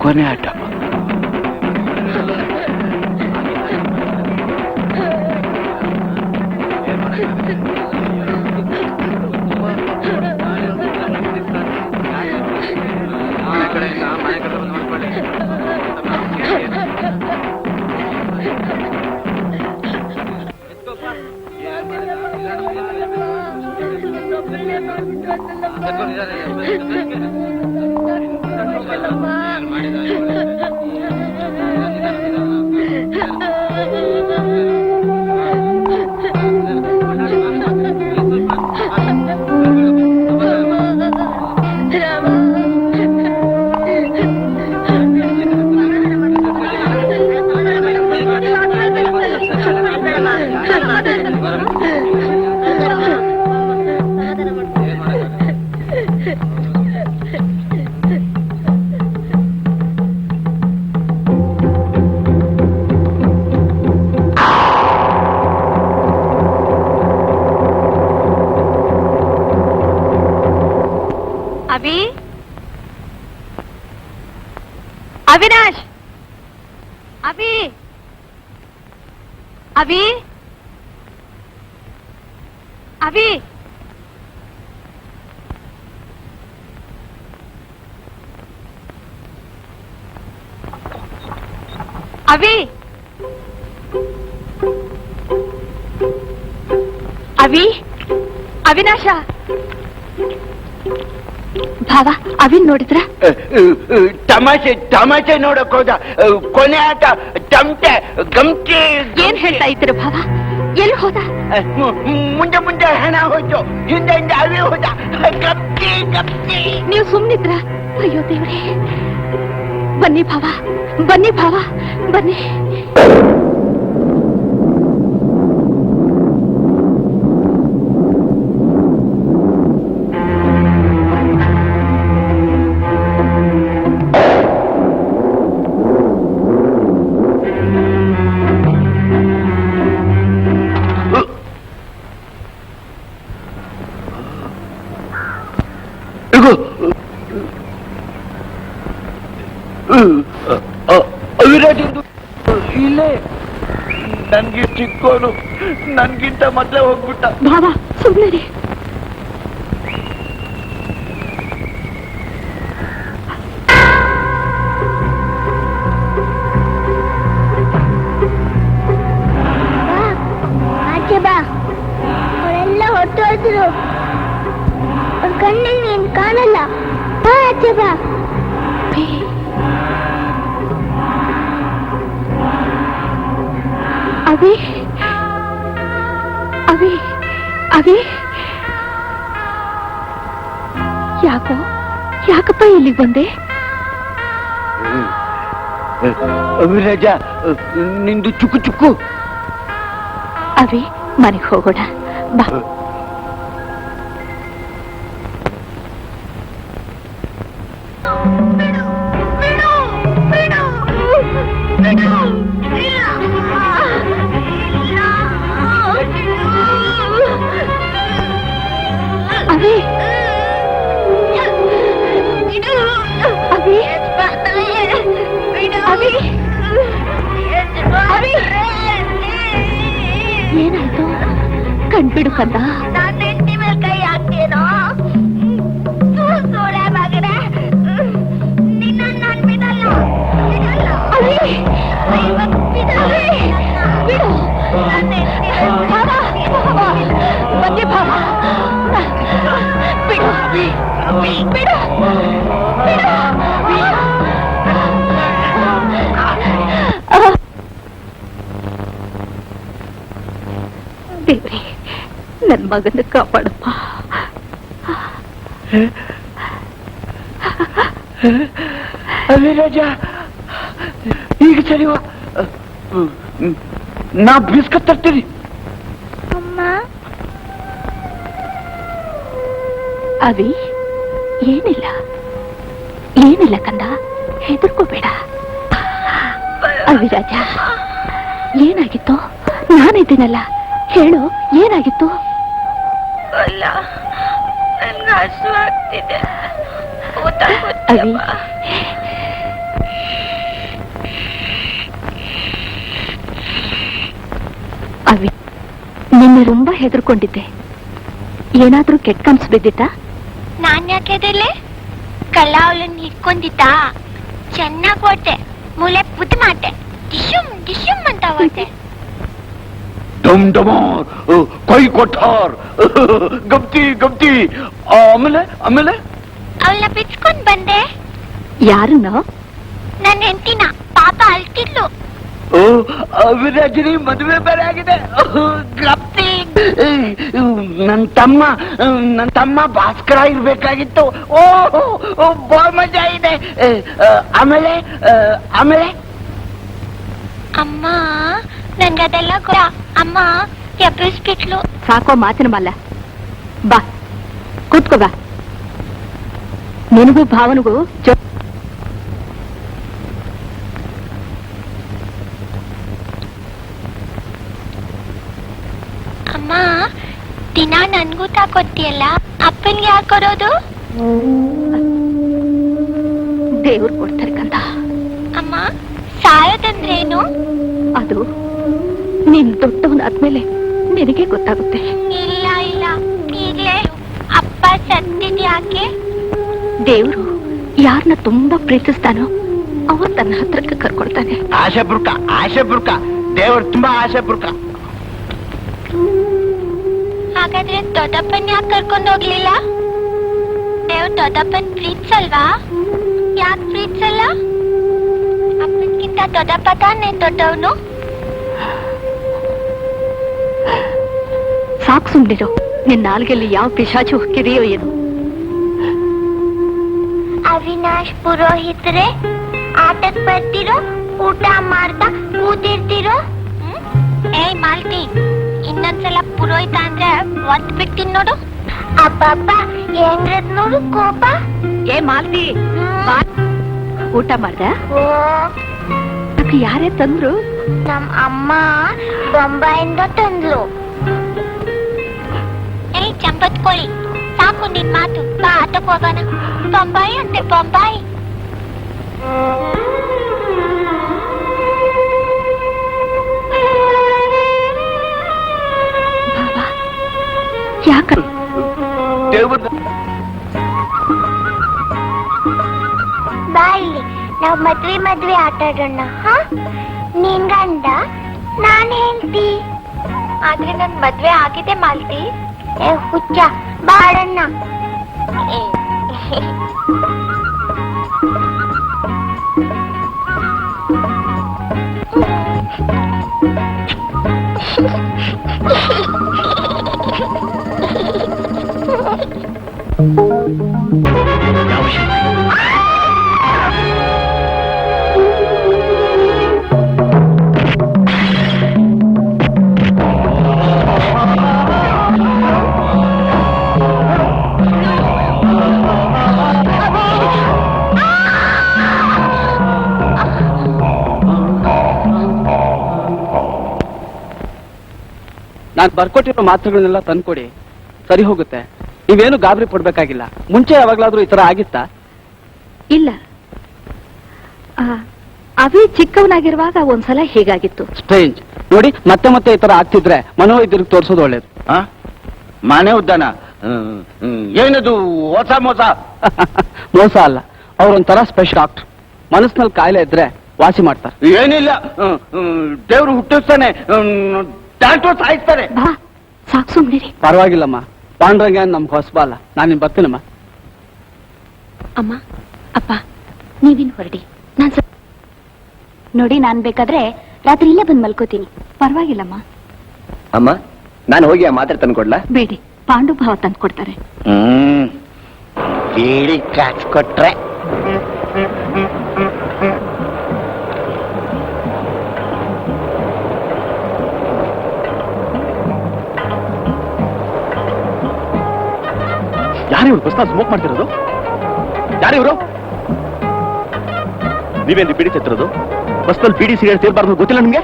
ಕೊನೆ ಆಟ. अविनाश अभी अभी अभी अभी अभी अविनाश भावा अभी नोडिದ್ರ ತಮಾಷೆ ತಮಾಷೆ ನೋಡಕ್ ಹೋದ ಕೊನೆ ಆಟ ತಮಟೆ ಗಮ್ಟಿ ಏನ್ ಹೇಳ್ತಾ ಇದ್ದೀರ ಭಾವ ಎಲ್ಲಿ ಹೋದ ಮುಂದೆ ಮುಂದೆ ಹಣ ಹೋಯ್ತು ಹಿಂದೆ ಹಿಂದೆ ಅವೇ ಹೋದ ಗಪ್ತಿ ಗಪ್ತಿ ನೀವು ಸುಮ್ನಿದ್ರ ಅಯ್ಯೋ ದೇವ್ರೇ ಬನ್ನಿ ಭಾವ ಬನ್ನಿ ಭಾವ ಬನ್ನಿ ಅವಿರಾಜ್ ಇಲ್ಲೇ ನನ್ಗೆ ಚಿಕ್ಕೋನು ನನ್ಗಿಂತ ಮೊದಲೇ ಹೋಗ್ಬಿಟ್ಟ ಭಾವ ಸುಮ್ಮನೆ ರೀ ಆಚೆ ಬಾ ಅವರೆಲ್ಲ ಹೊಟ್ಟೋದ್ರು ಅವ್ರ ಕಣ್ಣಲ್ಲಿ ನೀನ್ ಕಾಣಲ್ಲ ಬಾ ಆಚೆ ಬಾ अभी अभी अभी ಯಾಕೋ ಯಾಕಪ್ಪ ಇಲ್ಲಿಗೆ ಬಂದೆ ಅವಿರಾಜ ನಿಂದು ಚುಕ್ಕು ಚುಕ್ಕು ಅವಿ ಮನೆಗೆ ಹೋಗೋಣ ಬಾ अभी अभी अभी अभी ಏನಾಯ್ತು ಕಣ್ಬಿಡು ಕಂದ ನಾನು ಹೆಂಡತಿ ಮೇಲೆ ಕೈ ಹಾಕ್ತೇನೋ ಸೋಳೆ ಮಗನೇ ನಿನ್ನ ನಾನು ಬಿಡಲ್ಲ ಬಿಡಲ್ಲ ಅವಿ ಬಿಡು ಭಾವ ಬನ್ನಿ ಭಾವ ಬಿಡು ಬಿಡು ಬಿಡು ದೇವ್ರೆ ನನ್ನ ಮಗನ ಕಾಪಾಡಪ್ಪ ಅವಿರಾಜ ಈಗ ಸರಿ ನಾ ಬಿಸ್ಕತ್ ತರ್ತೀನಿ ಅಮ್ಮ ಅವಿ ಏನಿಲ್ಲ ಏನಿಲ್ಲ ಕಂದ ಹೆದರ್ಕೋಬೇಡ ಅವಿರಾಜ ಏನಾಗಿತ್ತು ನಾನಿದ್ದೀನಲ್ಲ ಹೇಳು ಏನಾಗಿತ್ತು ಅಲ್ಲ ನನ್ಗೆ ಹಸುವಾಗ್ತಿದೆ ಅವಿ ಅವಿ ನಿನ್ನೆ ತುಂಬಾ ಹೆದರ್ಕೊಂಡಿದ್ದೆ ಏನಾದ್ರೂ ಕೆಟ್ಟ ಕನ್ಸು ಬಿದ್ದಿತ್ತಾ ನಾನ್ ಯಾಕೆ ಹೆದರ್ಲೆ ಕಳ್ಳ ಅವಳನ್ನ ಹಿಡ್ಕೊಂಡಿದ್ದ ಚೆನ್ನಾಗ್ ಓಡ್ತೆ ಮೂಲೆ ಪುತ್ ಮಾತೆ ಡಿಶುಮ್ ಡಿಶುಮ್ ಅಂತ ಓಡ್ತೆ ಡಮ್ ಡಮಾರ್ ಕೊಯ್ ಕೊಟ್ಟಾರ್ ಗಪ್ತಿ ಗಪ್ತಿ ಆಮೇಲೆ ಆಮೇಲೆ ಅವಳನ್ನ ಬಿಚ್ಕೊಂಡ್ ಬಂದೆ. ಯಾರನ್ನ? ನನ್ನ ಹೆಂಡತಿನ. ಪಾಪ ಅಳ್ತಿದ್ಲು. ವಿರಾಜನಿ ಮದುವೆ ಬೇರೆ ಆಗಿದೆ. ಗಪ್ತಿ. ನನ್ನ ತಮ್ಮ ಭಾಸ್ಕರ ಇರ್ಬೇಕಾಗಿತ್ತು. ಬಹಳ ಮಜಾ ಇದೆ. ಆಮೇಲೆ ಆಮೇಲೆ ಅಮ್ಮ ನನ್ಗದೆಲ್ಲ ಅಮ್ಮ ಎಬ್ಬಿಸ್ಬಿಟ್ಲು. ಸಾಕೋ ಮಾತಿನ ಮಲ್ಲ. ಬಾ ಕೂತ್ಕೋ ಬಾ. ನಿನಗೂ ಭಾವನಿಗೂ ಅಮ್ಮ ದಿನ ನನ್ಗೂ ತಾಕೊಡ್ತೀಯಲ್ಲ, ಅಪ್ಪನ್ಗೆ ಯಾಕೆ ಕೊಡೋದು? ದೇವ್ರು ಕೊಡ್ತಾರೆ ಕಂದ. ಅಮ್ಮ ಸಾಯೋದಂದ್ರೇನು? ಅದು ನೀನ್ ದೊಡ್ಡವನಾದ್ಮೇಲೆ ನಿನಗೆ ಗೊತ್ತಾಗುತ್ತೆ. ಇಲ್ಲ ಇಲ್ಲ, ಈಗ್ಲೇ ಅಪ್ಪ ಸತ್ತಿದ್ಯಾಕೆ? ದೇವ್ರು ಯಾರನ್ನ ತುಂಬಾ ಪ್ರೀತಿಸ್ತಾನೋ ಅವ್ರು ತನ್ನ ಹತ್ರಕ್ಕೆ ಕರ್ಕೊಳ್ತಾನೆ. ಆಶೆ ಬುರ್ಕ ದೇವರು ತುಂಬಾ ಆಶೆ ಬುರ್ಕ. ಹಾಗಾದ್ರೆ ದೊಡ್ಡಪ್ಪನ್ ಯಾಕೆ ಕರ್ಕೊಂಡು ಹೋಗ್ಲಿಲ್ಲ? ದೇವ್ರು ದೊಡ್ಡಪ್ಪನ್ ಪ್ರೀತಿಸಲ್ವಾ? ಯಾಕೆ ಪ್ರೀತಿಸಲ್ಲ? ಅಪ್ಪನ್ಗಿಂತ ದೊಡ್ಡಪ್ಪ ತಾನೇ ದೊಡ್ಡವನು. ಸಾಕು ಸುಮ್ನಿರು. ನಿನ್ ನಾಲ್ಗೆಲ್ಲಿ ಯಾವ ಪಿಶಾಚು ಹುಕ್ಕಿದೆಯೋ ಏನು. ಅವಿನಾಶ್ ಪುರೋಹಿತ್ರೆ, ಆಟಕ್ ಬರ್ತಿರೋ, ಊಟ ಮಾಡ್ತಾ ಕೂತಿರ್ತಿರೋ? ಏಯ್ ಮಾಲ್ತಿ, ಇನ್ನೊಂದ್ಸಲ ಪುರೋಹಿತ ಅಂದ್ರೆ ಒತ್ ಬಿಡ್ತೀನಿ ನೋಡು. ಅಬ್ಬಬ್ಬ ಹೆಂಗ್ರದ್ ನೋಡು ಕೋಪ. ಏ ಮಾಲ್ತಿ, ಊಟ ಮಾಡ್ದ? ಯಾರೇ ತಂದ್ರು? ನಮ್ ಅಮ್ಮ ಬೊಂಬಾಯಿಂದ ತಂದ್ಲು. ಏಯ್ ಚಂಪತ್ ಕೋಳಿ, ಸಾಕು ನಿನ್ ಮಾತು. ಬಾ ಆಟಕ್ ಹೋಗೋಣ. ಬೊಂಬಾಯಿ ಅಂತೆ ಬೊಂಬಾಯಿ. ಯಾಕ ಬಾ ಇಲ್ಲಿ, ನಾವ್ ಮದ್ವೆ ಆಟ ಆಡೋಣ. ನೀನ್ ಗಂಡ, ನಾನ್ ಹೇಳ್ತಿ. ಆದ್ರೆ ನನ್ ಮದ್ವೆ ಆಗಿದೆ ಮಾಲ್ತಿ. ಏ ಹುಚ್ಚ, ಬಾಳಣ್ಣ. ನಾನ್ ಬರ್ಕೊಟ್ಟಿರೋ ಮಾತ್ರೆಗಳನ್ನೆಲ್ಲ ತಂದ್ಕೊಡಿ, ಸರಿ ಹೋಗುತ್ತೆ. ನೀವೇನು ಗಾಬರಿ ಪಡ್ಬೇಕಾಗಿಲ್ಲ. ಮುಂಚೆ ಯಾವಾಗ್ಲಾದ್ರೂ ಈ ತರ ಆಗಿತ್ತಾ? ಇಲ್ಲ, ಅವೇ ಚಿಕ್ಕವನಾಗಿರುವಾಗ ಒಂದ್ಸಲ ಹೀಗಾಗಿತ್ತು. ಸ್ಟ್ರೇಂಜ್. ನೋಡಿ, ಮತ್ತೆ ಮತ್ತೆ ಈ ತರ ಆಗ್ತಿದ್ರೆ ಮನೋವೈದ್ಯರಿಗೆ ತೋರಿಸೋದು ಒಳ್ಳೇದು. ಮನೆ ಉದ್ದಾನ ಏನದು ಹೊಸ ಮೋಸ? ಮೋಸ ಅಲ್ಲ, ಅವ್ರೊಂಥರ ಸ್ಪೆಷಲ್ ಡಾಕ್ಟರ್. ಮನಸ್ಸಿನಲ್ಲಿ ಕಾಯಿಲೆ ಇದ್ರೆ ವಾಸಿ ಮಾಡ್ತಾರೆ. ಏನಿಲ್ಲ, ದೇವ್ರು ಹುಟ್ಟಿಸ್ತಾನೆ, ಡಾಕ್ಟರ್ ಸಾಯಿಸ್ತಾರೆ. ಬಾ ಸಾಕು ಸುಮ್ನಿರಿ. ಪರವಾಗಿಲ್ಲಮ್ಮ, ಪಾಂಡ್ರಂಗ ನಮ್ಗೆ ಹೊಸಬ ಅಲ್ಲ. ನಾನಿನ್ ಬರ್ತೀನಮ್ಮ. ಅಮ್ಮ ಅಪ್ಪ ನೀವಿನ್ ಹೊರಡಿ. ನೋಡಿ, ನಾನ್ ಬೇಕಾದ್ರೆ ರಾತ್ರಿ ಇಲ್ಲೇ ಬಂದ್ ಮಲ್ಕೋತೀನಿ. ಪರವಾಗಿಲ್ಲಮ್ಮ. ಅಮ್ಮ, ನಾನು ಹೋಗಿ ಆ ಮಾತ್ರೆ ತಂದ್ಕೊಡ್ಲಾ? ಬೇಡಿ, ಪಾಂಡು ಭಾವ ತಂದು ಕೊಡ್ತಾರೆ. ಹೇಳಿ ಕಾಸು ಕೊಟ್ರೆ ಯಾರಿವ್ರು ಬಸ್ನ ಸ್ಮೋಕ್ ಮಾಡ್ತಿರೋದು? ಯಾರಿವ್ರು? ನೀವೇನು ಬಿಡಿ ತೆತ್ತಿರೋದು? ಬಸ್ನಲ್ಲಿ ಬಿಡಿ ಸಿಗರೇಟ್ ಸೇರ್ಬಾರ್ದು ಗೊತ್ತಿಲ್ಲ ನಿಮ್ಗೆ?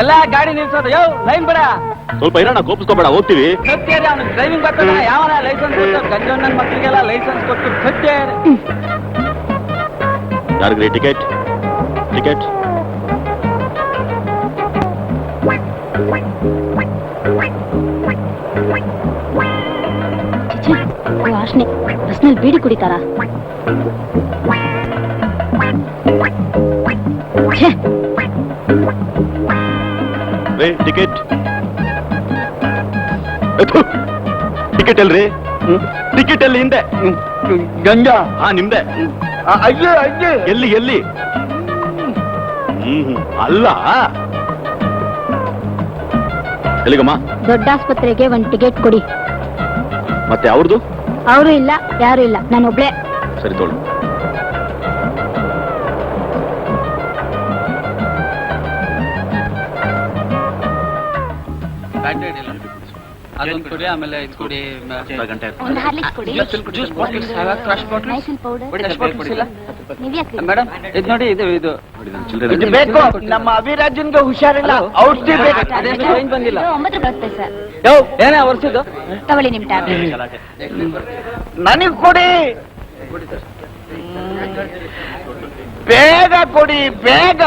ಎಲ್ಲ ಗಾಡಿ ನಿಲ್ಸೋದು. ಲೈನ್ ಬೇಡ, ಸ್ವಲ್ಪ ಇರೋಣ, ಕೋಪಿಸ್ಕೋಬೇಡ, ಹೋಗ್ತೀವಿ. ಸತ್ಯ ಅವ್ನಿಗೆ ಡ್ರೈವಿಂಗ್ ಬರ್ತಾನೆ. ಯಾವನ ಲೈಸೆನ್ಸ್ ಕೊಟ್ಟು ಗಂಜನ್ ನನ್ನ ಮಕ್ಕಳಿಗೆಲ್ಲ ಲೈಸೆನ್ಸ್ ಕೊಟ್ಟು ಸತ್ಯ. ಯಾರಿಗ್ರಿ ಟಿಕೆಟ್? ಟಿಕೆಟ್ ವಾಸನೆ ಬಸ್ನಲ್ಲಿ ಬೀಡಿ ಕುಡಿತಾರ? ಟಿಕೆಟ್ ಟಿಕೆಟ್ ಅಲ್ರಿ ಟಿಕೆಟ್ ಅಲ್ಲಿ ಹಿಂದೆ ಗಂಜಾ ಹಾ ನಿಮ್ದೆ ಅಯ್ಯೋ ಅಯ್ಯೋ ಎಲ್ಲಿ ಎಲ್ಲಿ ಅಲ್ಲ ಎಲ್ಲಿಗಮ್ಮ ದೊಡ್ಡ ಆಸ್ಪತ್ರೆಗೆ ಒಂದ್ ಟಿಕೆಟ್ ಕೊಡಿ. ಮತ್ತೆ ಅವ್ರದ್ದು ಅವರು ಇಲ್ಲ, ಯಾರು ಇಲ್ಲ, ನಾನು ಒಬ್ಳೆ. ಸರಿ ತೋಳು. ಅದೊಂದು ಕೊಡಿ, ಆಮೇಲೆ ಇದು ಕೊಡಿ. ಗಂಟೆ ಒಂದು ಹಾರ್ಲಿಕ್ಸ್ ಕೊಡಿ. Nycil powder. ಮೇಡಮ್ ಇದು ನೋಡಿ, ಇದು ಇದು ಚಿಲ್ಲರೆ ಬೇಕು. ನಮ್ಮ ಅಭಿರಾಜನ್ಗೆ ಹುಷಾರಿಲ್ಲ, ಔಷಧಿ ಬೇಕು. ಅದೆಷ್ಟು ರೇಂಜ್ ಬಂದಿಲ್ಲ. 9 ಬರುತ್ತೆ ಸರ್. ಏನೇ ವರ್ಷದ್ದು ತಗೊಳ್ಳಿ ನಿಮ್ ಟ್ಯಾಬ್ಲೆಟ್. ನನಗ್ ಕೊಡಿ, ಬೇಗ ಕೊಡಿ, ಬೇಗ.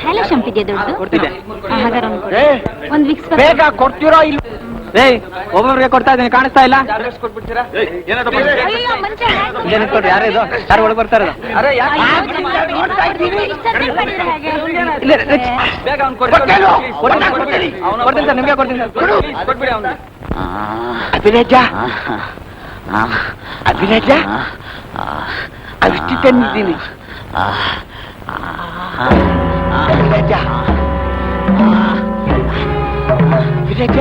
ಹ್ಯಾಲೋ ಶಂಪಿದ್ಯಾ ದೊಡ್ಡದು? ಕೊಡ್ತಿದ್ದೆ. ಹಾಗಾದ್ರೆ ಒಂದು ಕೊಡಿ. ಏ, ಒಂದ್ ವಿಕ್ಸ್ ಬೇಗ ಕೊಡ್ತೀರೋ ಇಲ್ಲ? ಏಯ್ ಒಬ್ಬೊಬ್ರಿಗೆ ಕೊಡ್ತಾ ಇದ್ದೀನಿ, ಕಾಣಿಸ್ತಾ ಇಲ್ಲ. ಅಯ್ಯೋ, ಮಂಚ ಹೇಗೆ? ಯಾರೇ ಇದು? ಯಾರು ಒಳಗೆ ಬರ್ತಾರೆ? ಅರೆ ಯಾಕೆ ನೋಡ್ತಾ ಇದ್ದೀವಿ. ಇಷ್ಟೊತ್ತಿಗೆ ಮಾಡಿದ್ರೆ ಹೇಗೆ? ಬೇಗ ಅವ್ನು ಕೊಡಿ. ಕೊಟ್ಟೇನು? ಕೊಡ್ತೀನಿ. ಕೊಡ್ತೀನಿ ಸರ್, ನಿಮ್ಗೆ ಕೊಡ್ತೀನಿ ಸರ್. ಕೊಟ್ಬಿಡಿ ಅವ್ನಿಗೆ. ಅಭಿರಾಜ, ಅಭಿರಾಜ, ಅಷ್ಟು ತಂದಿದ್ದೀನಿ. ಅಭಿರಾಜ, ಅಭಿರಾಜ,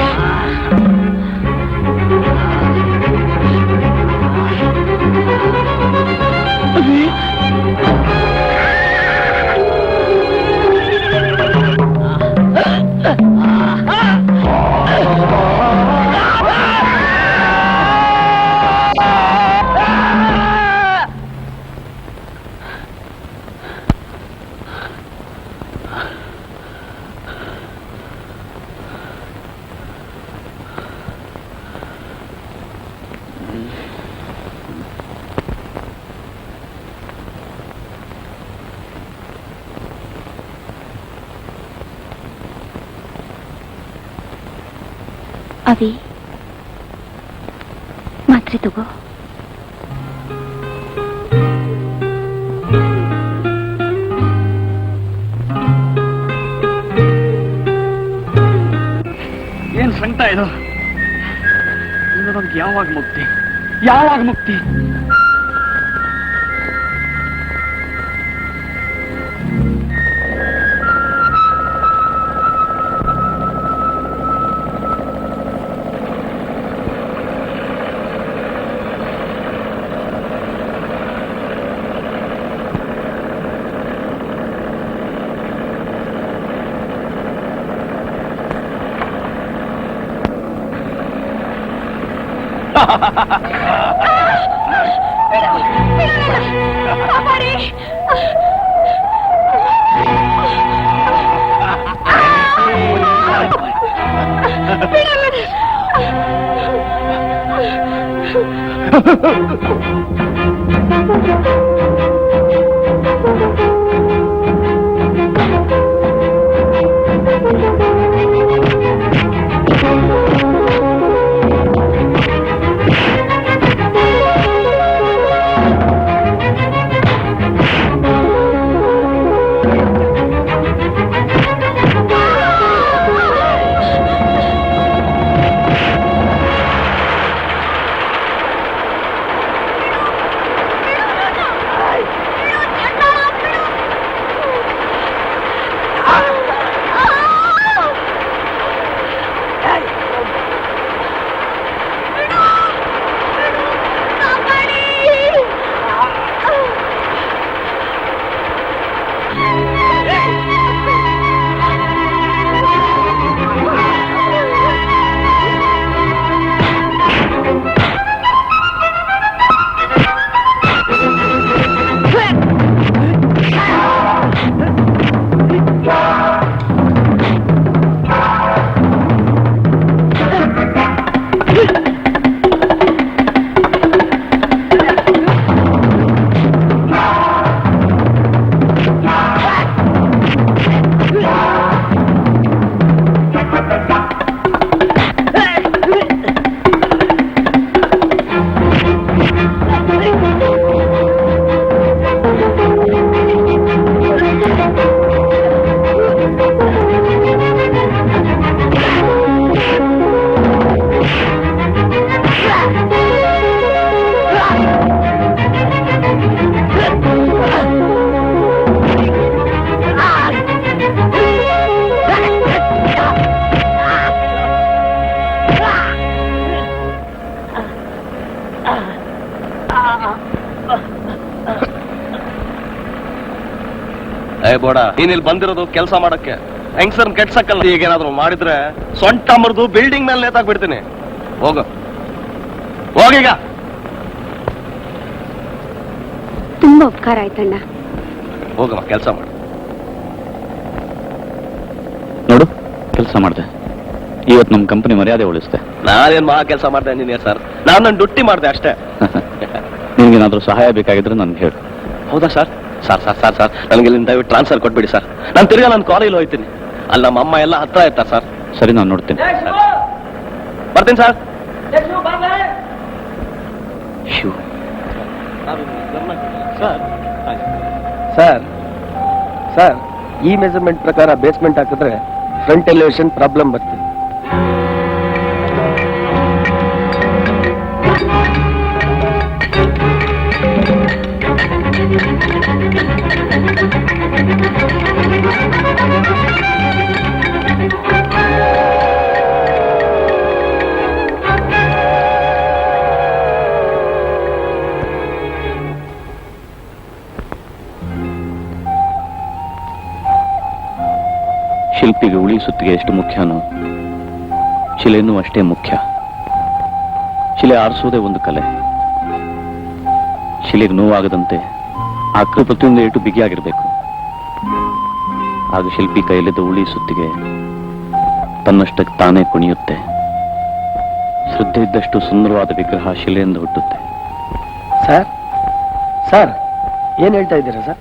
ಅವಿ, ಮಾತ್ರೆ ತಗೋ. ಏನ್ ಸಂಕಟ ಇದು? ಇನ್ನು ನಮ್ಗೆ ಯಾವಾಗ ಮುಕ್ತಿ, ಯಾವಾಗ ಮುಕ್ತಿ? ಏ ಬೋಡ ನೀನ್ ಇಲ್ಲಿ ಬಂದಿರೋದು ಕೆಲಸ ಮಾಡಕ್ಕೆ ಹೆಂಗ್ಸರ್ ಕೆಡ್ಸಕ್ಕಲ್ಲ. ಈಗೇನಾದ್ರು ಮಾಡಿದ್ರೆ ಸೊಂಟ ಮರ್ದು ಬಿಲ್ಡಿಂಗ್ ಮೇಲೆ ನೇತಾಕ್ಬಿಡ್ತೀನಿ. ಹೋಗು ಹೋಗೀಗ. ತುಂಬಾ ಉಪಕಾರ ಆಯ್ತಣ್ಣ. ಹೋಗಮ್ಮ ಕೆಲಸ ಮಾಡು. ನೋಡು, ಕೆಲಸ ಮಾಡಿದೆ. ಇವತ್ತು ನಮ್ಮ ಕಂಪನಿ ಮರ್ಯಾದೆ ಉಳಿಸ್ದೆ. ನಾನೇನ್ ಮಹಾ ಕೆಲಸ ಮಾಡ್ದೆ ಇಂಜಿನಿಯರ್ ಸರ್. ನಾನು ನನ್ನ ಡ್ಯೂಟಿ ಮಾಡಿದೆ ಅಷ್ಟೇ. ನಿನ್ಗೇನಾದ್ರೂ ಸಹಾಯ ಬೇಕಾಗಿದ್ರೆ ನನ್ಗೆ ಹೇಳು. ಹೌದಾ ಸರ್? ಸರ್ ನನಗೆ ಇಲ್ಲಿಂದ ದಯವಿಟ್ಟು ಟ್ರಾನ್ಸ್ಫರ್ ಕೊಟ್ಬಿಡಿ ಸರ್. ನಾನು ತಿರ್ಗಾ ನಾನು ಕಾಲೇಜ್ ಹೋಗ್ತೀನಿ. ಅಲ್ಲಿ ನಮ್ಮ ಅಮ್ಮ ಎಲ್ಲ ಹತ್ರ ಇರ್ತಾರೆ ಸರ್. ಸರಿ, ನಾನು ನೋಡ್ತೀನಿ. ಬರ್ತೀನಿ ಸರ್. ಸರ್ ಸರ್ ಈ ಮೆಜರ್ಮೆಂಟ್ ಪ್ರಕಾರ ಬೇಸ್ಮೆಂಟ್ ಹಾಕಿದ್ರೆ ಫ್ರಂಟ್ ಎಲಿವೇಶನ್ ಪ್ರಾಬ್ಲಮ್ ಬರ್ತದೆ. ಶಿಲ್ಪಿಗೆ ಉಳಿ ಸುತ್ತಿಗೆ ಎಷ್ಟು ಮುಖ್ಯನೋ ಶಿಲೆನೂ ಅಷ್ಟೇ ಮುಖ್ಯ. ಶಿಲೆ ಆರಿಸುವುದೇ ಒಂದು ಕಲೆ. ಶಿಲೆಗೆ ನೋವಾಗದಂತೆ ಆಕೃತಿ ಪ್ರತಿಯೊಂದು ಏಟು ಬಿಗಿಯಾಗಿರ್ಬೇಕು. ಆಗ ಶಿಲ್ಪಿ ಕೈಲಿದ್ದ ಉಳಿ ಸುತ್ತಿಗೆ ತನ್ನಷ್ಟಕ್ಕೆ ತಾನೇ ಕುಣಿಯುತ್ತೆ. ಶ್ರದ್ಧೆ ಇದ್ದಷ್ಟು ಸುಂದರವಾದ ವಿಗ್ರಹ ಶಿಲೆಯಿಂದ ಹುಟ್ಟುತ್ತೆ. ಸರ್ ಸರ್ ಏನ್ ಹೇಳ್ತಾ ಇದ್ದೀರಾ ಸರ್?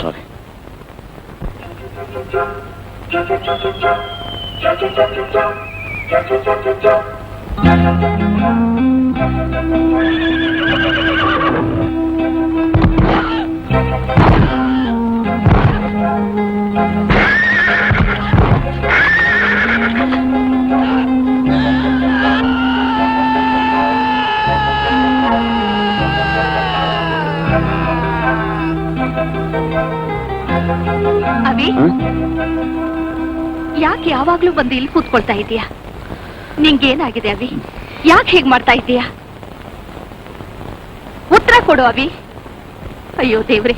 ಸಾರಿ. ಅವಿ, ಯಾಕೆ ಯಾವಾಗ್ಲೂ ಬಂದು ಇಲ್ಲಿ ಕೂತ್ಕೊಳ್ತಾ ಇದೀಯಾ? ನಿಂಗೇನಾಗಿದೆ ಅವಿ? ಯಾಕೆ ಹೇಗ್ ಮಾಡ್ತಾ ಇದ್ದೀಯಾ? ಉತ್ತರ ಕೊಡು ಅವಿ. ಅಯ್ಯೋ ದೇವ್ರೆ,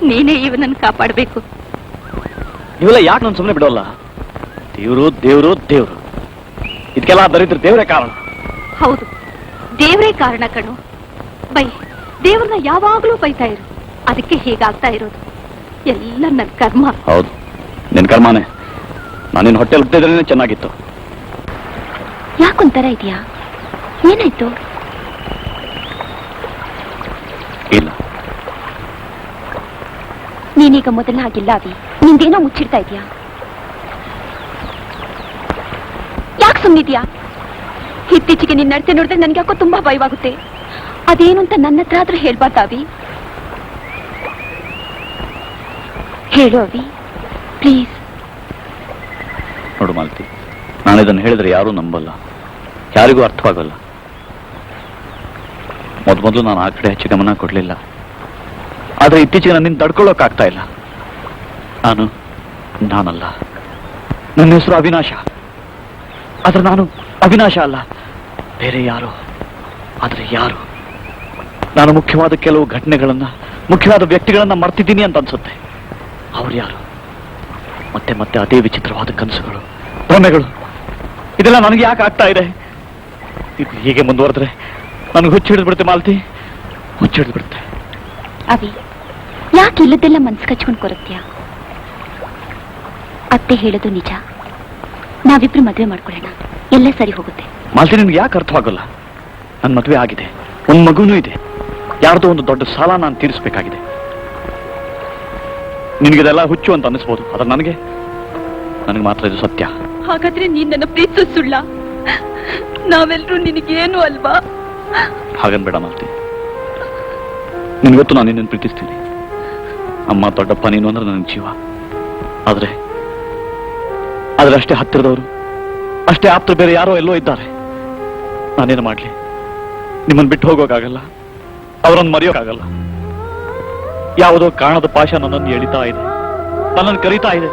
ನೀನೇ ಇವನನ್ನು ಕಾಪಾಡಬೇಕು. ಇವೆಲ್ಲ ಯಾಕೆ ನಾನು ಸುಮ್ಮನೆ ಬಿಡೋಲ್ಲ? ದೇವ್ರು ದೇವ್ರು ದೇವ್ರು, ಇದಕ್ಕೆಲ್ಲ ದರಿದ್ರ ದೇವರೇ ಕಾರಣ. ಹೌದು, ದೇವ್ರೇ ಕಾರಣ ಕಣು. ಬೈ, ದೇವ್ರನ್ನ ಯಾವಾಗ್ಲೂ ಬೈತಾ ಇರು. ಅದಕ್ಕೆ ಹೀಗಾಗ್ತಾ ಇರೋದು. ಎಲ್ಲ ನನ್ನ ಕರ್ಮ. ಹೌದು, ನಿನ್ ಕರ್ಮಾನೆ. ನಾನಿನ್ ಹೊಟ್ಟೆಲ್ ಹುಟ್ಟಿದ್ರೇನೆ ಚೆನ್ನಾಗಿತ್ತು. ಯಾಕೊಂತರ ಇದೆಯಾ? ಏನಾಯ್ತು? ಇಲ್ಲ, ನೀನೀಗ ಮೊದಲ ಹಾಗಿಲ್ಲ ಅವಿ. ನಿಂದೇನೋ ಮುಚ್ಚಿಡ್ತಾ ಇದೀಯಾ. ಯಾಕೆ ಸುಮ್ಮನಿದ್ಯಾ? ಇತ್ತೀಚೆಗೆ ನಿನ್ನ ನಡತೆ ನೋಡಿದ್ರೆ ನನ್ಗೆ ಯಾಕೋ ತುಂಬಾ ಭಯವಾಗುತ್ತೆ. ಅದೇನು ಅಂತ ನನ್ನ ಹತ್ರ ಆದ್ರೂ ಹೇಳ್ಬಾರ್ದ ಅವಿ? ಹೇಳು ಅವಿ, ಪ್ಲೀಸ್. ನೋಡು ಮಾಲತಿ, ನಾನು ಇದನ್ನು ಹೇಳಿದ್ರೆ ಯಾರೂ ನಂಬಲ್ಲ, ಯಾರಿಗೂ ಅರ್ಥವಾಗಲ್ಲ. ಮೊದಲು ನಾನು ಆ ಕಡೆ ಹೆಚ್ಚು ಗಮನ ಕೊಡ್ಲಿಲ್ಲ. ಆದ್ರೆ ಇತ್ತೀಚೆಗೆ ನನ್ನಿಂದ ತಡ್ಕೊಳ್ಳೋಕ್ಕಾಗ್ತಾ ಇಲ್ಲ. ನಾನಲ್ಲ, ನನ್ನ ಹೆಸರು ಅವಿನಾಶ. ಆದ್ರೆ ನಾನು ಅವಿನಾಶ ಅಲ್ಲ, ಬೇರೆ ಯಾರು. ಆದ್ರೆ ಯಾರು? ನಾನು ಮುಖ್ಯವಾದ ಕೆಲವು ಘಟನೆಗಳನ್ನ, ಮುಖ್ಯವಾದ ವ್ಯಕ್ತಿಗಳನ್ನ ಮರ್ತಿದ್ದೀನಿ ಅಂತ ಅನ್ಸುತ್ತೆ. ಅವ್ರು ಯಾರು? ಮತ್ತೆ ಮತ್ತೆ ಅದೇ ವಿಚಿತ್ರವಾದ ಕನಸುಗಳು, ಭ್ರಮೆಗಳು. ಇದೆಲ್ಲ ನನಗೆ ಯಾಕೆ ಆಗ್ತಾ ಇದೆ? ಇದು ಹೀಗೆ ಮುಂದುವರೆದ್ರೆ ನನಗೆ ಹುಚ್ಚಿಡಿದ್ಬಿಡುತ್ತೆ ಮಾಲತಿ, ಹುಚ್ಚಿಡಿದ್ಬಿಡುತ್ತೆ. ಅವಿ, ಯಾಕೆ ಇಲ್ಲದೆಲ್ಲ ಮನ್ಸು ಕಚ್ಕೊಂಡು ಕೊರತ್ಯಾ? ಅತ್ತೆ ಹೇಳೋದು ನಿಜ. ನಾವಿಬ್ರು ಮದುವೆ ಮಾಡ್ಕೊಳ್ಳೋಣ, ಎಲ್ಲ ಸರಿ ಹೋಗುತ್ತೆ. ಮಾಲತಿ, ನಿನ್ಗೆ ಯಾಕೆ ಅರ್ಥವಾಗಲ್ಲ? ನನ್ನ ಮದುವೆ ಆಗಿದೆ, ಒಂದು ಮಗುನೂ ಇದೆ. ಯಾರ್ದೋ ಒಂದು ದೊಡ್ಡ ಸಾಲ ನಾನು ತೀರಿಸಬೇಕಾಗಿದೆ. ನಿನಗಿದೆಲ್ಲ ಹುಚ್ಚು ಅಂತ ಅನಿಸ್ಬೋದು, ಆದ್ರೆ ನನಗೆ ಮಾತ್ರ ಇದು ಸತ್ಯ. ಹಾಗಾದ್ರೆ ನೀನ್ ನನ್ನ ಪ್ರೀತಿ ಸುಳ್ಳ? ನಾವೆಲ್ಲರೂ ನಿನಗೇನು ಅಲ್ವಾ? ಹಾಗನ್ಬೇಡ ಮಾಲತಿ, ನಿನ್ಗೊತ್ತು ನಾನು ನಿನ್ನನ್ನು ಪ್ರೀತಿಸ್ತೀನಿ. ಅಮ್ಮ ದೊಡ್ಡಪ್ಪ ನೀನು ಅಂದ್ರೆ ನನಗೆ ಜೀವ. ಆದ್ರೆ ಅಷ್ಟೇ ಹತ್ತಿರದವರು, ಅಷ್ಟೇ ಆಪ್ತರು ಬೇರೆ ಯಾರೋ ಎಲ್ಲೋ ಇದ್ದಾರೆ. ನಾನೇನು ಮಾಡ್ಲಿ? ನಿಮ್ಮನ್ನು ಬಿಟ್ಟು ಹೋಗೋಕ್ಕಾಗಲ್ಲ, ಅವರನ್ನು ಮರೆಯೋಕ್ಕಾಗಲ್ಲ. ಯಾವುದೋ ಕಾಣದ ಪಾಶ ನನ್ನನ್ನು ಎಳಿತಾ ಇದೆ, ನನ್ನನ್ನು ಕರೀತಾ ಇದೆ.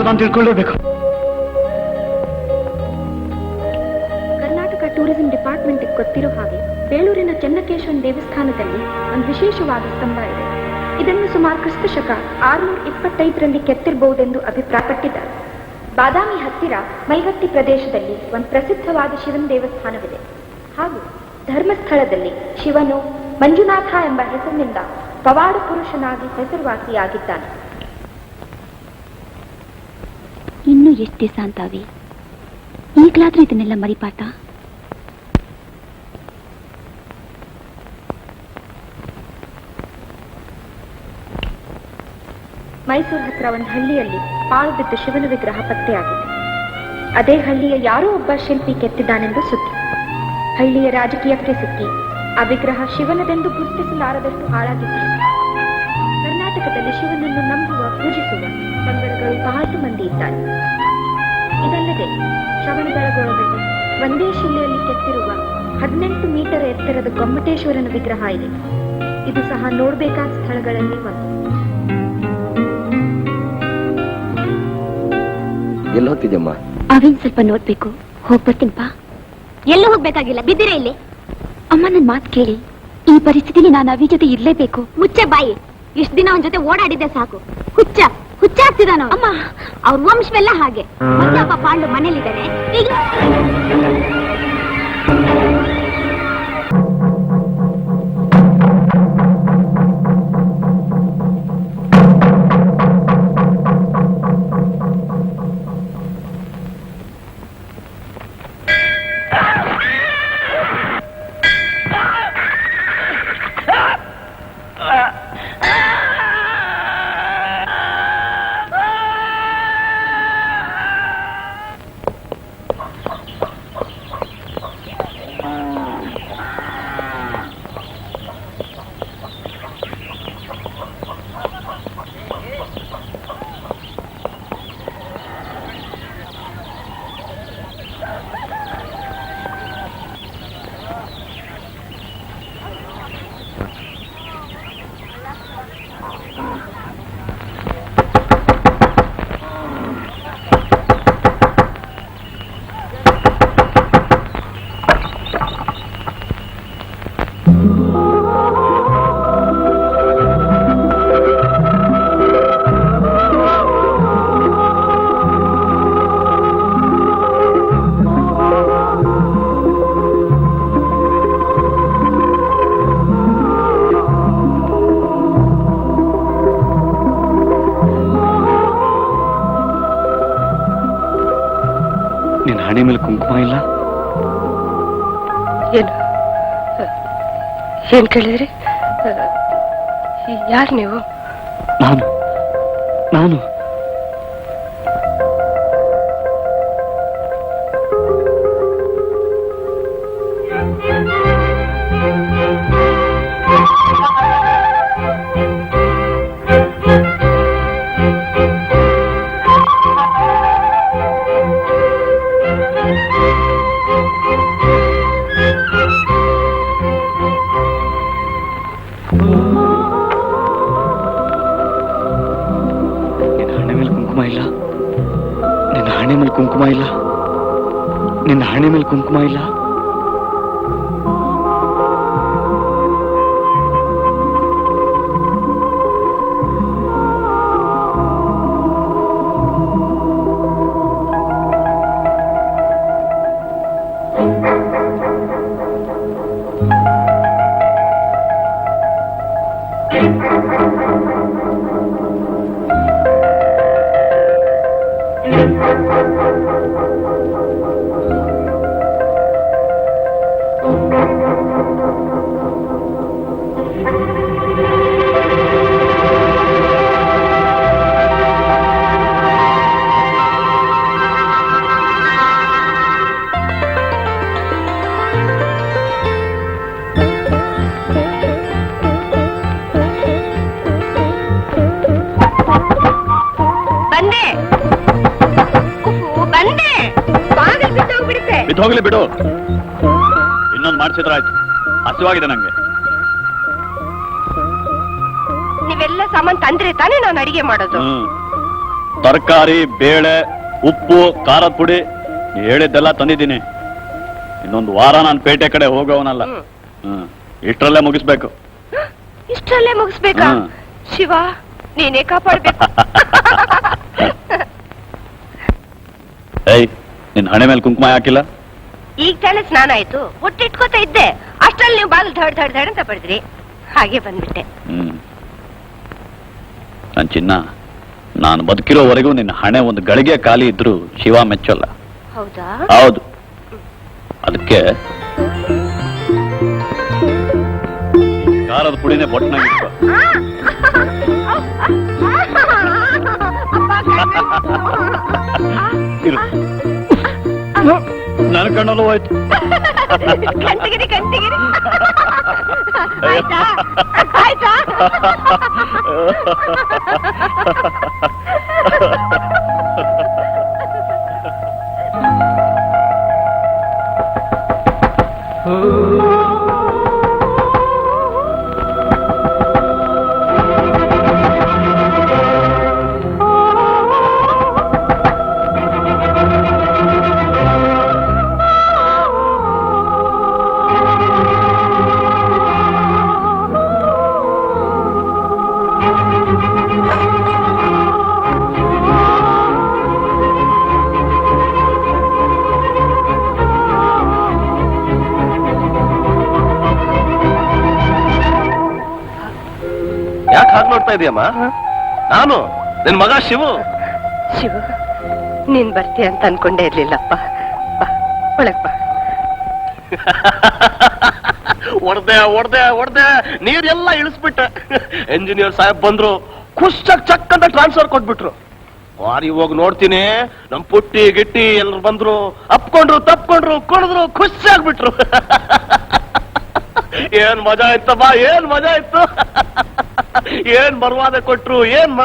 ನಾನು ತಿಳ್ಕೊಳ್ಳೇಬೇಕು. ಕರ್ನಾಟಕ ಟೂರಿಸಂ ಡಿಪಾರ್ಟ್ಮೆಂಟ್ ಗೊತ್ತಿರೋ ಹಾಗೆ ಬೇಲೂರಿನ ಚೆನ್ನಕೇಶ್ವರ ದೇವಸ್ಥಾನದಲ್ಲಿ ಒಂದು ವಿಶೇಷವಾದ ಸ್ತಂಭ ಇದೆ. ಇದನ್ನು ಸುಮಾರು ಕ್ರಿಸ್ತ ಶಕ 625ರಲ್ಲಿ ಕೆತ್ತಿರಬಹುದೆಂದು ಅಭಿಪ್ರಾಯಪಟ್ಟಿದ್ದಾರೆ. ಬಾದಾಮಿ ಹತ್ತಿರ ಮೈಗತ್ತಿ ಪ್ರದೇಶದಲ್ಲಿ ಒಂದು ಪ್ರಸಿದ್ಧವಾದ ಶಿವನ ದೇವಸ್ಥಾನವಿದೆ. ಹಾಗೂ ಧರ್ಮಸ್ಥಳದಲ್ಲಿ ಶಿವನು ಮಂಜುನಾಥ ಎಂಬ ಹೆಸರಿನಿಂದ ಪವಾಡ ಪುರುಷನಾಗಿ ಹೆಸರುವಾಸಿಯಾಗಿದ್ದಾನೆ. ಇನ್ನು ಎಷ್ಟು ದಿವಸ ಅಂತಾವಿ? ಈಗಲಾದ್ರೂ ಇದನ್ನೆಲ್ಲ ಮರಿಪಾಟ. ಮೈಸೂರು ಹತ್ರ ಒಂದು ಹಳ್ಳಿಯಲ್ಲಿ ಪಾಳು ಬಿದ್ದ ಶಿವನ ವಿಗ್ರಹ ಪತ್ತೆಯಾಗಿದೆ. ಅದೇ ಹಳ್ಳಿಯ ಯಾರೋ ಒಬ್ಬ ಶಿಲ್ಪಿ ಕೆತ್ತಿದ್ದಾನೆಂದು ಸುದ್ದಿ. ಹಳ್ಳಿಯ ರಾಜಕೀಯಕ್ಕೆ ಸಿಕ್ಕಿ ಆ ವಿಗ್ರಹ ಶಿವನದೆಂದು ಗುರುತಿಸಲಾರದಷ್ಟು ಹಾಳಾಗಿತ್ತು. ಕರ್ನಾಟಕದಲ್ಲಿ ಶಿವನನ್ನು ನಂಬುವ ಪೂಜಿಸುವ ಪಂಗಡಗಳು ಬಹಳಷ್ಟು ಮಂದಿ ಇದ್ದಾರೆ. ಇದಲ್ಲದೆ ಶ್ರವಣಬೆಳಗೊಳದಲ್ಲಿ ಒಂದೇ ಶಿಲೆಯಲ್ಲಿ ಕೆತ್ತಿರುವ 18 ಮೀಟರ್ ಎತ್ತರದ ಗೊಮ್ಮಟೇಶ್ವರನ ವಿಗ್ರಹ ಇದೆ. ಇದು ಸಹ ನೋಡಬೇಕಾದ ಸ್ಥಳಗಳಲ್ಲಿ ಒಂದು. ಎಲ್ಲಿ ಹೋಗ್ತಿದ್ಯಮ್ಮ? ಅವಿನ್ ಸ್ವಲ್ಪ ನೋಡ್ಬೇಕು. ಹೋಗ್ಬರ್ತೀನಪ್ಪ. ಎಲ್ಲೂ ಹೋಗ್ಬೇಕಾಗಿಲ್ಲ, ಬಿದ್ದಿರ ಇಲ್ಲಿ. ಅಮ್ಮ ನನ್ ಮಾತು ಕೇಳಿ. ಈ ಪರಿಸ್ಥಿತಿಲಿ ನಾನು ಅವಿ ಜೊತೆ ಇರ್ಲೇಬೇಕು. ಮುಚ್ಚೆ ಬಾಯಿ. ಇಷ್ಟ ದಿನ ಅವನ ಜೊತೆ ಓಡಾಡಿದ್ದೆ ಸಾಕು. ಹುಚ್ಚಾಗ್ತಿದಾನ ಅಮ್ಮ. ಅವ್ರ ವಂಶವೆಲ್ಲ ಹಾಗೆ. ಒಬ್ಬ ಪಾಂಡು ಮನೇಲಿದ್ದಾನೆ. ಈಗ ನಿನ್ನ ಹಣೆ ಮೇಲೆ ಕುಂಕುಮ ಇಲ್ಲ? ಏನ್ ಕೇಳಿದ್ರಿ? ಯಾರು ನೀವು? ನಾನು ನಿನ್ನ ಹಣೆ ಮೇಲೆ ಕುಂಕುಮ ಇಲ್ಲ. ಹೋಗ್ಲಿ ಬಿಡು. ಇನ್ನೊಂದು ಮಾಡಿಸಿದ್ರ ಆಯ್ತು. ಹಸಿವಾಗಿದೆ ನಂಗೆ. ನೀವೆಲ್ಲ ಸಾಮಾನ್ ತಂದ್ರೆ ತಾನೇ ನಾನು ಅಡಿಗೆ ಮಾಡೋದು. ತರಕಾರಿ, ಬೇಳೆ, ಉಪ್ಪು, ಖಾರದ ಪುಡಿ ಹೇಳಿದ್ದೆಲ್ಲ ತಂದಿದ್ದೀನಿ. ಇನ್ನೊಂದು ವಾರ ನಾನು ಪೇಟೆ ಕಡೆ ಹೋಗೋವನಲ್ಲ. ಇಷ್ಟರಲ್ಲೇ ಮುಗಿಸ್ಬೇಕು. ಇಷ್ಟರಲ್ಲೇ ಮುಗಿಸ್ಬೇಕಾ? ಹ್ಮ್. ಶಿವ, ನೀನೇ ಕಾಪಾಡ್ಬೇಕು. ಏಯ್, ನಿನ್ ಹಣೆ ಮೇಲೆ ಕುಂಕುಮ ಹಾಕಿಲ್ಲ? ಈಗ ತಾನೇ ಸ್ನಾನ ಆಯ್ತು, ಒಟ್ಟಿಟ್ಕೋತಾ ಇದ್ದೆ. ಅಷ್ಟ್ರಲ್ಲಿ ನೀವು ಬಾಗಿಲು ಧಡ್ ಧಡ್ ಧಡ್ ಅಂತ ಪಡೆದ್ರಿ, ಹಾಗೆ ಬಂದ್ಬಿಟ್ಟೆ. ನನ್ ಚಿನ್ನ, ನಾನು ಬದುಕಿರೋವರೆಗೂ ನಿನ್ನ ಹಣೆ ಒಂದು ಗಳಿಗೆ ಖಾಲಿ ಇದ್ರು ಶಿವ ಮೆಚ್ಚಲ್ಲ. ಹೌದಾ? ಹೌದು. ಅದಕ್ಕೆ ಖಾರದ ಪುಡಿನೇ ಬೊಟ್ಟನಾಗಿಟ್ಕೋ. ನನ್ನ ಕಣ್ಣಲ್ಲೂ ಹೋಯ್ತು. ಕಂಟಿಗಿರಿ ಕಂಟಿಗಿರಿ. ಆಯ್ತಾ ಆಯ್ತಾ? ಯಾಕೆ ಹಾಗೆ ನೋಡ್ತಾ ಇದೀಯಮ್ಮ? ನಾನು ನಿನ್ ಮಗ ಶಿವು. ಶಿವ, ನೀನ್ ಬರ್ತೀಯ ಅಂತ ಅನ್ಕೊಂಡೇ ಇರ್ಲಿಲ್ಲಪ್ಪ. ಬಾ, ಒಳಗ್ ಬಾ. ಒಡ್ದೆ ನೀರೆಲ್ಲ ಇಳಿಸ್ಬಿಟ್ಟೆ. ಎಂಜಿನಿಯರ್ ಸಾಹೇಬ್ ಬಂದ್ರು, ಖುಷ್ ಚಕ್ ಅಂತ ಟ್ರಾನ್ಸ್ಫರ್ ಕೊಟ್ಬಿಟ್ರು. ವಾರಿ ಹೋಗಿ ನೋಡ್ತೀನಿ, ನಮ್ ಪುಟ್ಟಿ ಗಿಟ್ಟಿ ಎಲ್ಲರೂ ಬಂದ್ರು, ಅಪ್ಕೊಂಡ್ರು, ತಪ್ಕೊಂಡ್ರು, ಕುಡಿದ್ರು, ಖುಷಿ ಆಗ್ಬಿಟ್ರು. ಏನ್ ಮಜಾ ಇತ್ತಮ್ಮ, ಏನ್ ಮಜಾ ಇತ್ತು. ಏನ್ ಬರುವಾದ ಕೊಟ್ರು, ಅಮ್ಮ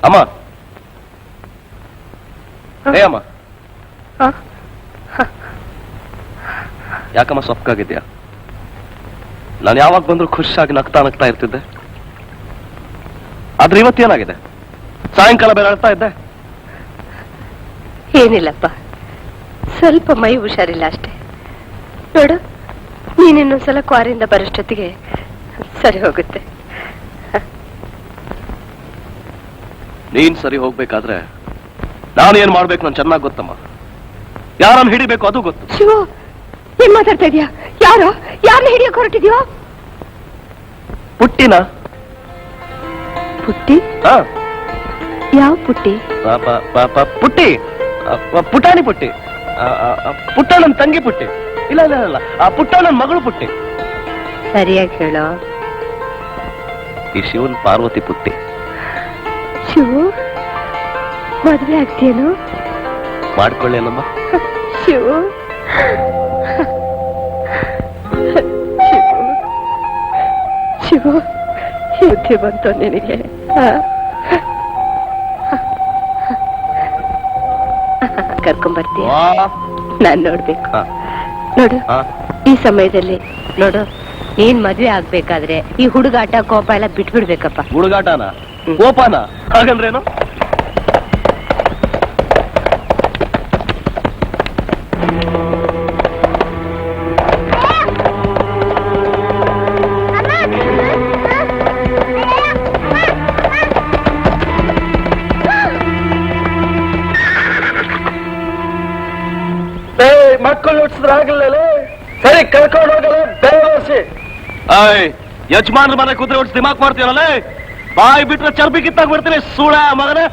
ಅಮ್ಮ ಏ ಅಮ್ಮ, ಯಾಕಮ್ಮ ಸೊಕ್ಕಾಗಿದ್ಯಾ? ನಾನು ಯಾವಾಗ ಬಂದ್ರು ಖುಷಿಯಾಗಿ ನಗ್ತಾ ಇರ್ತಿದ್ದೆ. ಆದ್ರೆ ಇವತ್ತೇನಾಗಿದೆ? ಸಾಯಂಕಾಲ ಬೇರೆ ಅಳ್ತಾ ಇದ್ದೆ. ಏನಿಲ್ಲಪ್ಪ, ಸ್ವಲ್ಪ ಮೈ ಹುಷಾರಿಲ್ಲ ಅಷ್ಟೇ. ನೋಡು, ನೀನಿನ್ನೊಂದ್ಸಲ ಕ್ವಾರಿಂದ ಬರೋಷ್ಟೊತ್ತಿಗೆ ಸರಿ ಹೋಗುತ್ತೆ. ನೀನ್ ಸರಿ ಹೋಗ್ಬೇಕಾದ್ರೆ ನಾನು ಏನ್ ಮಾಡ್ಬೇಕು ನಾನು ಚೆನ್ನಾಗಿ ಗೊತ್ತಮ್ಮ. ಯಾರನ್ನ ಹಿಡಿಬೇಕು ಅದು ಗೊತ್ತು. ಶಿವು, ಏನ್ ಮಾತಾಡ್ತಾ ಇದೀಯಾ? ಯಾರನ್ನ ಹಿಡಿಯಕ್ ಹೊರಟಿದ್ಯೋ? ಪುಟ್ಟಿನ ಪುಟ್ಟಿ? ಯಾವ ಪುಟ್ಟಿ? ಪುಟ್ಟಿ, ಪುಟಾಣಿ ಪುಟ್ಟಿ, ಪುಟ್ಟಣ್ಣನ ತಂಗಿ ಪುಟ್ಟಿ. ಇಲ್ಲ, ಆ ಪುಟ್ಟಣ್ಣನ ಮಗಳು ಪುಟ್ಟಿ. ಸರಿಯಾಗಿ ಹೇಳೋ. ಈ ಶಿವನ್ ಪಾರ್ವತಿ ಪುಟ್ಟಿ. ಶಿವು, ಮದ್ವೆ ಆಗ್ತೀಯೇನು? ಮಾಡ್ಕೊಳ್ಳಿ ಅಲ್ಲಮ್ಮ. ಶಿವು, ಶಿವು, ಬುದ್ಧಿ ಬಂತು ನಿನಗೆ? ಕರ್ಕೊಂಡ್ಬರ್ತೀಯ? ನಾನ್ ನೋಡ್ಬೇಕು. ನೋಡು, ಈ ಸಮಯದಲ್ಲಿ ನೋಡು, ಏನ್ ಮದ್ವೆ ಆಗ್ಬೇಕಾದ್ರೆ ಈ ಹುಡುಗಾಟ ಕೋಪ ಎಲ್ಲ ಬಿಟ್ಬಿಡ್ಬೇಕಪ್ಪ. ಹುಡುಗಾಟನ ಕೋಪನ ಹಾಗಂದ್ರೇನು? ಮಕ್ಕಳು ಹುಟ್ಟಿಸಿದ್ರೆ ಆಗಲ್ಲ, ಸರಿ ಕರ್ಕೊಂಡು ಹೋಗಲ್ಲ, ಬೇರೆ ಯಜಮಾನ್ರ ಮನೆ ಕುದುರೆ ಹೊಡ್ಸಿ ದಿಮಾಕ್ ಮಾಡ್ತೀವಲ್ಲ, ಬಾಯಿ ಬಿಟ್ರೆ ಚರ್ಬಿ ಕಿತ್ತಾಗ ಬಿಡ್ತೀನಿ ಸೂಳ ಮಗನೇ.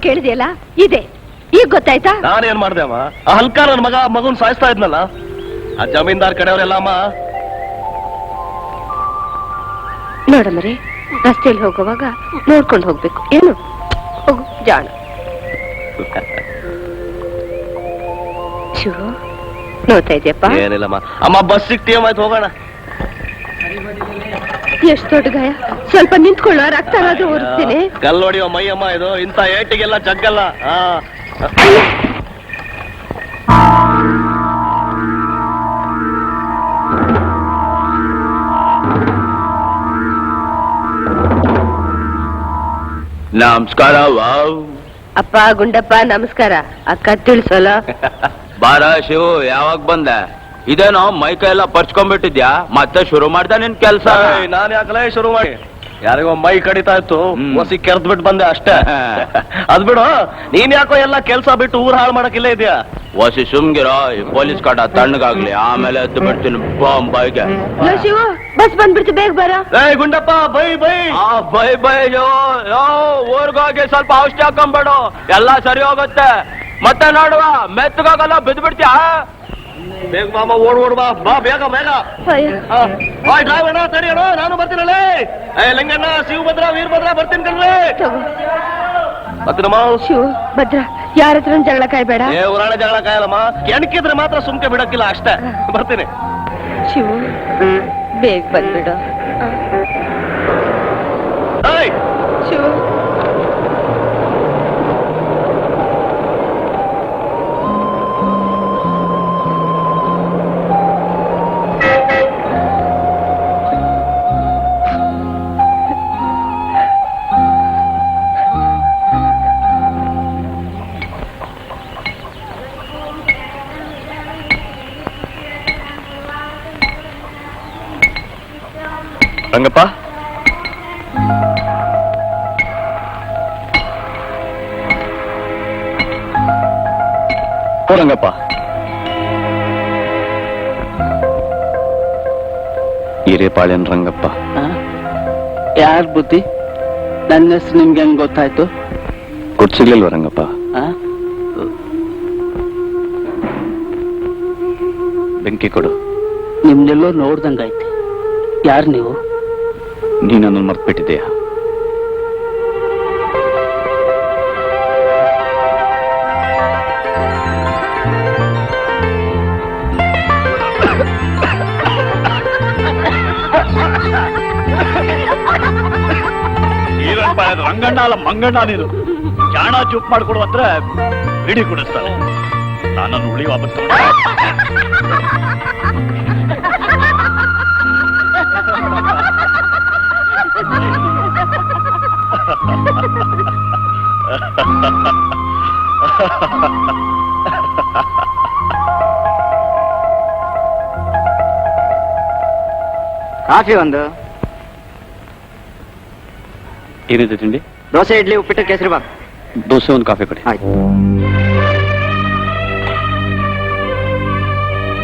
ಕೇಳಿದೆಯಲ್ಲ ಇದೆ, ಈಗ ಗೊತ್ತಾಯ್ತಾ? ನಾನೇನ್ ಮಾಡ್ದೆ ಅಮ್ಮ? ಆ ಹಲ್ಕ ನನ್ನ ಮಗನ್ ಸಾಯಿಸ್ತಾ ಇದ್ನಲ್ಲ, ಆ ಜಮೀನ್ದಾರ್ ಕಡೆಯವರೆಲ್ಲ ಅಮ್ಮ. ನೋಡಮ್ಮರೇ, ರಸ್ತೆಯಲ್ಲಿ ಹೋಗುವಾಗ ನೋಡ್ಕೊಂಡು ಹೋಗ್ಬೇಕು. ಏನು ಹೋಗು ಜಾಣ. ಶಿವ ನೋಡ್ತಾ ಇದೆಯಪ್ಪ? ಏನಿಲ್ಲಮ್ಮ ಅಮ್ಮ, ಬಸ್ ಸಿಕ್ತೀಯಮ್ಮ, ಆಯ್ತು ಹೋಗೋಣ. ಎಷ್ಟು ದೊಡ್ಡ ಗಾಯ, ಸ್ವಲ್ಪ ನಿಂತ್ಕೊಳ್ಳೋ, ರಕ್ತ ಏನಾದ್ರೂ ಒರೆಸ್ತೀನಿ. ಕಲ್ಲು ಹೊಡಿಯೋ ಮೈ ಅಮ್ಮ ಇದು, ಇಂಥ ಏಟಿಗೆಲ್ಲ ಜಗ್ಗಲ್ಲ. ನಮಸ್ಕಾರ. ವಾವ್. ಅಪ್ಪ ಗುಂಡಪ್ಪ ನಮಸ್ಕಾರ. ಅಕ್ಕ ತಿಳಿಸೋಲ್ಲ. ಬಾರ ಶಿವು, ಯಾವಾಗ ಬಂದೆ? ಇದೇನೋ ಮೈಕೈ ಎಲ್ಲ ಪರ್ಚ್ಕೊಂಡ್ಬಿಟ್ಟಿದ್ಯಾ? ಮತ್ತೆ ಶುರು ಮಾಡ್ದ ನಿನ್ ಕೆಲ್ಸ? ನಾನು ಯಾಕಲೇ ಶುರು ಮಾಡಿ, ಯಾರಿಗೋ ಮೈ ಕಡಿತಾ ಇತ್ತು, ಹೊಸಿ ಕೆರ್ದ್ ಬಿಟ್ಟು ಬಂದೆ ಅಷ್ಟೇ. ಅದ್ ಬಿಡು, ನೀನ್ ಯಾಕೋ ಎಲ್ಲ ಕೆಲ್ಸ ಬಿಟ್ಟು ಊರ್ ಹಾಳು ಮಾಡಕ್ಕಿಲ್ಲೇ ಇದೆಯಾ? ಹೊಸಿ ಸುಮ್ಗಿರೋ, ಈ ಪೊಲೀಸ್ ಕಾಟ ತಣ್ಣಗಾಗ್ಲಿ, ಆಮೇಲೆ ಎದ್ದು ಬಿಡ್ತೀನಿ ಬಾಂಬೈಗೆ. ಶಿವ ಬಸ್ ಬಂದ್ಬಿಡ್ತು, ಬೇಗ ಬರ. Gundappa bye bye. Bye bye. ಊರ್ಗೋಗಿ ಸ್ವಲ್ಪ ಔಷಧಿ ಹಾಕೊಂಬೇಡು, ಎಲ್ಲ ಸರಿ ಹೋಗುತ್ತೆ. ಮತ್ತೆ ನೋಡುವ, ಮೆತ್ತಗಾಗಲ್ಲ, ಬಿದ್ದು ಬಿಡ್ತೀಯ. ಬೇಗ ಮಾಮ, ಓಡ್ ಬಾ, ಬಾ ಬೇಗ ಬೇಗ. ಡ್ರೈವರ್ ತಡಿಯೋಣ, ನಾನು ಬರ್ತೀನಲ್ಲೇ. ಲಿಂಗಣ್ಣ, ಶಿವಭದ್ರ, ವೀರಭದ್ರ ಬರ್ತೀನಿ ಕಣ್ಲೆ. ಬರ್ತೀನಮ್ಮ. ಶಿವ ಭದ್ರ, ಯಾರ ಹತ್ರ ಜಗಳ ಕಾಯ್ಬೇಡ. ಊರಾಣ ಜಗಳ ಕಾಯಲ್ಲಮ್ಮ, ಕೆಣಕಿದ್ರೆ ಮಾತ್ರ ಸುಮ್ಕೆ ಬಿಡಕ್ಕಿಲ್ಲ ಅಷ್ಟೇ. ಬರ್ತೀನಿ. ಶಿವ ಬೇಗ ಬಂದ್ಬಿಡು. ಶಿವ ರಂಗಪ್ಪ, ಓ ರಂಗಪ್ಪ, ಹಿರೇಪಾಳ್ಯನ್ ರಂಗಪ್ಪ. ಯಾರ್ ಬುದ್ಧಿ? ನನ್ನ ಹೆಸರು ನಿಮ್ಗೆ ಹೆಂಗ್ ಗೊತ್ತಾಯ್ತು? ಗುರ್ಸಿರ್ಲಿಲ್ವ ರಂಗಪ್ಪ? ಬೆಂಕಿ ಕೊಡು. ನಿಮ್ನೆಲ್ಲೋ ನೋಡ್ದಂಗಾಯ್ತು. ಯಾರು ನೀವು? ನೀನನ್ನು ಮರ್ತ್ಬಿಟ್ಟಿದೆಯಾ? ರಂಗಣ್ಣ ಅಲ್ಲ ಮಂಗಣ್ಣ, ನೀನು ಜಾಣ ಚೂಪ್ ಮಾಡ್ಕೊಡು ಅಂದ್ರೆ ಬಿಡಿ ಕುಡಿಸ್ತಾರೆ. ನಾನನ್ನು ಉಳಿ ವಾಪಸ್ ಕಾಫಿ ಒಂದು. ಏನಿದೆ ತಿಂಡಿ? ದೋಸೆ, ಇಡ್ಲಿ, ಉಪ್ಪಿಟ್ಟು, ಕೇಸರಿ ಬಾತ್. ದೋಸೆ ಒಂದು, ಕಾಫಿ ಕೊಡಿ. ಆಯ್ತು.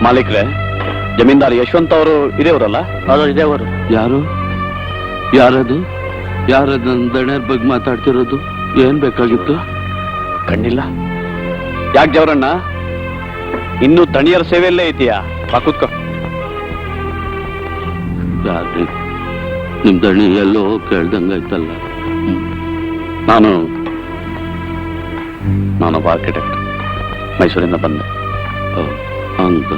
ಮಾಲೀಕ್ರೆ, ಜಮೀನ್ದಾರ್ ಯಶವಂತ್ ಅವರು ಇದೇವರಲ್ಲ? ಅದು ಇದೇವರು. ಯಾರು? ಯಾರದು? ಯಾರದು? ದಣ್ಯರ ಬಗ್ಗೆ ಮಾತಾಡ್ತಿರೋದು? ಏನ್ ಬೇಕಾಗಿತ್ತು? ಕಣ್ಣಿಲ್ಲ? ಯಾಕೆ ಜವರಣ್ಣ, ಇನ್ನೂ ತಣಿಯರ ಸೇವೆಯಲ್ಲೇ ಇದೆಯಾ? ಬಾ ಕೂತ್ಕೋ. ಯಾರ್ರಿ? ನಿಮ್ ದಣಿ ಎಲ್ಲೋ ಕೇಳ್ದಂಗಾಯ್ತಲ್ಲ. ನಾನೊಬ್ಬ ಆರ್ಕಿಟೆಕ್ಟ್, ಮೈಸೂರಿಂದ ಬಂದೆ. ಹಂಗ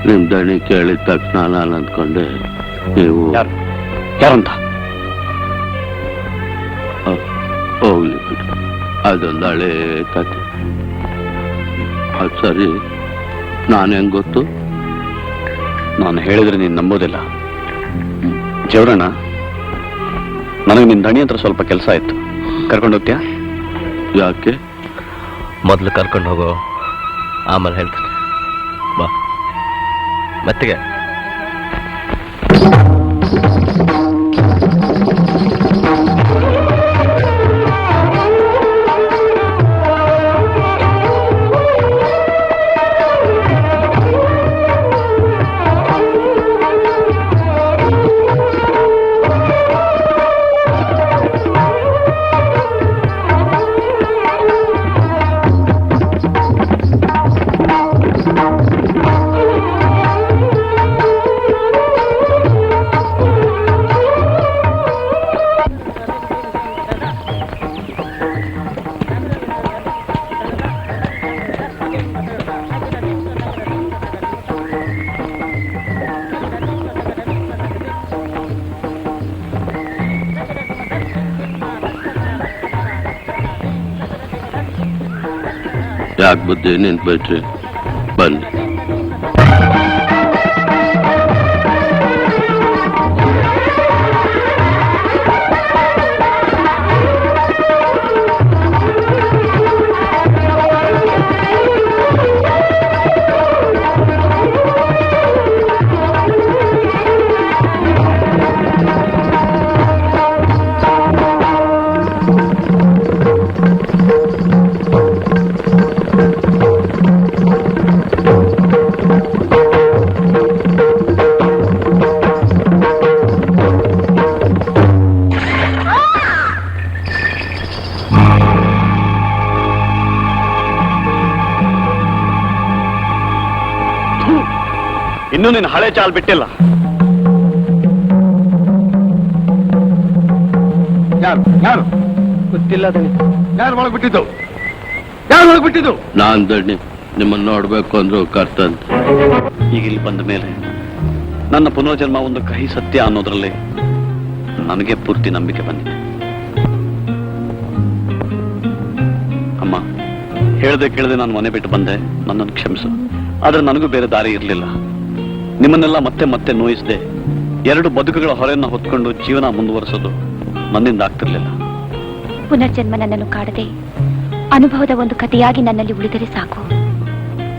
ನಿಮ್ ದಣಿ ಕೇಳಿದ ತಕ್ಷಣ ನಾನು ಅಂದ್ಕೊಂಡೆ ನೀವು ಯಾರಂತ. ಹೋಗ್ಲಿ ಬಿಡಿ, ಅದೊಂದು ಹಳೆ ಕತೆ. ಅದು ಸರಿ, ನಾನು ಹೆಂಗ್ ಗೊತ್ತು? ನಾನು ಹೇಳಿದ್ರೆ ನೀನು ನಂಬೋದಿಲ್ಲ. ಜವರಣ್ಣ, ನನಗೆ ನಿನ್ನ ದಣಿ ಹತ್ರ ಸ್ವಲ್ಪ ಕೆಲಸ ಆಯ್ತು, ಕರ್ಕೊಂಡು ಹೋಗ್ತೀಯಾ? ಯಾಕೆ? ಮೊದಲು ಕರ್ಕೊಂಡು ಹೋಗೋ, ಆಮೇಲೆ ಹೇಳ್ತೀನಿ. ಬಾ ಮತ್ತಿಗೆ. ಯಾಕೆ ಬುದ್ಧಿ ನಿಂತ್ಬಿಟ್ರಿ ಬನ್ನಿ. ಇನ್ನೂ ನೀನು ಹಳೆ ಚಾಲ್ ಬಿಟ್ಟಿಲ್ಲ. ಯಾರು ಗೊತ್ತಿಲ್ಲ ಯಾರು ಒಳಗ್ ಬಿಟ್ಟಿದ್ದು? ಯಾರು ಒಳಗ್ ಬಿಟ್ಟಿದ್ದು? ನಾನ್ ದಣ್ಣಿ ನಿಮ್ಮನ್ನ ನೋಡ್ಬೇಕು ಅಂದ್ರು ಕರ್ತಂತ. ಈಗ ಇಲ್ಲಿ ಬಂದ ಮೇಲೆ ನನ್ನ ಪುನರ್ಜನ್ಮ ಒಂದು ಕಹಿ ಸತ್ಯ ಅನ್ನೋದ್ರಲ್ಲಿ ನನಗೆ ಪೂರ್ತಿ ನಂಬಿಕೆ ಬಂದಿದೆ. ಅಮ್ಮ, ಹೇಳ್ದೆ ಕೇಳದೆ ನಾನು ಮನೆ ಬಿಟ್ಟು ಬಂದೆ, ನನ್ನನ್ನು ಕ್ಷಮಿಸು. ಆದ್ರೆ ನನಗೂ ಬೇರೆ ದಾರಿ ಇರಲಿಲ್ಲ. ನಿಮ್ಮನ್ನೆಲ್ಲ ಮತ್ತೆ ಮತ್ತೆ ನೋಯಿಸದೆ 2 ಬದುಕುಗಳ ಹೊರೆಯನ್ನು ಹೊತ್ಕೊಂಡು ಜೀವನ ಮುಂದುವರಿಸೋದು ನನ್ನಿಂದ ಆಗ್ತಿರ್ಲಿಲ್ಲ. ಪುನರ್ಜನ್ಮ ನನ್ನನ್ನು ಕಾಡದೆ ಅನುಭವದ ಒಂದು ಕಥೆಯಾಗಿ ನನ್ನಲ್ಲಿ ಉಳಿದರೆ ಸಾಕು.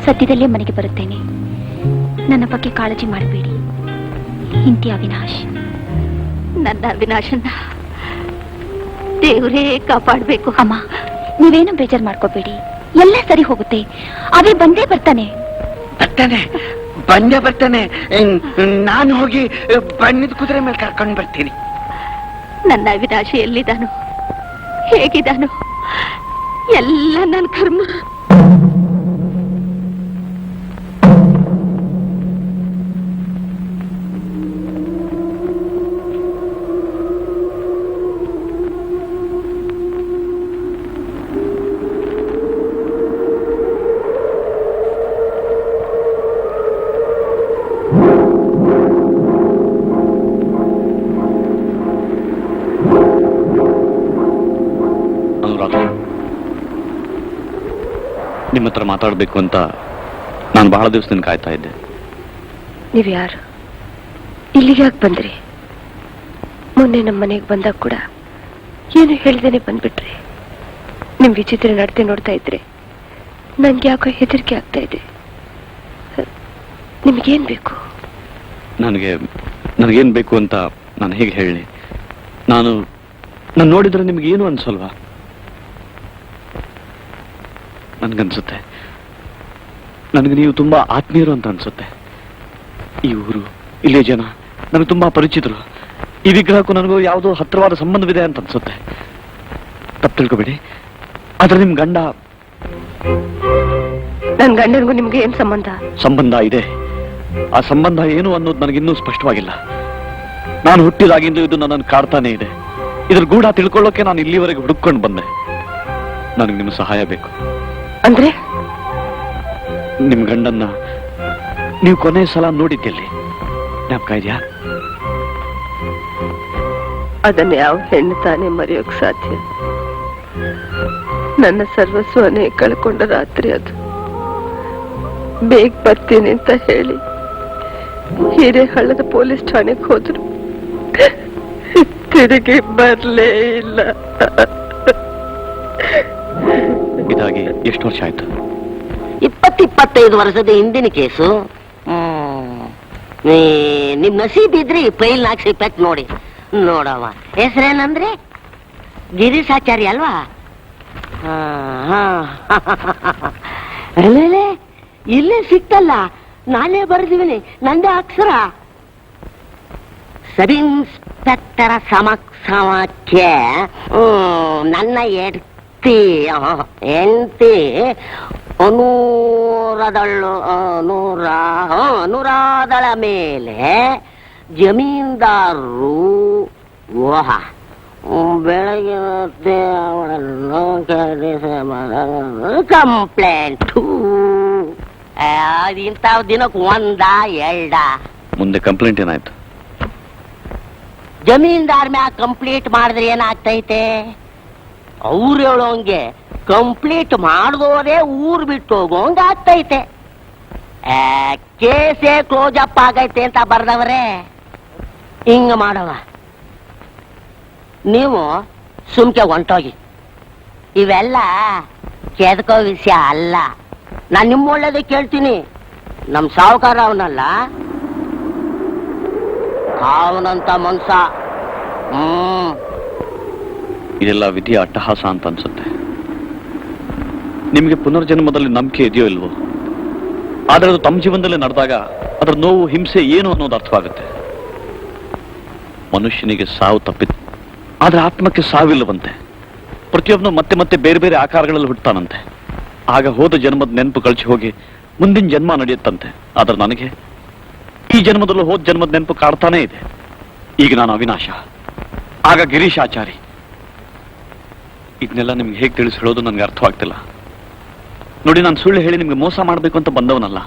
ಸದ್ಯದಲ್ಲೇ ಮನೆಗೆ ಬರುತ್ತೇನೆ. ನನ್ನ ಬಗ್ಗೆ ಕಾಳಜಿ ಮಾಡಬೇಡಿ. ಇಂತಿ ಅವಿನಾಶ್. ನನ್ನ ಅವಿನಾಶನ್ನ ದೇವರೇ ಕಾಪಾಡಬೇಕು. ಅಮ್ಮ, ನೀವೇನು ಬೇಜಾರು ಮಾಡ್ಕೋಬೇಡಿ, ಎಲ್ಲ ಸರಿ ಹೋಗುತ್ತೆ. ಅವೇ ಬಂದೇ ಬರ್ತಾನೆ. ಬಂದೇ ಬರ್ತಾನೆ. ನಾನು ಹೋಗಿ ಬಣ್ಣದ ಕುದುರೆ ಮೇಲೆ ಕರ್ಕೊಂಡು ಬರ್ತೀನಿ. ನನ್ನ ಅವಿನಾಶ ಎಲ್ಲಿದ್ದಾನು, ಹೇಗಿದ್ದಾನು, ಎಲ್ಲ ನನ್ನ ಕರ್ಮ. ನಿಮ್ಮ ಹತ್ರ ಮಾತಾಡಬೇಕು ಅಂತ ನಾನು ಬಹಳ ದಿವಸದಿಂದ ಕಾಯ್ತಾ ಇದ್ದೆ. ನೀವ್ ಯಾರು? ಇಲ್ಲಿಗೆ ಯಾಕೆ ಬಂದ್ರಿ? ಮೊನ್ನೆ ನಮ್ಮ ಮನೆಗೆ ಬಂದಾಗ ಕೂಡ ಏನು ಹೇಳ್ದೇನೆ ಬಂದ್ಬಿಟ್ರಿ. ನಿಮ್ ವಿಚಿತ್ರ ನಡತೆ ನೋಡ್ತಾ ಇದ್ರೆ ನನ್ಗೆ ಯಾಕೋ ಹೆದರಿಕೆ ಆಗ್ತಾ ಇದೆ. ನಿಮ್ಗೇನ್ ಬೇಕು? ನನಗೇನ್ ಬೇಕು ಅಂತ ನಾನು ಹೇಗೆ ಹೇಳಿ? ನಾನು ನೋಡಿದ್ರೆ ನಿಮ್ಗೇನು ಅನ್ಸಲ್ವಾ? ನನ್ಗನ್ಸುತ್ತೆ ನನಗೆ ನೀವು ತುಂಬಾ ಆತ್ಮೀಯರು ಅಂತ ಅನ್ಸುತ್ತೆ. ಈ ಊರು, ಇಲ್ಲೇ ಜನ ನನಗೆ ತುಂಬಾ ಪರಿಚಿತರು. ಈ ವಿಗ್ರಹಕ್ಕೂ ನನಗೂ ಯಾವುದೋ ಹತ್ತಿರವಾದ ಸಂಬಂಧವಿದೆ ಅಂತ ಅನ್ಸುತ್ತೆ. ತಪ್ಪು ತಿಳ್ಕೊಬೇಡಿ. ಆದ್ರೆ ನಿಮ್ ಗಂಡ, ನನ್ ಗಂಡನಿಗೂ ನಿಮ್ಗೆ ಏನ್ ಸಂಬಂಧ ಇದೆ. ಆ ಸಂಬಂಧ ಏನು ಅನ್ನೋದು ನನಗಿನ್ನೂ ಸ್ಪಷ್ಟವಾಗಿಲ್ಲ. ನಾನು ಹುಟ್ಟಿದಾಗಿಂದ ಇದು ನನ್ನನ್ನು ಕಾಡ್ತಾನೆ ಇದೆ. ಇದ್ರ ಗೂಢ ತಿಳ್ಕೊಳ್ಳೋಕೆ ನಾನು ಇಲ್ಲಿವರೆಗೆ ಹುಡುಕೊಂಡು ಬಂದೆ. ನನಗೆ ನಿಮ್ಮ ಸಹಾಯ ಬೇಕು. ಅಂದ್ರೆ? ನಿಮ್ ಗಂಡನ್ನ ನೀವು ಕೊನೆ ಸಲ ನೋಡಿದ್ದಲ್ಲಿ ಜ್ಞಾಪಕ ಇದೆಯಾ? ಅದನ್ನ ಯಾವ ಹೆಣ್ಣು ತಾನೇ ಮರೆಯೋಕ್ ಸಾಧ್ಯ? ನನ್ನ ಸರ್ವಸ್ವನೇ ಕಳ್ಕೊಂಡ ರಾತ್ರಿ ಅದು. ಬೇಗ ಬರ್ತೀನಿ ಅಂತ ಹೇಳಿ ಹಿರೇಹಳ್ಳದ ಪೊಲೀಸ್ ಠಾಣೆಗೆ ಹೋದ್ರು. ತಿರುಗಿ ಬರ್ಲೇ ಇಲ್ಲ. ಇದಾಗಿ ಎಷ್ಟು ವರ್ಷ ಆಯ್ತು? 20-25 ವರ್ಷದ ಹಿಂದಿನ ಕೇಸು. ನಿಮ್ ನಸೀಬ್ ಇದ್ರಿ ಫೈಲ್ ನಾಕ್ಸಿ ಪೆಟ್ ನೋಡಿ ನೋಡವ. ಹೆಸರೇನಂದ್ರೆ ಗಿರೀಶಾಚಾರ್ಯ ಅಲ್ವಾ? ಇಲ್ಲೇ ಸಿಕ್ತಲ್ಲ, ನಾನೇ ಬರೆದಿದ್ದೀನಿ, ನಂದೇ ಅಕ್ಷರ. ಸಬ್ ಇನ್ಸ್ಪೆಕ್ಟರ ಸಮಕ್ಷಮಕ್ಕೆ ನನ್ನ ಹೆಂಡತಿ ಅನುರಾಧಳ ಮೇಲೆ ಜಮೀನ್ದಾರರು ಬೆಳಗ್ಗೆ ಕಂಪ್ಲೇಂಟು. ಇಂಥ ದಿನಕ್ಕೆ 1-2 ಮುಂದೆ ಕಂಪ್ಲೇಂಟ್ ಏನಾಯ್ತು? ಜಮೀನ್ದಾರ್ ಮ್ಯಾಗ ಕಂಪ್ಲೀಟ್ ಮಾಡಿದ್ರೆ ಏನಾಗ್ತೈತೆ? ಅವ್ರು ಹೇಳೋಂಗೆ ಕಂಪ್ಲೀಟ್ ಮಾಡಿದೋರೇ ಊರ್ ಬಿಟ್ಟು ಹೋಗೋಂಗ ಆಗ್ತೈತೆ. ಕೇಸೇ ಕ್ಲೋಸ್ ಅಪ್ ಆಗೈತೆ ಅಂತ ಬರ್ದವ್ರೆ. ಹಿಂಗ ಮಾಡವ, ನೀವು ಸುಮ್ಕೆ ಹೊಂಟೋಗಿ. ಇವೆಲ್ಲ ಕೆದಕೋ ವಿಷಯ ಅಲ್ಲ. ನಾನ್ ನಿಮ್ಮ ಒಳ್ಳೇದೇ ಕೇಳ್ತೀನಿ. ನಮ್ ಸಾವುಕಾರ ಅವನಲ್ಲ, ಅವನಂತ ಮನ್ಸ. ಇದೆಲ್ಲ ವಿಧಿಯ ಅಟ್ಟಹಾಸ ಅಂತ ಅನ್ಸುತ್ತೆ. ನಿಮಗೆ ಪುನರ್ಜನ್ಮದಲ್ಲಿ ನಂಬಿಕೆ ಇದೆಯೋ ಇಲ್ವೋ, ಆದ್ರೆ ಅದು ತಮ್ಮ ಜೀವನದಲ್ಲಿ ನಡೆದಾಗ ಅದರ ನೋವು, ಹಿಂಸೆ ಏನು ಅನ್ನೋದು ಅರ್ಥವಾಗುತ್ತೆ. ಮನುಷ್ಯನಿಗೆ ಸಾವು ತಪ್ಪಿತ್ತು, ಆದ್ರೆ ಆತ್ಮಕ್ಕೆ ಸಾವಿಲ್ಲವಂತೆ. ಪ್ರತಿಯೊಬ್ಬನು ಮತ್ತೆ ಮತ್ತೆ ಬೇರೆ ಬೇರೆ ಆಕಾರಗಳಲ್ಲಿ ಹುಟ್ಟತಾನಂತೆ. ಆಗ ಹೋದ ಜನ್ಮದ ನೆನಪು ಕಳಚಿ ಹೋಗಿ ಮುಂದಿನ ಜನ್ಮ ನಡೆಯುತ್ತಂತೆ. ಆದ್ರೆ ನನಗೆ ಈ ಜನ್ಮದಲ್ಲೂ ಹೋದ ಜನ್ಮದ ನೆನಪು ಕಾಡ್ತಾನೇ ಇದೆ. ಈಗ ನಾನು ಅವಿನಾಶ, ಆಗ ಗಿರೀಶಾಚಾರಿ. ಇದನ್ನೆಲ್ಲ ನಿಮ್ಗೆ ಹೇಗೆ ತಿಳಿಸಿ ಹೇಳೋದು ನನಗೆ ಅರ್ಥವಾಗ್ತಿಲ್ಲ. ನೋಡಿ, ನಾನು ಸುಳ್ಳು ಹೇಳಿ ನಿಮ್ಗೆ ಮೋಸ ಮಾಡಬೇಕು ಅಂತ ಬಂದವನಲ್ಲ.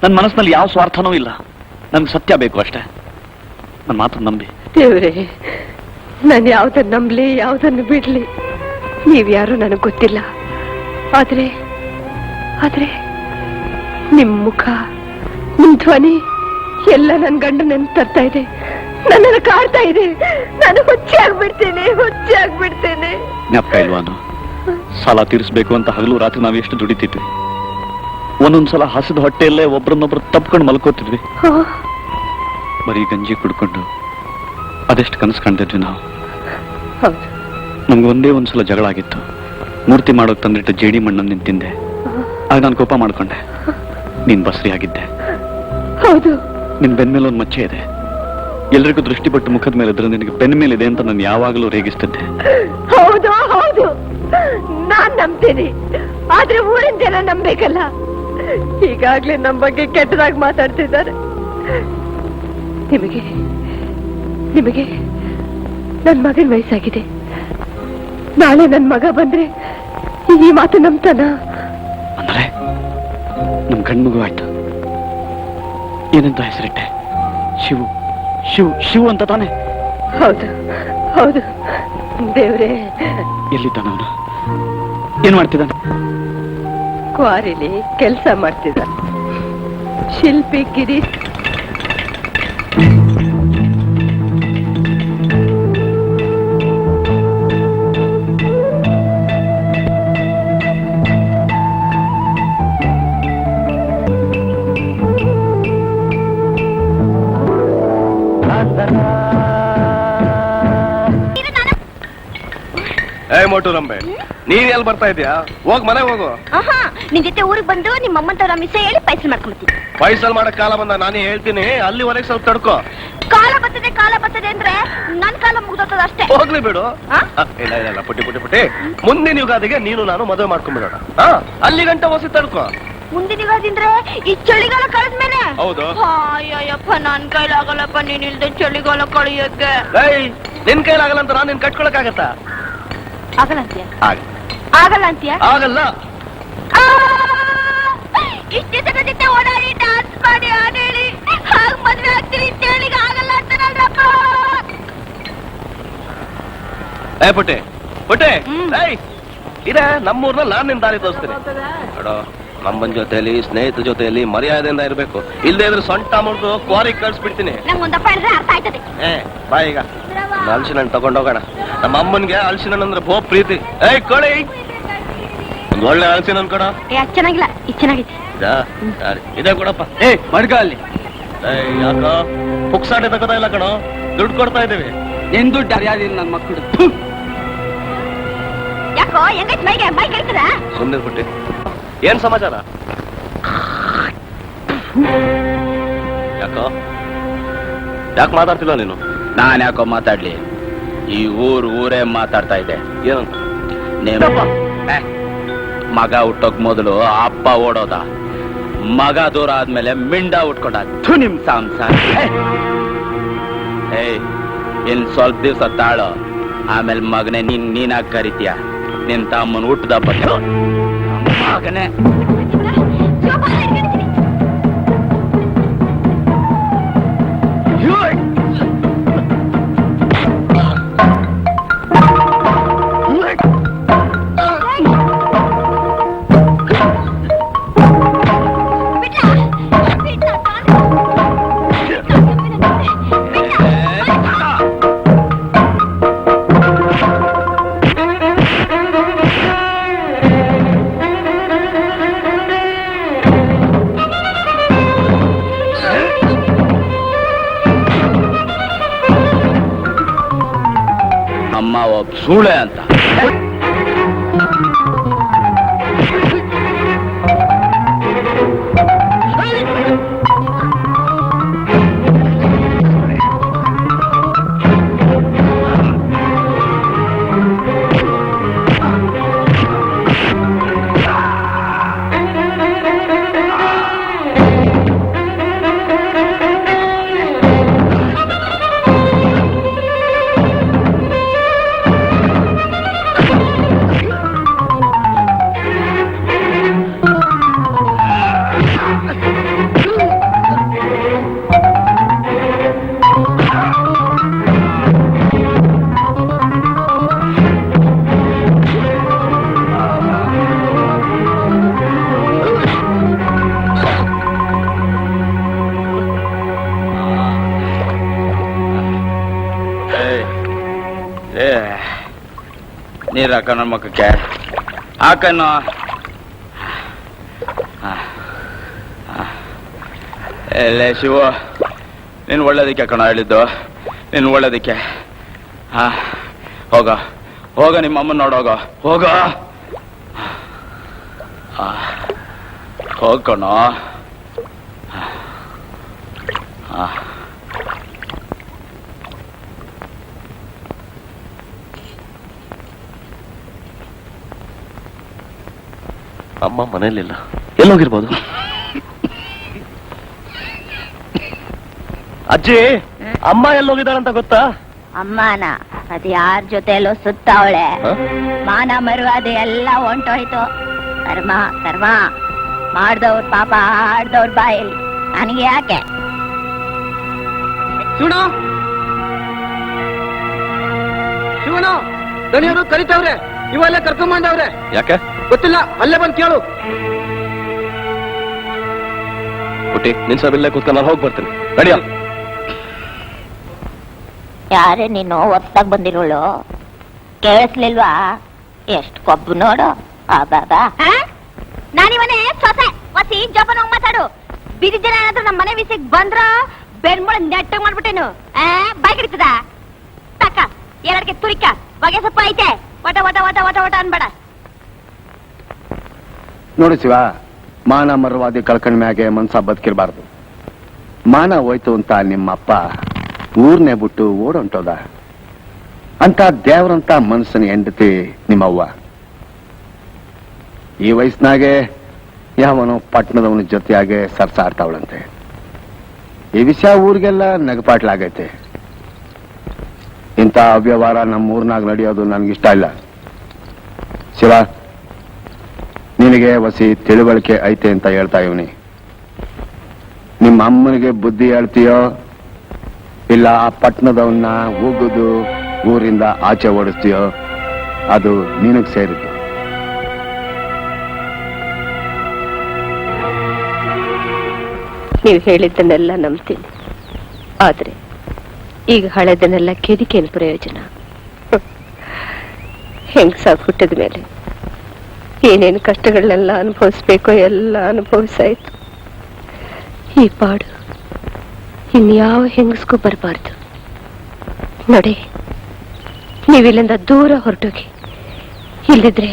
ನನ್ನ ಮನಸ್ಸಿನಲ್ಲಿ ಯಾವ ಸ್ವಾರ್ಥನೂ ಇಲ್ಲ. ನನ್ಗೆ ಸತ್ಯ ಬೇಕು ಅಷ್ಟೇ. ನನ್ನ ಮಾತನ್ನು ನಂಬಿ. ದೇವ್ರೆ, ನಾನು ಯಾವ್ದನ್ನ ನಂಬಲಿ, ಯಾವ್ದನ್ನು ಬಿಡ್ಲಿ, ನೀವ್ಯಾರು ನನಗೆ ಗೊತ್ತಿಲ್ಲ. ಆದ್ರೆ ಆದ್ರೆ ನಿಮ್ ಮುಖ, ನಿಮ್ ಧ್ವನಿ ಎಲ್ಲ ನನ್ ಗಂಡ ನೆನ್ಪು ತರ್ತಾ ಇದೆ, ನನ್ನನ್ನು ಕಾಡ್ತಾ ಇದೆ. ನಾನು ಹುಚ್ಚಿ ಆಗ್ಬಿಡ್ತೇನೆ. ಜ್ಞಾಪಕ ಇಲ್ವಾನು? ಸಾಲ ತೀರಿಸಬೇಕು ಅಂತ ಹಗಲು ರಾತ್ರಿ ನಾವು ಎಷ್ಟು ದುಡಿತಿದ್ವಿ. ಒಂದೊಂದ್ಸಲ ಹಸಿದ ಹೊಟ್ಟೆಯಲ್ಲೇ ಒಬ್ರನ್ನೊಬ್ರು ತಪ್ಕೊಂಡು ಮಲ್ಕೋತಿದ್ವಿ. ಬರೀ ಗಂಜಿ ಕುಡ್ಕೊಂಡು ಅದೆಷ್ಟು ಕನಸು ಕಾಣ್ತಿದ್ವಿ ನಾವು. ನಮ್ಗೆ ಒಂದೇ ಒಂದ್ಸಲ ಜಗಳ ಆಗಿತ್ತು. ಮೂರ್ತಿ ಮಾಡೋಕ್ ತಂದಿಟ್ಟು ಜೇಡಿ ಮಣ್ಣನ್ನು ನಿಂತಿದ್ದೆ. ಆಗ ನಾನು ಕೋಪ ಮಾಡ್ಕೊಂಡೆ. ನೀನ್ ಬಸ್ರಿ ಆಗಿದ್ದೆ. ಹೌದು, ನಿನ್ ಬೆನ್ ಮೇಲೆ ಒಂದು ಮಚ್ಚೆ ಇದೆ. ಎಲ್ರಿಗೂ ದೃಷ್ಟಿ ಪಟ್ಟು ಮುಖದ ಮೇಲೆ ಇದ್ರೆ ನಿನಗೆ ಬೆನ್ನ ಮೇಲೆ ಇದೆ ಅಂತ ನಾನು ಯಾವಾಗಲೂ ರೇಗಿಸ್ತಿದ್ದೆ. ಹೌದು ಹೌದು, ನಾನ್ ನಂಬ್ತೀನಿ. ಆದ್ರೆ ಊರಿನ ಜನ ನಂಬೇಕಲ್ಲ. ಈಗಾಗ್ಲೇ ನಮ್ ಬಗ್ಗೆ ಕೆಟ್ಟದಾಗಿ ಮಾತಾಡ್ತಿದ್ದಾರೆ. ನಿಮಗೆ ನಿಮಗೆ ನನ್ ಮಗನ ವಯಸ್ಸಾಗಿದೆ. ನಾಳೆ ನನ್ ಮಗ ಬಂದ್ರೆ ಈ ಮಾತು ನಂಬ್ತಾನ? ಅಂದ್ರೆ ನಮ್ ಗಂಡ್ಮಗು ಆಯ್ತು. ಏನಂತ ಹೆಸರಿಟ್ಟೆ? ಶಿವು. ಶಿವು ಅಂತ ತಾನೆ? ಹೌದು ಹೌದು. ದೇವ್ರೆ, ಎಲ್ಲಿದ್ದಾನ ಅವನು? ಏನ್ ಮಾಡ್ತಿದ್ದಾನೆ? ಕ್ವಾರಿಲಿ ಕೆಲಸ ಮಾಡ್ತಿದ್ದ. ಶಿಲ್ಪಿ ಗಿರೀಶ್. ಮೋಟು ರಂಬೆ, ನೀನ್ ಎಲ್ಲಿ ಬರ್ತಾ ಇದೀಯಾ? ಹೋಗ್ ಮನೆ ಹೋಗು. ನಿನ್ ಜೊತೆ ಊರಿಗೆ ಬಂದು ನಿಮ್ಮ ಅಮ್ಮಂತವ್ರ ಮಿಸ್ ಹೇಳಿ ಪೈಸಲ್ ಮಾಡ್ಕೊಂಡ್ಬಿಡ್ತೀನಿ. ಪೈಸಲ್ ಮಾಡಕ್ ಕಾಲ ಬಂದ ನಾನೇ ಹೇಳ್ತೀನಿ. ಅಲ್ಲಿವರೆಗೆ ಸ್ವಲ್ಪ ತಡ್ಕೋ. ಕಾಲ ಬರ್ತದೆ ಅಂದ್ರೆ ನನ್ ಕಾಲ ಮುಗ್ದೋಗ್ತದ ಅಷ್ಟೇ. ಹೋಗ್ಲಿ ಬಿಡು. ಇಲ್ಲ ಪುಟ್ಟಿ ಮುಂದಿನ ಯುಗಾದಿಗೆ ನೀನು ನಾನು ಮದುವೆ ಮಾಡ್ಕೊಂಡ್ಬಿಡೋಣ. ಅಲ್ಲಿ ಗಂಟ ಹೊಸಿ ತಡ್ಕೋ. ಮುಂದಿನ ಯುಗಾದಿಂದ್ರೆ ಈ ಚಳಿಗಾಲ ಕಳೆದ್ಮೇಲೆ? ಹೌದು. ಅಯ್ಯಪ್ಪ, ನನ್ ಕೈಲಾಗಲ್ಲಪ್ಪ, ನೀನ್ ಇಲ್ದೆ ಚಳಿಗಾಲ ಕಳಿಯೋಕೆ. ನಿನ್ ಕೈಲಾಗಲ್ಲ ಅಂತ ನಾನು ನಿನ್ ಕಟ್ಕೊಳಕ್ ಆಗತ್ತಾ? ಆಗಲ್ಲ ಅಂತೀಯ? ಆಗಲ್ಲ. ಇಷ್ಟೇ ಜನ ಜೊತೆ ಓಡಾಡಿ ಡಾನ್ಸ್ ಮಾಡಿ ಆಡೇಳಿ ಹಾಗೆ ಮದ್ವೆ ಆಗ್ತೀನಿ ಅಂತೇಳಿ ಆಗಲ್ಲ ಅಂತ ನನ್ರಪ್ಪ. ಪುಟ್ಟೆ ಇದೆ ನಮ್ಮೂರ್ನಲ್ಲಿ ನಾನ್ ನಿನ್ ದಾರಿ ತೋರಿಸ್ತೀನಿ ನೋಡೋ. ನಮ್ಮನ್ ಜೊತೆಯಲ್ಲಿ ಸ್ನೇಹಿತರ ಜೊತೆಯಲ್ಲಿ ಮರ್ಯಾದೆಯಿಂದ ಇರ್ಬೇಕು. ಇಲ್ಲದೆ ಇದ್ರೆ ಸೊಂಟ ಮುರಿದು ಕ್ವಾರಿ ಕಳ್ಸ್ಬಿಡ್ತೀನಿ. ನಂಗೊಂದಪ್ಪ ಹೇಳಿದ್ರೆ ಅರ್ಥ ಆಯ್ತದೆ. ಬಾ ಈಗ ಹಲಸಿನ ಹಣ್ಣು ತಗೊಂಡೋಗೋಣ. ನಮ್ಮ ಅಮ್ಮನ್ಗೆ ಹಲಸಿನ ಹಣ್ಣು ಅಂದ್ರೆ ಬಹು ಪ್ರೀತಿ. ಕೊಡಿ ಒಂದ್ ಒಳ್ಳೆ ಹಲಸಿನ ಹಣ್ಣು ಕೊಡ. ಚೆನ್ನಾಗಿಲ್ಲ, ಇದು ಚೆನ್ನಾಗೈತಿ. ಇದೇ ಕೊಡಪ್ಪ. ಮಡ್ಗ ಅಲ್ಲಿ ಯಾಕೋ ಪುಕ್ಸಾಟೆ ತಗೋತಾ ಇಲ್ಲ ಕಣೋ, ದುಡ್ಡು ಕೊಡ್ತಾ ಇದ್ದೀವಿ. ಏನ್ ದುಡ್ಡು ಅರ್ಯಾದಿಲ್ಲ ನನ್ನ ಮಕ್ಕಳು. ಯಾಕೋ ಹೆಂಗೈತ್ ಮೈ ಕೇಳ್ತದ? ಸುಮ್ಮನೆ ಬಿಟ್ಟಿ. ಏನ್ ಸಮಾಚಾರ? ಯಾಕೋ ಯಾಕೆ ಮಾತಾಡ್ತಿಲ್ಲ ನೀನು? ನಾನ್ ಯಾಕೋ ಮಾತಾಡ್ಲಿ? ಈ ಊರೇ ಮಾತಾಡ್ತಾ ಇದೆ. ಏನಂತ? ಮಗ ಹುಟ್ಟೋಕ್ ಮೊದಲು ಅಪ್ಪ ಓಡೋದ, ಮಗ ದೂರ ಆದ್ಮೇಲೆ ಮಿಂಡ ಉಟ್ಕೊಂಡ. ನಿಮ್ ಸಂಸಾರ ಇನ್ ಸ್ವಲ್ಪ ದಿವ್ಸ ತಾಳು, ಆಮೇಲೆ ಮಗನೇ ನೀನಾಗ್ ಕರಿತೀಯ. ನಿನ್ ತಮ್ಮನ್ ಹುಟ್ಟದ ಬಗ್ಗೆ ಮಗನೇ. ನಿಮ್ಮಮ್ಮ ಒಬ್ಬ ಸೂಳೆ ಅಂತ. ನೀರು ಹಾಕ ನನ್ನ ಮಕ್ಕಕ್ಕೆ ಹಾಕನ್ನು. ಎಲ್ಲೇ ಶಿವ, ನೀನು ಒಳ್ಳೇದಕ್ಕೆ ಕಣ ಹೇಳಿದ್ದು, ನೀನು ಒಳ್ಳೇದಕ್ಕೆ. ಹೋಗ ಹೋಗ, ನಿಮ್ಮ ಅಮ್ಮನ ನೋಡೋಗ, ಹೋಗ ಹೋಗ್ಕಣ. ಅಮ್ಮ ಮನೇಲಿಲ್ಲ, ಎಲ್ಲೋಗಿರ್ಬೋದು? ಅಜ್ಜಿ, ಅಮ್ಮ ಎಲ್ಲೋಗಿದ್ದಾಳಂತ ಗೊತ್ತಾ? ಅಮ್ಮನ ಅದು ಯಾರ ಜೊತೆಯಲ್ಲೋ ಸುತ್ತಾವಳೆ. ಮಾನ ಮರುವಾದೆ ಎಲ್ಲ ಹೊಂಟೋಯ್ತು. ಕರ್ಮ ಕರ್ಮ ಮಾಡ್ದವ್ರ ಪಾಪ ಆಡ್ದವ್ರ ಬಾಯಲ್ಲಿ. ನನಗೆ ಯಾಕೆ? ಶಿವನು ದಣಿಯವರು ಕರಿತಾವ್ರೆ, ಇವೆಲ್ಲ ಕರ್ಕೊಂಬಂದವ್ರೆ. ಯಾಕೆ ಗೊತ್ತಿಲ್ಲ, ಅಲ್ಲೇ ಬಂದು ಕೇಳು. ಪುಟ್ಟಿ, ನಿನ್ ಸಬಿಲ್ಲೇ ಕೂತ್ಕೊಂಡು ನಾನು ಹೋಗಿ ಬರ್ತೀನಿ. ನಡಿಯ. ಯಾರೇ ನೀನು ಹೊತ್ತಾಗ ಬಂದಿರೋಳು? ಕೇಳಿಸ್ಲಿಲ್ವಾ? ಎಷ್ಟು ಕೊಬ್ಬು ನೋಡು. ಆಬಾಬಾ, ನಾನಿವನೇ ಸೊಸೆ ಒಸಿ ಜೋಪನ ಮಾತಾಡು. ಬೀದಿ ಜನ ಏನಾದ್ರು ನಮ್ಮ ಮನೆ ವಿಷಯಕ್ಕೆ ಬಂದ್ರ ಬೆನ್ಮೂಳ ನೆಟ್ಟ ಮಾಡ್ಬಿಟ್ಟೇನು? ಬಾಯ್ ಕಿಡಿತದ ತಕ್ಕ ಎರಡಕ್ಕೆ ತುರಿಕ ಬಗೆ ಸೊಪ್ಪ ಐತೆ. ಒಟ ಒಟ ಒಟ ಒಟ ಒಟ ಅನ್ಬೇಡ. ನೋಡಿ ಶಿವ, ಮಾನ ಮರವಾದಿ ಕಳ್ಕೊಂಡ ಮ್ಯಾಗೆ ಮನ್ಸ ಬದುಕಿರ್ಬಾರ್ದು. ಮಾನ ಹೋಯ್ತು ಅಂತ ನಿಮ್ಮಪ್ಪ ಊರ್ನೇ ಬಿಟ್ಟು ಓಡೊಂಟೋದ ಅಂತ ದೇವ್ರಂತ ಮನ್ಸನ ಹೆಂಡತಿ ನಿಮ್ಮವ್ವ. ಈ ವಯಸ್ಸಿನಾಗೆ ಯಾವನು ಪಟ್ಟಣದವನ ಜೊತೆಯಾಗೆ ಸರ್ಸಾಡ್ತಾವಳಂತೆ. ಈ ವಿಷಯ ಊರಿಗೆಲ್ಲ ನಗಪಾಟ್ಲಾಗೈತೆ. ಇಂಥ ಅವ್ಯವಹಾರ ನಮ್ಮ ಊರ್ನಾಗ ನಡೆಯೋದು ನನ್ಗಿಷ್ಟ ಇಲ್ಲ. ಶಿವ, ನಿನಗೆ ವಸಿ ತಿಳುವಳಿಕೆ ಐತೆ ಅಂತ ಹೇಳ್ತಾ ಇವನಿ. ನಿಮ್ಮ ಅಮ್ಮನಿಗೆ ಬುದ್ಧಿ ಹೇಳ್ತೀಯೋ ಇಲ್ಲ ಆ ಪಟ್ಟಣದವನ್ನ ಹೋಗುದು ಊರಿಂದ ಆಚೆ ಓಡಿಸ್ತೀಯೋ ಅದು ನಿನಗ್ ಸೇರಿದ್ದು. ನೀವು ಹೇಳಿದ್ದನ್ನೆಲ್ಲ ನಂಬ್ತೀನಿ. ಆದ್ರೆ ಈಗ ಹಳೆದನ್ನೆಲ್ಲ ಕೆದಿಕೇನು ಪ್ರಯೋಜನ? ಹೆಂಗಸಾಗಿ ಹುಟ್ಟಿದ ಮೇಲೆ ಏನೇನು ಕಷ್ಟಗಳನ್ನೆಲ್ಲ ಅನುಭವಿಸ್ಬೇಕೋ ಎಲ್ಲ ಅನುಭವಿಸಾಯ್ತು. ಈ ಪಾಡು ಇನ್ಯಾವ ಹೆಂಗಸ್ಗೂ ಬರಬಾರ್ದು. ನೋಡಿ, ನೀವಿಲ್ಲಿಂದ ದೂರ ಹೊರಟೋಗಿ. ಇಲ್ಲಿದ್ರೆ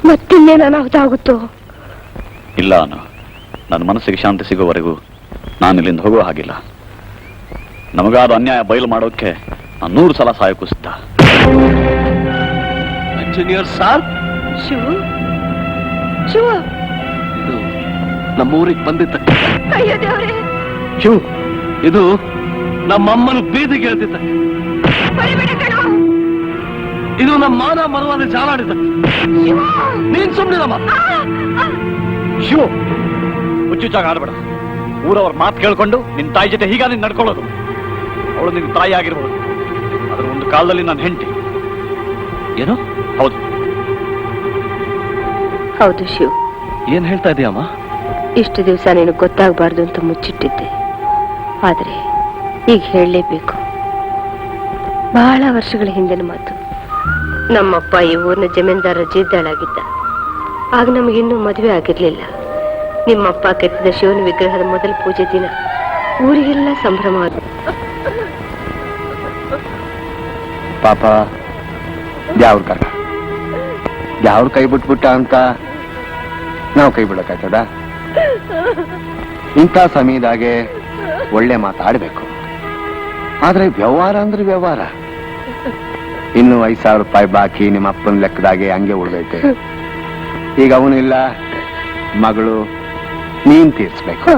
ಮತ್ತಿನ್ನೇನು ಅನಾಹುತ ಆಗುತ್ತೋ? ಇಲ್ಲ ಅನು, ನನ್ನ ಮನಸ್ಸಿಗೆ ಶಾಂತಿ ಸಿಗೋವರೆಗೂ ನಾನು ಇಲ್ಲಿಂದ ಹೋಗೋ ಹಾಗಿಲ್ಲ. ನಮಗಾದ ಅನ್ಯಾಯ ಬಯಲು ಮಾಡೋಕೆ ನಾನು 100 ಸಲ ಸಾಯಕ್ಕೂ ಸಿದ್ಧ. ಇಂಜಿನಿಯರ್ ಸಾರ್, ಶಿವ ಶಿವ, ಇದು ನಮ್ಮೂರಿಗೆ ಬಂದಿದ್ದ. ಅಯ್ಯೋ ದೇವ್ರೇ, ಶಿವ್, ಇದು ನಮ್ಮಮ್ಮನ ಬೀದಿಗೆ ಹೇಳ್ತಿದ್ದ. ಇದು ನಮ್ಮ ಮಾನ ಮರವಾದ ಜಾಲಾಡಿದ. ನೀನ್ ಸುಮ್ಮನಿರಮ್ಮ. ಶಿವು, ಹುಚ್ಚುಚ್ಚಾಗ ಆಡ್ಬೇಡ. ಊರವ್ರ ಮಾತು ಕೇಳ್ಕೊಂಡು ನಿನ್ ತಾಯಿ ಜೊತೆ ಹೀಗ ನೀನ್ ನಡ್ಕೊಳ್ಳೋದು. ಅವಳು ನಿನ್ ತಾಯಿ ಆಗಿರ್ಬೋದು, ಅದ್ರ ಒಂದು ಕಾಲದಲ್ಲಿ ನನ್ನ ಹೆಂಡತಿ. ಏನು? ಹೌದು ಹೌದು ಶಿವ್. ಏನ್ ಹೇಳ್ತಾ ಇದೀಯಮ್ಮ? ಇಷ್ಟು ದಿವಸ ನಿನಗೆ ಗೊತ್ತಾಗಬಾರ್ದು ಅಂತ ಮುಚ್ಚಿಟ್ಟಿದ್ದೆ. ಆದ್ರೆ ಈಗ ಹೇಳಲೇಬೇಕು. ಬಹಳ ವರ್ಷಗಳ ಹಿಂದಿನ ಮಾತು. ನಮ್ಮಪ್ಪ ಈ ಊರಿನ ಜಮೀನ್ದಾರ ಜೀದ್ದಾಳಾಗಿದ್ದ. ಆಗ ನಮಗಿನ್ನೂ ಮದುವೆ ಆಗಿರ್ಲಿಲ್ಲ. ನಿಮ್ಮಪ್ಪ ಕೆತ್ತಿದ ಶಿವನ ವಿಗ್ರಹದ ಮೊದಲ ಪೂಜೆ ದಿನ ಊರಿಗೆಲ್ಲ ಸಂಭ್ರಮ. ಪಾಪ ದ್ಯಾವ್ರ ಕರ್ಕ ದ್ಯಾವ್ರ ಕೈ ಬಿಟ್ಬಿಟ್ಟ ಅಂತ ನಾವು ಕೈ ಬಿಡಕ್ಕಾಯ್ತದ? ಇಂಥ ಸಮಯದಾಗೆ ಒಳ್ಳೆ ಮಾತಾಡ್ಬೇಕು. ಆದ್ರೆ ವ್ಯವಹಾರ ಅಂದ್ರೆ ವ್ಯವಹಾರ. ಇನ್ನು 5,000 ರೂಪಾಯಿ ಬಾಕಿ ನಿಮ್ಮ ಅಪ್ಪನ ಲೆಕ್ಕದಾಗೆ ಹಂಗೆ ಉಳ್ದೈತೆ. ಈಗ ಅವನಿಲ್ಲ, ಮಗಳು ನೀನ್ ತೀರ್ಸ್ಬೇಕು.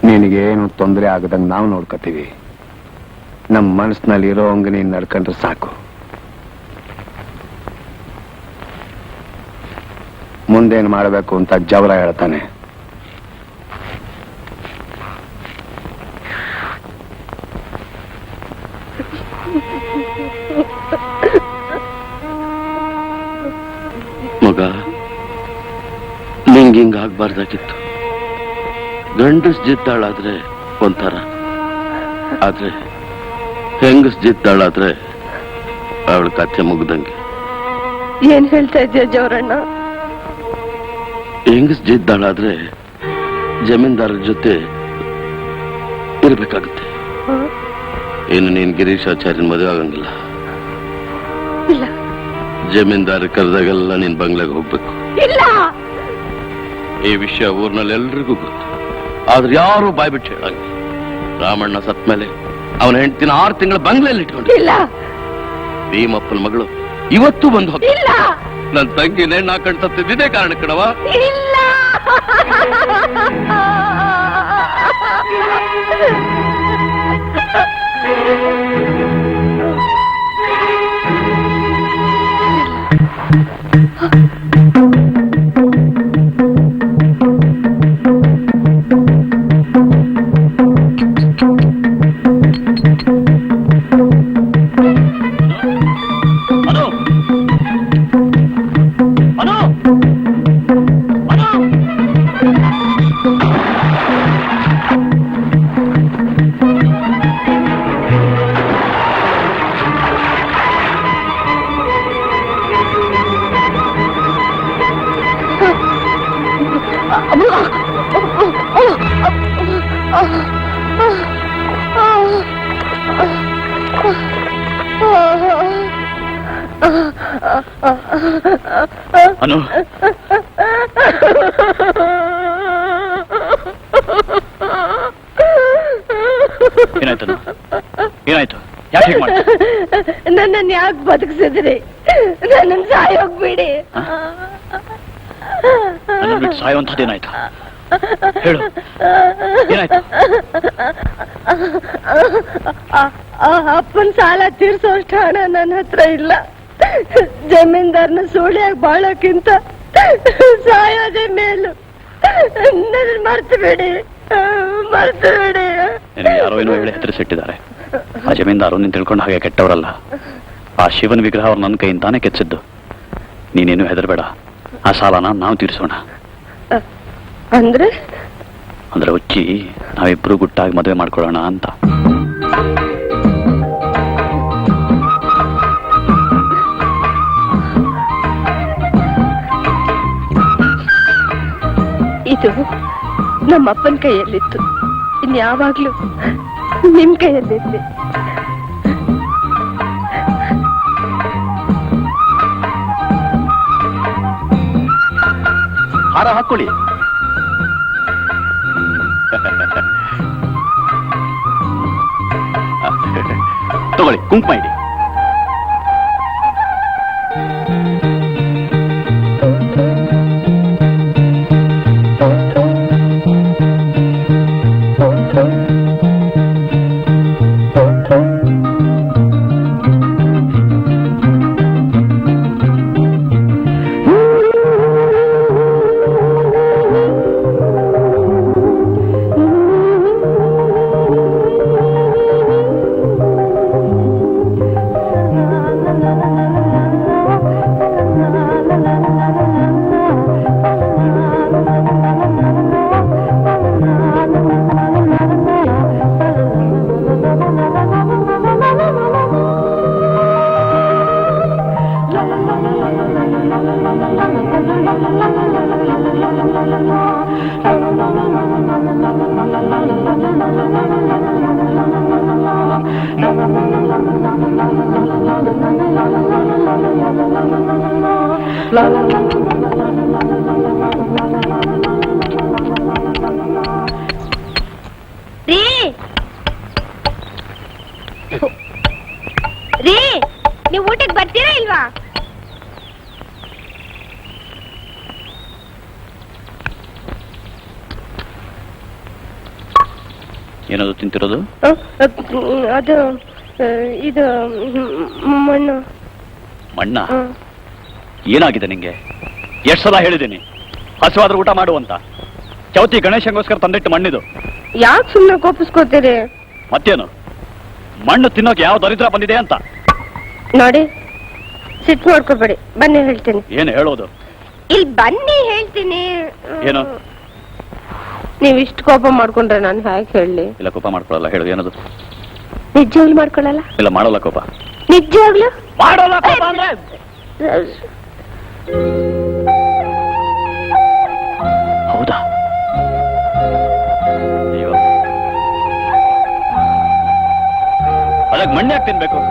ನಿನಗೇನು ತೊಂದರೆ ಆಗದಂಗ್ ನಾವು ನೋಡ್ಕೋತೀವಿ. ನಮ್ಮ ಮನಸ್ಸಿನಲ್ಲಿ ಇರೋ ಹಂಗ ನೀನ್ ನಡ್ಕೊಂಡ್ರೆ ಸಾಕು. ಮುಂದೇನು ಮಾಡಬೇಕು ಅಂತ ಜವರ ಹೇಳ್ತಾನೆ. ಮಗ, ನಿಂಗೆ ಹಿಂಗ ಆಗ್ಬಾರ್ದಾಗಿತ್ತು. ಗಂಡಸ್ ಜಿದ್ದಾಳಾದ್ರೆ ಒಂಥರ, ಆದ್ರೆ ಹೆಂಗಸ್ ಜಿದ್ದಾಳಾದ್ರೆ ಅವಳ ಕಥೆ ಮುಗ್ದಂಗೆ. ಏನ್ ಹೇಳ್ತಾ ಇದ್ದೀಯ ಜವರಣ್ಣ? ಹೆಂಗಸ್ ಜಿದ್ದಾಳಾದ್ರೆ ಜಮೀನ್ದಾರರ ಜೊತೆ ಇರ್ಬೇಕಾಗುತ್ತೆ. ಏನು ನೀನ್ ಗಿರೀಶಾಚಾರ್ಯನ ಮದುವೆ ಆಗಂಗಿಲ್ಲ. ಇಲ್ಲ. ಜಮೀನ್ದಾರ ಕರೆದಾಗೆಲ್ಲ ನೀನ್ ಬಂಗ್ಲೆಗೆ ಹೋಗ್ಬೇಕು. ಇಲ್ಲ. ಈ ವಿಷಯ ಊರ್ನಲ್ಲಿ ಎಲ್ರಿಗೂ ಗೊತ್ತು, ಆದ್ರೆ ಯಾರು ಬಾಯ್ಬಿಟ್ಟು ಹೇಳಂಗಿಲ್ಲ. ರಾಮಣ್ಣ ಸತ್ ಮೇಲೆ ಅವನ ಹೆಂಡತಿನ 6 ತಿಂಗಳ ಬಂಗ್ಲೆಯಲ್ಲಿ ಇಟ್ಕೊಂಡು. ಇಲ್ಲ. ಭೀಮಪ್ಪನ ಮಗಳು ಇವತ್ತು ಬಂದು ಹೋಗಿ. ಇಲ್ಲ. ನನ್ನ ತಂಗಿ ನೇಣ್ ಹಾಕೊಂಡ್ ಸತ್ತಿದ್ದೇ ಕಾರಣ ಕಣವ. ಇಲ್ಲ. ಅನು, ಏನಾಯ್ತು? ಏನಾಯ್ತು? ಯಾಕೆ ಹೀಗೆ ಮಾಡ್ತೀಯ? ನನ್ನನ್ನು ಯಾಕೆ ಬದುಕಿಸಿದ್ರಿ? ನನ್ನನ್ನು ಸಾಯೋಗ್ಬಿಡಿ. ನನ್ನ ಬಿಟ್ಟು ಸಾಯುವಂಥದ್ದೇನಾಯ್ತು? ಹೇಳು, ಏನಾಯ್ತು? ಅಪ್ಪನ ಸಾಲ ತೀರ್ಸೋಷ್ಟು ಹಣ ನನ್ನ ಹತ್ರ ಇಲ್ಲ. ಜಮೀನ್ದಾರನ ಸೂಳಿಯಾಗಿ ಬಾಳಕ್ಕಿಂತ ಸಾಯೋದೇ ಮೇಲು. ನನ್ನ ಮರ್ತು ಬಿಡಿ, ಮರ್ತು ಬಿಡಿ. ನಿನಗೆ ಯಾರೋ ಏನೋ ಹೇಳಿ ಹೆದರಿಸಿಟ್ಟಿದ್ದಾರೆ. ಆ ಜಮೀನ್ದಾರು ನೀನು ತಿಳ್ಕೊಂಡು ಹಾಗೆ ಕೆಟ್ಟವರಲ್ಲ. ಆ ಶಿವನ ವಿಗ್ರಹ ಅವ್ರು ನನ್ನ ಕೈಯಿಂದಾನೇ ಕೆಚ್ಚಿದ್ದು. ನೀನೇನು ಹೆದರಬೇಡ. ಆ ಸಾಲನ ನಾವು ತೀರಿಸೋಣ. ಅಂದ್ರೆ ಹುಚ್ಚಿ, ನಾವಿಬ್ರು ಗುಟ್ಟಾಗಿ ಮದುವೆ ಮಾಡ್ಕೊಳ್ಳೋಣ ಅಂತ. ಇದು ನಮ್ಮಪ್ಪನ ಕೈಯಲ್ಲಿತ್ತು, ಇನ್ಯಾವಾಗ್ಲೂ ನಿಮ್ ಕೈಯಲ್ಲಿರ್ಲಿ. ಹಾರ ಹಾಕೊಳ್ಳಿ. ತಗೊಳ್ಳಿ, ಕುಂಕುಮ ಇಡಿ. ರೀ ನೀವು ಊಟಕ್ಕೆ ಬರ್ತೀರಾ ಇಲ್ವಾ? ಏನದು ತಿಂತಿರೋದು? ಅದು ಇದು ಮಣ್ಣು. ಮಣ್ಣ? ಏನಾಗಿದೆ ನಿಂಗೆ? ಎಷ್ಟು ಸಲ ಹೇಳಿದ್ದೀನಿ ಹಸುವಾದ್ರೆ ಊಟ ಮಾಡುವಂತ. ಚೌತಿ ಗಣೇಶಂಗೋಸ್ಕರ ತಂದಿಟ್ಟು ಮಣ್ಣಿದು. ಯಾಕೆ ಸುಮ್ಮನೆ ಕೋಪಿಸ್ಕೋತೀರಿ? ಮತ್ತೇನು ಮಣ್ಣು ತಿನ್ನೋಕೆ ಯಾವ ದರಿದ್ರ ಬಂದಿದೆ ಅಂತ ನೋಡಿ, ಸಿಟ್ಟು ಮಾಡ್ಕೋಬೇಡಿ, ಬನ್ನಿ ಹೇಳ್ತೀನಿ. ಏನು ಹೇಳೋದು? ಇಲ್ಲಿ ಬನ್ನಿ ಹೇಳ್ತೀನಿ. ಏನು? ನೀವ್ ಇಷ್ಟು ಕೋಪ ಮಾಡ್ಕೊಂಡ್ರೆ ನಾನು ಹೇಗೆ ಹೇಳಿ? ಇಲ್ಲ ಕೋಪ ಮಾಡ್ಕೊಳ್ಳಲ್ಲ. ಹೇಳೋದು ಏನದು? ನಿಜವಾಗ್ಲು ಮಾಡ್ಕೊಳ್ಳಲ್ಲ? ಇಲ್ಲ ಮಾಡೋಲ್ಲ ಕೋಪ. ನಿಜವಾಗ್ಲು ಮಾಡೋಲ್ಲ ಕೋಪ ಅಂದ್ರೆ? ಹೌದಾ? ಅಯ್ಯೋ, ಅದಕ್ಕೆ ಮಣ್ಣೆ ಯಾಕೆ ತಿನ್ಬೇಕು?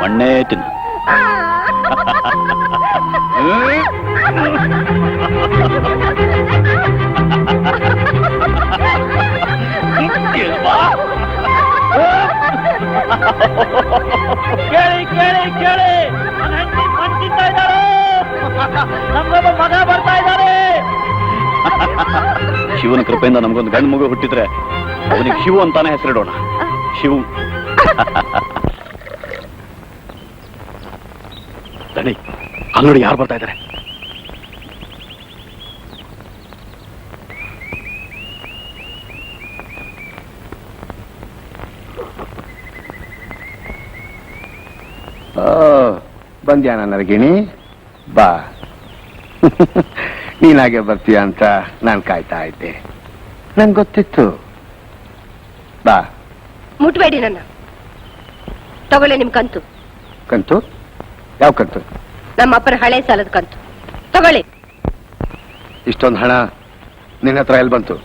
ಮಣ್ಣೇ ತಿನ್ನು. ಕೇಳಿ ಕೇಳಿ ಕೇಳಿ, ನನ್ನ ಹೆಂಡತಿ ಮಣ್ಣು ತಿಂತಾ ಇದ್ದಾರೆ, ನಮ್ಗೊಬ್ಬ ಮಗ ಬರ್ತಾ ಇದ್ದಾರೆ. ಶಿವನ ಕೃಪೆಯಿಂದ ನಮಗೊಂದು ಗಂಡು ಮಗು ಹುಟ್ಟಿದ್ರೆ ಅವನಿಗೆ ಶಿವು ಅಂತಾನೆ ಹೆಸರಿಡೋಣ. ಶಿವು. ದಣಿ, ಅಲ್ಲಿ ನೋಡಿ ಯಾರು ಬರ್ತಾ ಇದ್ದಾರೆ. ಬಂದ್ಯಾ ನರಗಿಣಿ? ಬಾ. ನೀನಾಗೆ ಬರ್ತೀಯ ಅಂತ ನಾನು ಕಾಯ್ತಾ ಇದ್ದೆ. ನಂಗೆ ಗೊತ್ತಿತ್ತು. ಬಾ. ಮುಟ್ಬೇಡಿ ನನ್ನ. ತಗೊಳ್ಳಿ ನಿಮ್ ಕಂತು. ಕಂತು? ಯಾವ ಕಂತು? ನಮ್ಮ ಅಪ್ಪನ ಹಳೆ ಸಾಲದ ಕಂತು ತಗೊಳ್ಳಿ. ಇಷ್ಟೊಂದು ಹಣ ನಿನ್ನ ಹತ್ರ ಎಲ್ಲಿ ಬಂತು?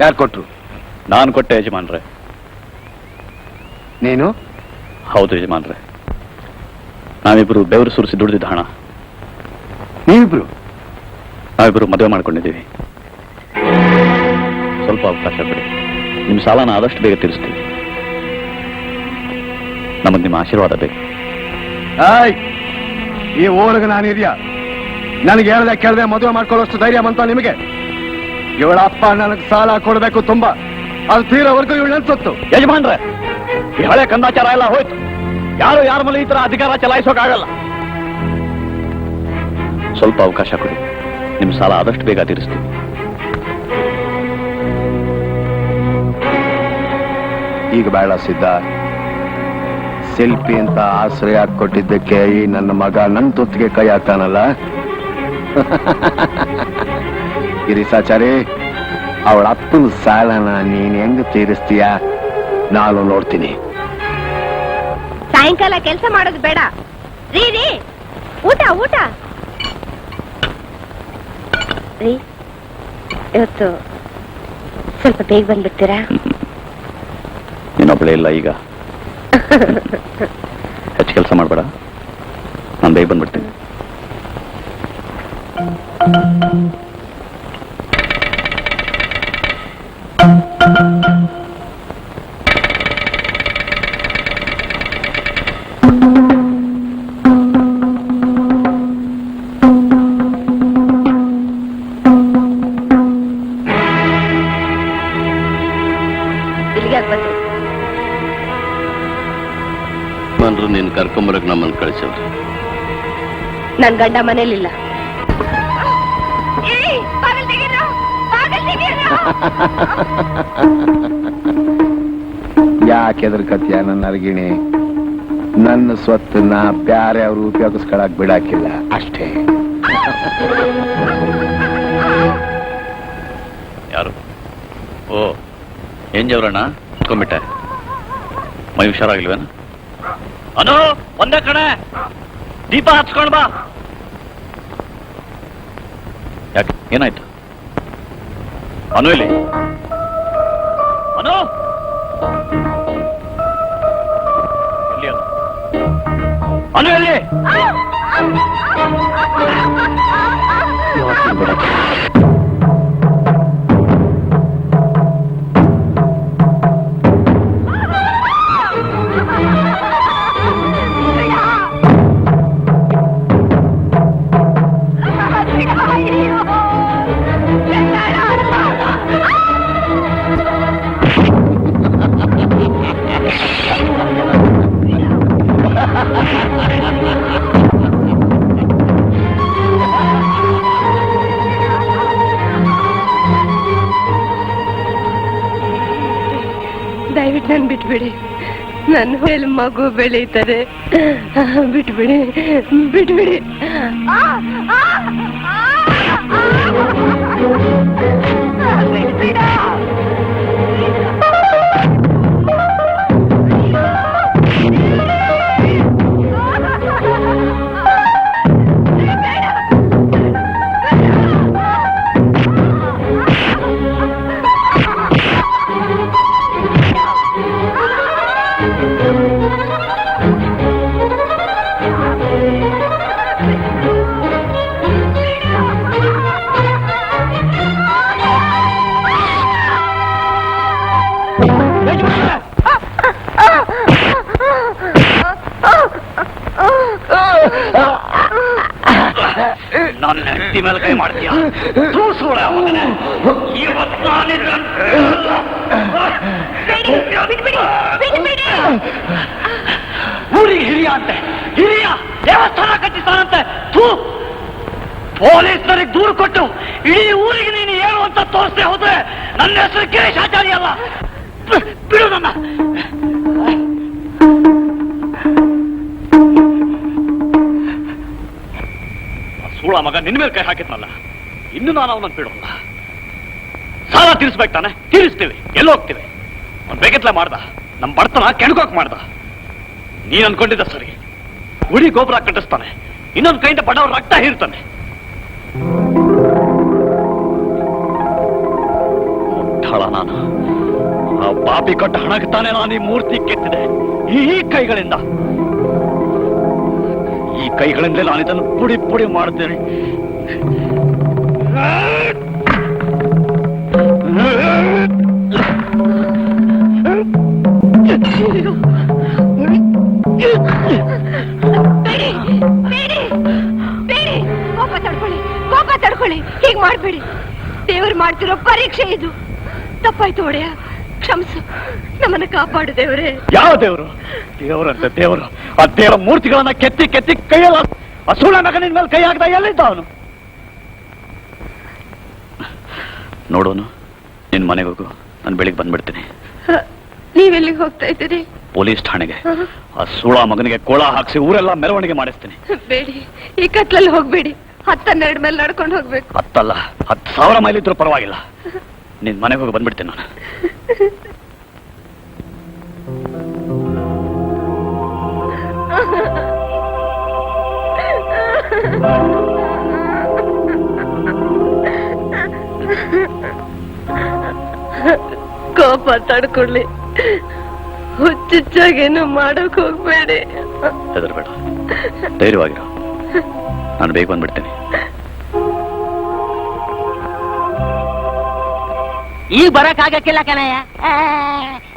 ಯಾರು ಕೊಟ್ರು? ನಾನು ಕೊಟ್ಟೆ ಯಜಮಾನ್ರೆ. ನೀನು? ಹೌದು ಯಜಮಾನ್ರೆ, ನಾವಿಬ್ರು ಬೆವರು ಸುರಿಸಿ ದುಡಿದಿದ್ದ ಹಣ. ನೀವಿಬ್ರು? ನಾವಿಬ್ರು ಮದುವೆ ಮಾಡ್ಕೊಂಡಿದ್ದೀವಿ. ಸ್ವಲ್ಪ ಅವಕಾಶ ಬಿಡಿ, ನಿಮ್ಮ ಸಾಲನ ಆದಷ್ಟು ಬೇಗ ತೀರಿಸ್ತೀವಿ. ನಮಗೆ ನಿಮ್ಮ ಆಶೀರ್ವಾದ ಬೇಕು. ಈ ಊರಿಗೆ ನಾನಿದ್ಯಾ? ನನಗೆ ಹೇಳ್ದೆ ಕೇಳ್ದೆ ಮದುವೆ ಮಾಡ್ಕೊಳ್ಳೋಷ್ಟು ಧೈರ್ಯ ಬಂತ ನಿಮಗೆ? ಇವಳ ಅಪ್ಪ ನನಗೆ ಸಾಲ ಕೊಡ್ಬೇಕು ತುಂಬಾ, ಅದು ತೀರೋವರೆಗೂ ಇವಳು ನೆನ್ಸೊತ್ತು. ಯಜಮಾನ್ರೆ, ಈ ಹಳೆ ಕಂದಾಚಾರ ಎಲ್ಲ ಹೋಯ್ತು. ಯಾರು ಯಾರ ಮೇಲೆ ಈ ತರ ಅಧಿಕಾರ ಚಲಾಯಿಸೋಕಾಗಲ್ಲ. ಸ್ವಲ್ಪ ಅವಕಾಶ ಕೊಡಿ, ನಿಮ್ ಸಾಲ ಆದಷ್ಟು ಬೇಗ ತೀರಿಸ್ತೀವಿ. ಈಗ ಬೇಡ ಸಿದ್ಧ. ಶಿಲ್ಪಿ ಅಂತ ಆಶ್ರಯ ಕೊಟ್ಟಿದ್ದಕ್ಕೆ ಈ ನನ್ನ ಮಗ ನನ್ನ ತುತ್ತಿಗೆ ಕೈ ಹಾಕ್ತಾನಲ್ಲ. ಗಿರಿಸಾಚಾರಿ, ಅವಳ ಅಪ್ಪನ ಸಾಲನ ನೀನ್ ಹೆಂಗ್ ತೀರಿಸ್ತೀಯ ನಾನು ನೋಡ್ತೀನಿ. ಸಾಯಂಕಾಲ ಕೆಲಸ ಮಾಡೋದು ಬೇಡ ರೀ. ರೀ ಊಟ ಊಟ ರೀ. ಇವತ್ತು ಸ್ವಲ್ಪ ಬೇಗ ಬಂದ್ಬಿಡ್ತೀರಾ? ಇನ್ನೊಬ್ಬಳೇ ಇಲ್ಲ ಈಗ. ಹೆಚ್ಚು ಕೆಲಸ ಮಾಡಬೇಡ, ನಾನು ಬೇಗ ಬಂದ್ಬಿಡ್ತೀನಿ. ನೀನು ಕರ್ಕೊಂಬರಕ್ ನಮ್ಮನ್ನು ಕಳಿಸವ್ರು. ನನ್ ಗಂಡ ಮನೇಲಿಲ್ಲ. ಯಾಕೆ ಹೆದರ್ಕತ್ಯ ನನ್ನ ಅರ್ಗಿಣಿ? ನನ್ನ ಸ್ವತ್ತನ್ನ ಬ್ಯಾರೆ ಅವರು ಉಪಯೋಗಿಸ್ಕೊಳಕ್ ಬಿಡಾಕಿಲ್ಲ ಅಷ್ಟೇ. ಯಾರು? ಓ, ಏನ್ ಜವರಣ್ಣ ಇಟ್ಕೊಂಡ್ಬಿಟ್ಟೆ? ಮೈ ಹುಷಾರಾಗಿಲ್ವೇನ? ಅನು ಒಂದೇ ಕಡೆ ದೀಪ ಹಚ್ಕೊಂಡ್ ಬಾ. ಯಾಕೆ ಏನಾಯ್ತು? ಅನು ಇಲ್ಲಿ, ಅನು ಇಲ್ಲಿ, ಅನು ಎಲ್ಲಿ? ದಯವಿಟ್ಟು ನನ್ ಬಿಟ್ಬಿಡಿ. ನನ್ನ ಮೇಲೆ ಮಗು ಬೆಳೀತಾರೆ. ಬಿಟ್ಬಿಡಿ ಬಿಟ್ಬಿಡಿ. ನನ್ನ ಹೆಂಡತಿ ಮೇಲೆ ಕೈ ಮಾಡ್ತೀಯ? ಊರಿಗೆ ಹಿರಿಯ ಅಂತೆ, ಹಿರಿಯ ದೇವಸ್ಥಾನ ಕಟ್ಟಿಸ್ತಾನಂತೆ. ಪೊಲೀಸರಿಗೆ ದೂರು ಕೊಟ್ಟು ಇಡೀ ಊರಿಗೆ ನೀನು ಏನು ಅಂತ ತೋರಿಸದೆ ಹೋದ್ರೆ ನನ್ನ ಹೆಸರು ಗಿರೀಶ್ ಆಚಾರ್ಯ ಅಲ್ಲ. ಬಿಡು ನನ್ನ. ಸೂಳ ಮಗ ನಿನ್ನ ಮೇಲೆ ಕೈ ಹಾಕಿದ್ನಲ್ಲ, ಇನ್ನು ನಾನು ಅವನನ್ನು ಬಿಡೋಲ್ಲ. ಸಾಲ ತೀರಿಸ್ಬೇಕು ತಾನೆ, ತೀರಿಸ್ತೀವಿ. ಎಲ್ಲೋ ಹೋಗ್ತೀವಿ? ಅವ್ನು ಬೇಕಿತ್ಲ ಮಾಡ್ದ, ನಮ್ಮ ಬಡತನ ಕೆಣಕೋಕ್ ಮಾಡ್ದ. ನೀನ್ ಅನ್ಕೊಂಡಿದ್ದ ಸರಿ, ಗುಡಿ ಗೋಪುರ ಕಟ್ಟಿಸ್ತಾನೆ, ಇನ್ನೊಂದು ಕೈಯಿಂದ ಬಡವ್ರ ರಕ್ತ ಹೀರ್ತಾನೆ. ಮುಟ್ಟಾಳ ನಾನು. ಆ ಪಾಪಿ ಕೊಟ್ಟ ಹಣಕ್ಕೆ ತಾನೆ ನಾನು ಈ ಮೂರ್ತಿ ಕೆತ್ತಿದೆ. ಈ ಕೈಗಳಿಂದ, ಈ ಕೈಗಳಿಂದಲೇ ನಾನು ಇದನ್ನು ಪುಡಿ ಪುಡಿ ಮಾಡುತ್ತೇನೆ. ಕೋಪ ತಡ್ಕೊಳ್ಳಿ, ಹೀಗ್ ಮಾಡ್ಬೇಡಿ. ದೇವರು ಮಾಡ್ತಿರೋ ಪರೀಕ್ಷೆ ಇದು. ತಪ್ಪಾಯ್ತು ಒಡೆಯ, ಕ್ಷಮಿಸು. ನಮ್ಮನ್ನ ಕಾಪಾಡು ದೇವರೇ. ಯಾವ ದೇವರು? ದೇವರಂತೆ ದೇವರು. ಆ ದೇವರ ಮೂರ್ತಿಗಳನ್ನ ಕೆತ್ತಿ ಕೆತ್ತಿ ಕೈಯಲ್ಲ. ಆ ಸುಳ್ಳ ಮಗನಿನ ಮೇಲೆ ಕೈ ಹಾಕ್ದ ಎಲ್ಲಿದ್ದ ಅವನು? ನೋಡೋನು, ನಿನ್ ಮನೆಗೆ ಹೋಗು, ನಾನು ಬೆಳಿಗ್ಗೆ ಬಂದ್ಬಿಡ್ತೀನಿ. ನೀವೆಲ್ಲಿಗೆ ಹೋಗ್ತಾ ಇದ್ದೀರಿ? ಪೊಲೀಸ್ ಠಾಣೆಗೆ. ಆ ಸುಳ್ಳ ಮಗನಿಗೆ ಕೋಳ ಹಾಕ್ಸಿ ಊರೆಲ್ಲ ಮೆರವಣಿಗೆ ಮಾಡಿಸ್ತೀನಿ. ಬೇಡಿ, ಈ ಕತ್ಲಲ್ಲಿ ಹೋಗ್ಬೇಡಿ. 10-12 ಮೇಲೆ ನಡ್ಕೊಂಡು ಹೋಗ್ಬೇಕು. 10 ಅಲ್ಲ, 10,000 ಮೈಲ್ ಇದ್ರೂ ಪರವಾಗಿಲ್ಲ. ನಿನ್ ಮನೆಗೆ ಹೋಗಿ ಬಂದ್ಬಿಡ್ತೀನಿ ನಾನು. ಕೋಪ ತಡ್ಕೊಳ್ಳಿ, ಹುಚ್ಚಾಗೇನು ಮಾಡಕ್ ಹೋಗ್ಬೇಡಿ. ಹೆದರ್ಬೇಡ, ಧೈರ್ಯವಾಗಿರೋ. ನಾನು ಬೇಗ ಬಂದ್ಬಿಡ್ತೇನೆ. ಈಗ ಬರಕ್ ಆಗಕ್ಕಿಲ್ಲ ಕಣಯ್ಯ.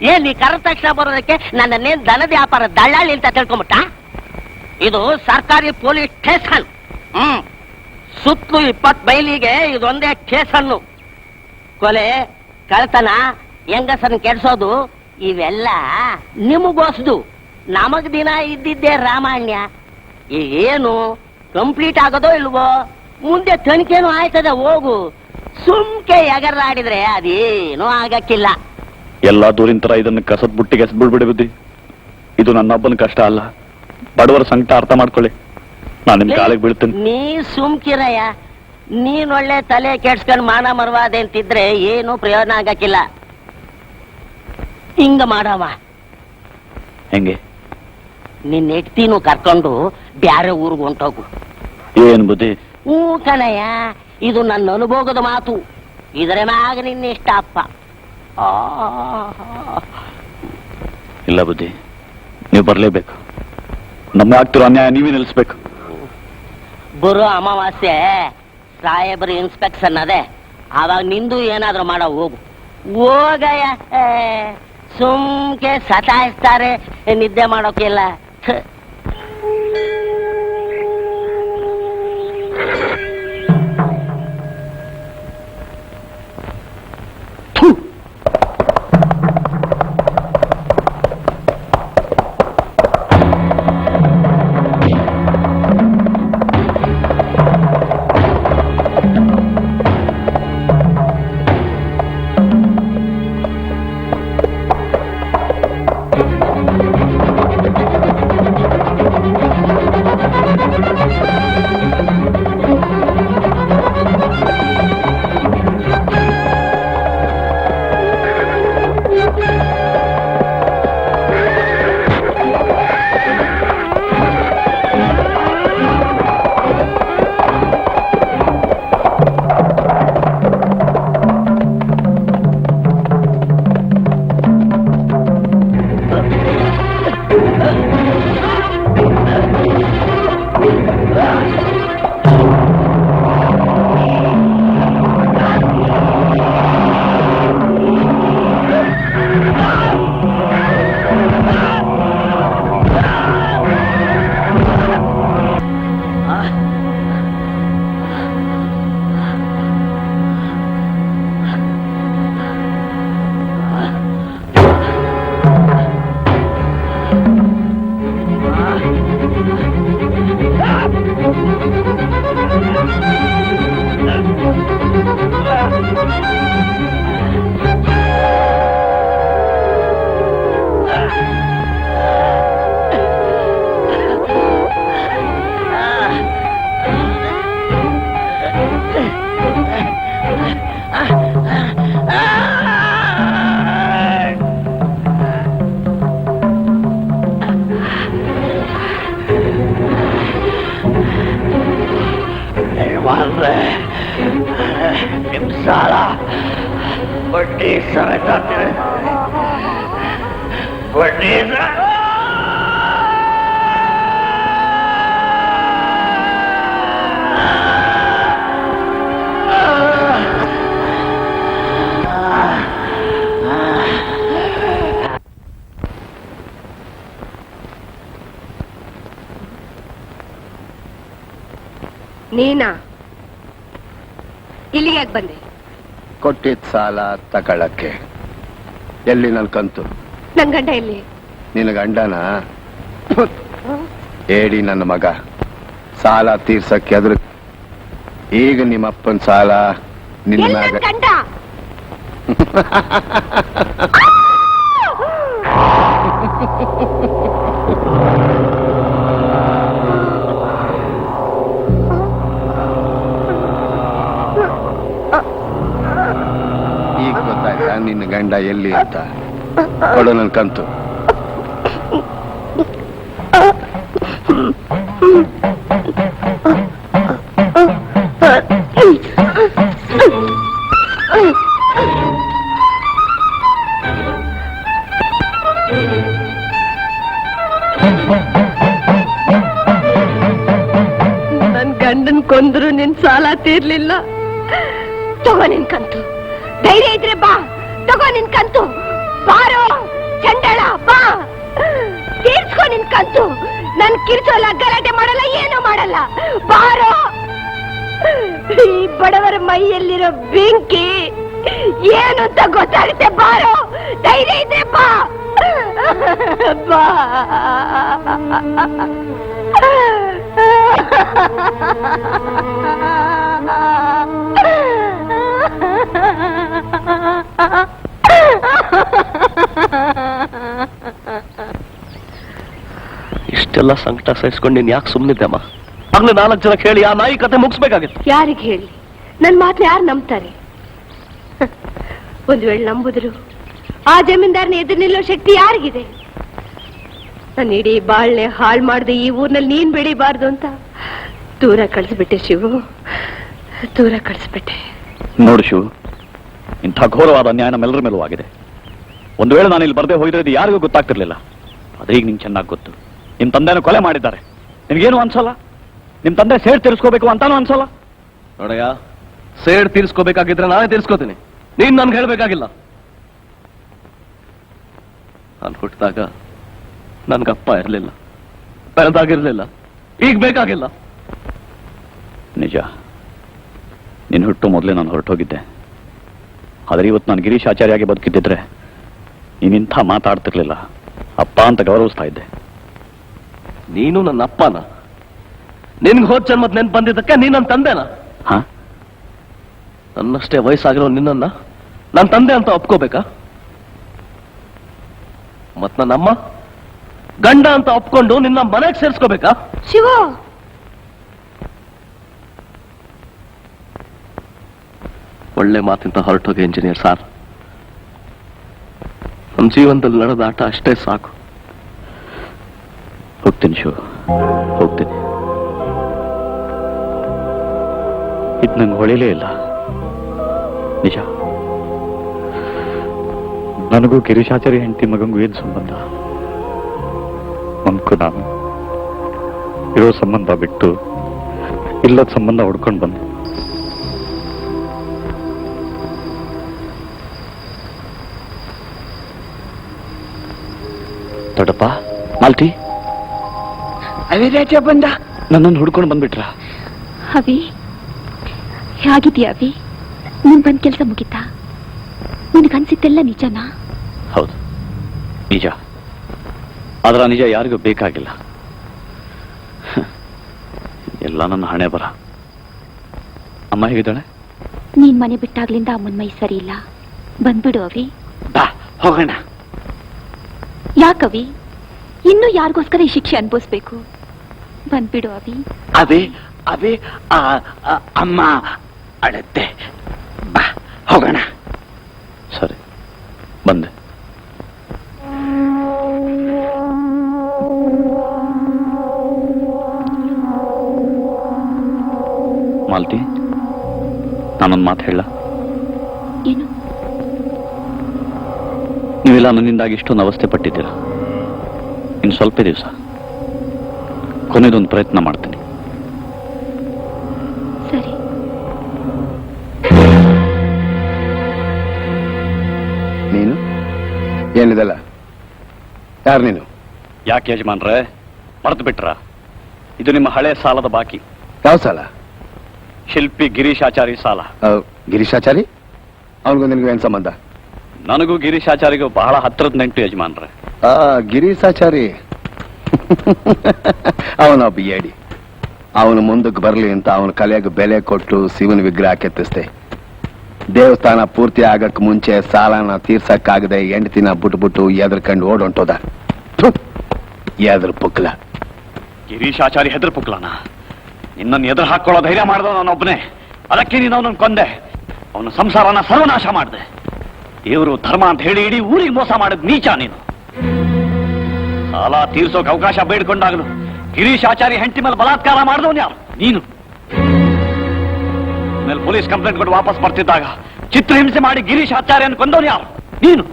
ಏನ್ ನೀ ಕರೆದ ತಕ್ಷಣ ಬರೋದಕ್ಕೆ ನನ್ನೇನ್ ದನದ ವ್ಯಾಪಾರ ದಳ್ಳಾಳಿ ಅಂತ ತಿಳ್ಕೊಂಬಿಟ್ಟ? ಇದು ಸರ್ಕಾರಿ ಪೊಲೀಸ್ ಸ್ಟೇಷನ್. ಸುತ್ತಲೂ 20 ಮೈಲಿಗೆ ಇದೊಂದೇ ಸ್ಟೇಷನ್ನು. ಕೊಲೆ, ಕಳ್ತನ, ಹೆಂಗಸನ್ ಕೆಡ್ಸೋದು ಇವೆಲ್ಲ ನಿಮಗೋಸ್ದು. ನಮಗ್ ದಿನ ಇದ್ದಿದ್ದೇ ರಾಮಾಯಣ. ಏನು ಕಂಪ್ಲೀಟ್ ಆಗೋದೋ ಇಲ್ವೋ? ಮುಂದೆ ತನಿಖೆನೂ ಆಯ್ತದೆ. ಹೋಗು, ಸುಮ್ಕೆ ಎಗರಾಡಿದ್ರೆ ಅದೇನೂ ಆಗಕ್ಕಿಲ್ಲ. ಎಲ್ಲಾ ದೂರಿನ ತರ ಇದನ್ನು ಕಸದ ಬುಟ್ಟಿಗೆ ಎಸ್ಬಿಡ್ಬಿಡಿ ಬುದ್ಧಿ. ಇದು ನನ್ನೊಬ್ಬನ ಕಷ್ಟ ಅಲ್ಲ, ಬಡವರ ಸಂಕಟ ಅರ್ಥ ಮಾಡ್ಕೊಳ್ಳಿ. ನಾನು ನಿಮ್ ಕಾಲಿಗೆ ಬೀಳ್ತೇನೆ. ನೀ ಸುಮ್ಕಿರಯ್ಯ. ನೀನ್ ಒಳ್ಳೆ ತಲೆ ಕೆಡ್ಸ್ಕೊಂಡ್ ಮಾನ ಮರವಾದೆ ಅಂತಿದ್ರೆ ಏನು ಪ್ರಯೋಜನ ಆಗಕ್ಕಿಲ್ಲ. ಹಿಂಗ ಮಾಡವ. ಹೆಂಗೆ? ನಿನ್ನ ಹೆಂಡ್ತಿನೂ ಕರ್ಕೊಂಡು ಬ್ಯಾರೆ ಊರಿಗೆ ಹೊಂಟೋಗು. ಏನ್ ಬುದ್ಧಿ? ಹ್ಞೂ ಕಣಯ್ಯ, ಇದು ನನ್ನ ಅನುಭೋಗದ ಮಾತು. ಇದರ ಮ್ಯಾಗ ನಿನ್ನ ಇಷ್ಟ ಅಪ್ಪ. ಇಲ್ಲ ಬುದ್ಧಿ, ನೀವು ಬರ್ಲೇಬೇಕು. ನಮ್ಮ ಆಗ್ತಿರೋ ಅನ್ಯಾಯ ನೀವೇ ನಿಲ್ಲಿಸ್ಬೇಕು. ಬರೋ ಅಮಾವಾಸ್ಯೆ ಸಾಹೇಬ್ರ ಇನ್ಸ್ಪೆಕ್ಷನ್ ಅದೇ, ಆವಾಗ ನಿಂದು ಏನಾದ್ರೂ ಮಾಡೋ ಹೋಗು. ಹೋಗಯ್ಯ, ಸುಮ್ಕೆ ಸತಾಯಿಸ್ತಾರೆ, ನಿದ್ದೆ ಮಾಡೋಕಿಲ್ಲ. ನಿಮ್ ಸಾಲ ಬಡ್ಡಿ ಸಮೇತ ಬಡ್ಡಿ ನೀನಾ ಇಲ್ಲಿಗೆ ಯಾಕೆ ಬಂದೆ? ಕೊಟ್ಟಿದ್ದ ಸಾಲ ತಗೊಳಕ್ಕೆ. ಎಲ್ಲಿ ನನ್ ಕಂತು? ನನ್ ಗಂಡ ಎಲ್ಲಿ? ನಿನ್ನ ಗಂಡನ ಹೇಳಿ ನನ್ನ ಮಗ ಸಾಲ ತೀರ್ಸಕ್ಕೆ ಅದ್ರ ಈಗ ನಿಮ್ಮಪ್ಪನ ಸಾಲ ನಿನ್ನ ಎಲ್ಲಿ ಮ್ಯಾಗ ನನ್ ಗಂಡ? ಈಗ ಗೊತ್ತಾಯ್ತಾ ನಿನ್ನ ಗಂಡ ಎಲ್ಲಿ ಅಂತ? ಕೊಡು ನನ್ ಕಂತು. ನನ್ ಗಂಡನ್ ಕೊಂದ್ರು ನಿನ್ ಸಾಲ ತೀರ್ಲಿಲ್ಲ. ತಗೋ ನಿನ್ ಕಂತು. ಧೈರ್ಯ ಇದ್ರೆ ಬಾ, ತಗೋ ನಿನ್ ಕಂತು. ಬಾರೋ ಚಂಡಾಳ, ಬಾ ತೀರ್ಸ್ಕೊ ನಿನ್ ಕಂತು. ನನ್ ಕಿರ್ಚೋಲ್ಲ, ಗಲಾಟೆ ಮಾಡಲ್ಲ, ಏನು ಮಾಡಲ್ಲ. ಬಾರೋ. ಈ ಬಡವರ ಮೈಯಲ್ಲಿರೋ ಬೆಂಕಿ ಏನು ಅಂತ ಗೊತ್ತಾಗುತ್ತೆ. ಬಾರೋ, ಧೈರ್ಯ ಇದ್ರೆ ಬಾ. ಬಾ. ಇಷ್ಟೆಲ್ಲ ಸಂಕಟ ಸಹಿಸ್ಕೊಂಡು ನೀನ್ ಯಾಕೆ ಸುಮ್ಮನಿದ್ದಮ್ಮ? ಆಗ್ಲೇ 4 ಜನ ಕೇಳಿ ಆ ನಾಯಿ ಕತೆ ಮುಗಿಸ್ಬೇಕಾಗಿತ್ತು. ಯಾರಿಗೆ ಹೇಳಿ? ನನ್ ಮಾತ್ರ ಯಾರು ನಂಬ್ತಾರೆ? ಒಂದ್ ವೇಳೆ ನಂಬುದ್ರು ಆ ಜಮೀನ್ದಾರನ ಎದುರು ನಿಲ್ಲೋ ಶಕ್ತಿ ಯಾರಿಗಿದೆ? ನಾನು ಇಡೀ ಬಾಳ್ನೆ ಹಾಳು ಮಾಡ್ದೆ ಈ ಊರ್ನಲ್ಲಿ ನೀನ್ ಬೆಳಿಬಾರ್ದು ಅಂತ ದೂರ ಕಳಿಸ್ಬಿಟ್ಟೆ ಶಿವು, ದೂರ ಕಳಿಸ್ಬಿಟ್ಟೆ. ನೋಡು ಶಿವು, ಇಂಥ ಘೋರವಾದ ಅನ್ಯಾಯ ನಮ್ಮೆಲ್ಲರ ಮೇಲೂ ಆಗಿದೆ. ಒಂದು ವೇಳೆ ನಾನು ಇಲ್ಲಿ ಬರದೇ ಹೋಗಿದ್ರೆ ಇದು ಯಾರಿಗೂ ಗೊತ್ತಾಗ್ತಿರ್ಲಿಲ್ಲ. ಅದೇ ಈಗ ನಿಂಗೆ ಚೆನ್ನಾಗಿ ಗೊತ್ತು. ನಿಮ್ ತಂದೆನ ಕೊಲೆ ಮಾಡಿದ್ದಾರೆ. ನಿನ್ಗೇನು ಅನ್ಸಲ್ಲ? ನಿಮ್ ತಂದೆ ಸೇಡ್ ತೀರಿಸ್ಕೋಬೇಕು ಅಂತಾನು ಅನ್ಸಲ್ಲ? ನೋಡಯ್ಯ, ಸೇಡ್ ತೀರ್ಸ್ಕೋಬೇಕಾಗಿದ್ರೆ ನಾನೇ ತೀರ್ಸ್ಕೋತೀನಿ, ನೀನ್ ನನ್ಗೆ ಹೇಳ್ಬೇಕಾಗಿಲ್ಲ. ನಾನು ಹುಟ್ಟಿದಾಗ ನನ್ಗಪ್ಪ ಇರ್ಲಿಲ್ಲ, ಬೆಳೆದಾಗಿರ್ಲಿಲ್ಲ, ಈಗ ಬೇಕಾಗಿಲ್ಲ. ನಿಜ, ನಿನ್ನ ಹುಟ್ಟು ಮೊದಲೇ ನಾನು ಹೊರಟೋಗಿದ್ದೆ. ಆದರೆ ಇವತ್ತು ನಾನು ಗಿರೀಶ್ ಆಚಾರ್ಯಾಗಿ ಬದುಕಿದ್ದಿದ್ರೆ ನೀನಿಂಥ ಮಾತಾಡ್ತಿರ್ಲಿಲ್ಲ. ಅಪ್ಪ ಅಂತ ಗೌರವಿಸ್ತಾ ಇದ್ದೆ. ನೀನು ನನ್ನ ಅಪ್ಪನ? ನಿನ್ಗೆ ಹೋದ್ ಜನ್ಮದ್ ನೆನ್ಪು ಬಂದಿದ್ದಕ್ಕೆ ನೀನ್ ನನ್ನ ತಂದೆನಾ? ಹಾ, ನನ್ನಷ್ಟೇ ವಯಸ್ಸಾಗಿರೋ ನಿನ್ನನ್ನ ನನ್ನ ತಂದೆ ಅಂತ ಒಪ್ಕೋಬೇಕಾ? ಮತ್ ನನ್ನಮ್ಮ ಗಂಡ ಅಂತ ಒಪ್ಕೊಂಡು ನಿನ್ನ ಮನೆಗೆ ಸೇರ್ಸ್ಕೋಬೇಕಾ? ಶಿವ, ಒಳ್ಳೆ ಮಾತಿಂತ ಹೊರಟೋಗಿ ಇಂಜಿನಿಯರ್ ಸಾರ್. ನಮ್ಮ ಜೀವನದಲ್ಲಿ ನಡೆದ ಆಟ ಅಷ್ಟೇ ಸಾಕು. ಹೋಗ್ತೀನಿ ಶಿವ, ಹೋಗ್ತೀನಿ. ಇದು ನಂಗೆ ಹೊಳಿಲೇ ಇಲ್ಲ. ನಿಜ, ನನಗೂ ಗಿರೀಶಾಚಾರ್ಯ ಹೆಂಡತಿ ಮಗಂಗೂ ಏನು ಸಂಬಂಧ? ನಮ್ಗೂ ನಾನು ಇರೋ ಸಂಬಂಧ ಬಿಟ್ಟು ಇಲ್ಲದ ಸಂಬಂಧ ಹುಡ್ಕೊಂಡು ಬಂದೆ. ದೊಡ್ಡಪ್ಪ, ಮಾಲ್ತಿ, ಅವಿರಾಜ ಬಂದ. ನನ್ನನ್ನು ಹುಡ್ಕೊಂಡು ಬಂದ್ಬಿಟ್ರ? ಅವಿ, ಹೇಗಿದ್ಯಾ ಅವಿ? ನೀನ್ ಬಂದ್ ಕೆಲ್ಸ ಮುಗಿತಾ? ನಿನಗನ್ಸಿದ್ದೆಲ್ಲ ನಿಜನಾ? ಹೌದು, ನಿಜ. ಆದ್ರೆ ನಿಜ ಯಾರಿಗೂ ಬೇಕಾಗಿಲ್ಲ. ಎಲ್ಲ ನನ್ನ ಹಣೆ ಬರ. ಅಮ್ಮ ಹೇಗಿದ್ದಾಳೆ? ನೀನ್ ಮನೆ ಬಿಟ್ಟಾಗ್ಲಿಂದ ಅಮ್ಮನ್ ಮೈ ಸರಿ ಇಲ್ಲ. ಬಂದ್ಬಿಡು ಅವಿ. ಬಾ ಹೋಗೋಣ. ಯಾಕವಿ? ಇನ್ನು ಯಾರಿಗೋಸ್ಕರ ಈ ಶಿಕ್ಷೆ ಅನ್ಭವಿಸ್ಬೇಕು? ಬಂದ್ಬಿಡು ಅವಿ. ಅವೇ ಅವೇ ಅಮ್ಮ ಅಳತ್ತೆ. ಬಾ ಹೋಗೋಣ. ಸರಿ, ಬಂದೆ. ಮಾಲ್ತಿ, ನಾನೊಂದು ಮಾತು ಹೇಳ. ಏನು? ನೀವೆಲ್ಲ ನನ್ನಿಂದಾಗಿ ಇಷ್ಟೊಂದು ಅವಸ್ಥೆ ಪಟ್ಟಿದ್ದೀರಾ. ಇನ್ನು ಸ್ವಲ್ಪ ದಿವಸ ಕೊನೆದೊಂದು ಪ್ರಯತ್ನ ಮಾಡ್ತೀನಿ. ಸರಿ. ನೀನು ಏನಿದಲ್ಲ? ಯಾರು ನೀನು? ಯಾಕೆ ಯಜಮಾನ್ರೆ, ಮರೆತು ಬಿಟ್ರ? ಇದು ನಿಮ್ಮ ಹಳೆ ಸಾಲದ ಬಾಕಿ. ಯಾವ ಸಾಲ? ಶಿಲ್ಪಿ ಗಿರೀಶಾಚಾರಿ ಸಾಲ. ಗಿರೀಶಾಚಾರಿ? ಅವನಿಗೂ ನಿನಗೂ ಏನ್ ಸಂಬಂಧ? ನನಗೂ ಗಿರೀಶಾಚಾರಿಗೂ ಬಹಳ ಹತ್ತಿರದ ನೆಂಟು ಯಜಮಾನ್ರೆ. ಗಿರೀಶಾಚಾರಿ ಅವನ ಬಿಯಡಿ. ಅವನು ಮುಂದಕ್ಕೆ ಬರಲಿ ಅಂತ ಅವನ ಕಲೆಗೆ ಬೆಲೆ ಕೊಟ್ಟು ಶಿವನ ವಿಗ್ರಹ ಕೆತ್ತಿಸ್ದೆ. ದೇವಸ್ಥಾನ ಪೂರ್ತಿ ಆಗಕ್ ಮುಂಚೆ ಸಾಲನ ತೀರ್ಸಕ್ಕಾಗದೆ ಹೆಂಡತಿನ ಬಿಟ್ಬಿಟ್ಟು ಎದ್ರಕಂಡು ಓಡೊಂಟೋದ. ಎದ್ರ ಪುಕ್ಲ. ಗಿರೀಶಾಚಾರಿ ಹೆದ್ರ ಪುಕ್ಲನ? ನಿನ್ನನ್ನು ಎದುರು ಹಾಕೊಳ್ಳೋ ಧೈರ್ಯ ಮಾಡಿದ ನಾನೊಬ್ಬನೇ. ಅದಕ್ಕೆ ನೀನು ಅವನನ್ನು ಕೊಂದೆ. ಅವನ ಸಂಸಾರನ ಸರ್ವನಾಶ ಮಾಡಿದೆ. ದೇವರು ಧರ್ಮ ಅಂತ ಹೇಳಿ ಇಡೀ ಊರಿಗೆ ಮೋಸ ಮಾಡಿದ್ ನೀಚ ನೀನು. ಸಾಲ ತೀರ್ಸೋಕೆ ಅವಕಾಶ ಬೇಡ್ಕೊಂಡಾಗಲು ಗಿರೀಶಾಚಾರಿ ಹೆಂಡತಿ ಮೇಲೆ ಬಲಾತ್ಕಾರ ಮಾಡಿದವನು ಯಾರು? ನೀನು. ಮೇಲೆ ಪೊಲೀಸ್ ಕಂಪ್ಲೇಂಟ್ ಕೊಟ್ಟು ವಾಪಸ್ ಬರ್ತಿದ್ದಾಗ ಚಿತ್ರಹಿಂಸೆ ಮಾಡಿ ಗಿರೀಶಾಚಾರ್ಯನ ಕೊಂದವನು ಯಾರು? ನೀನು.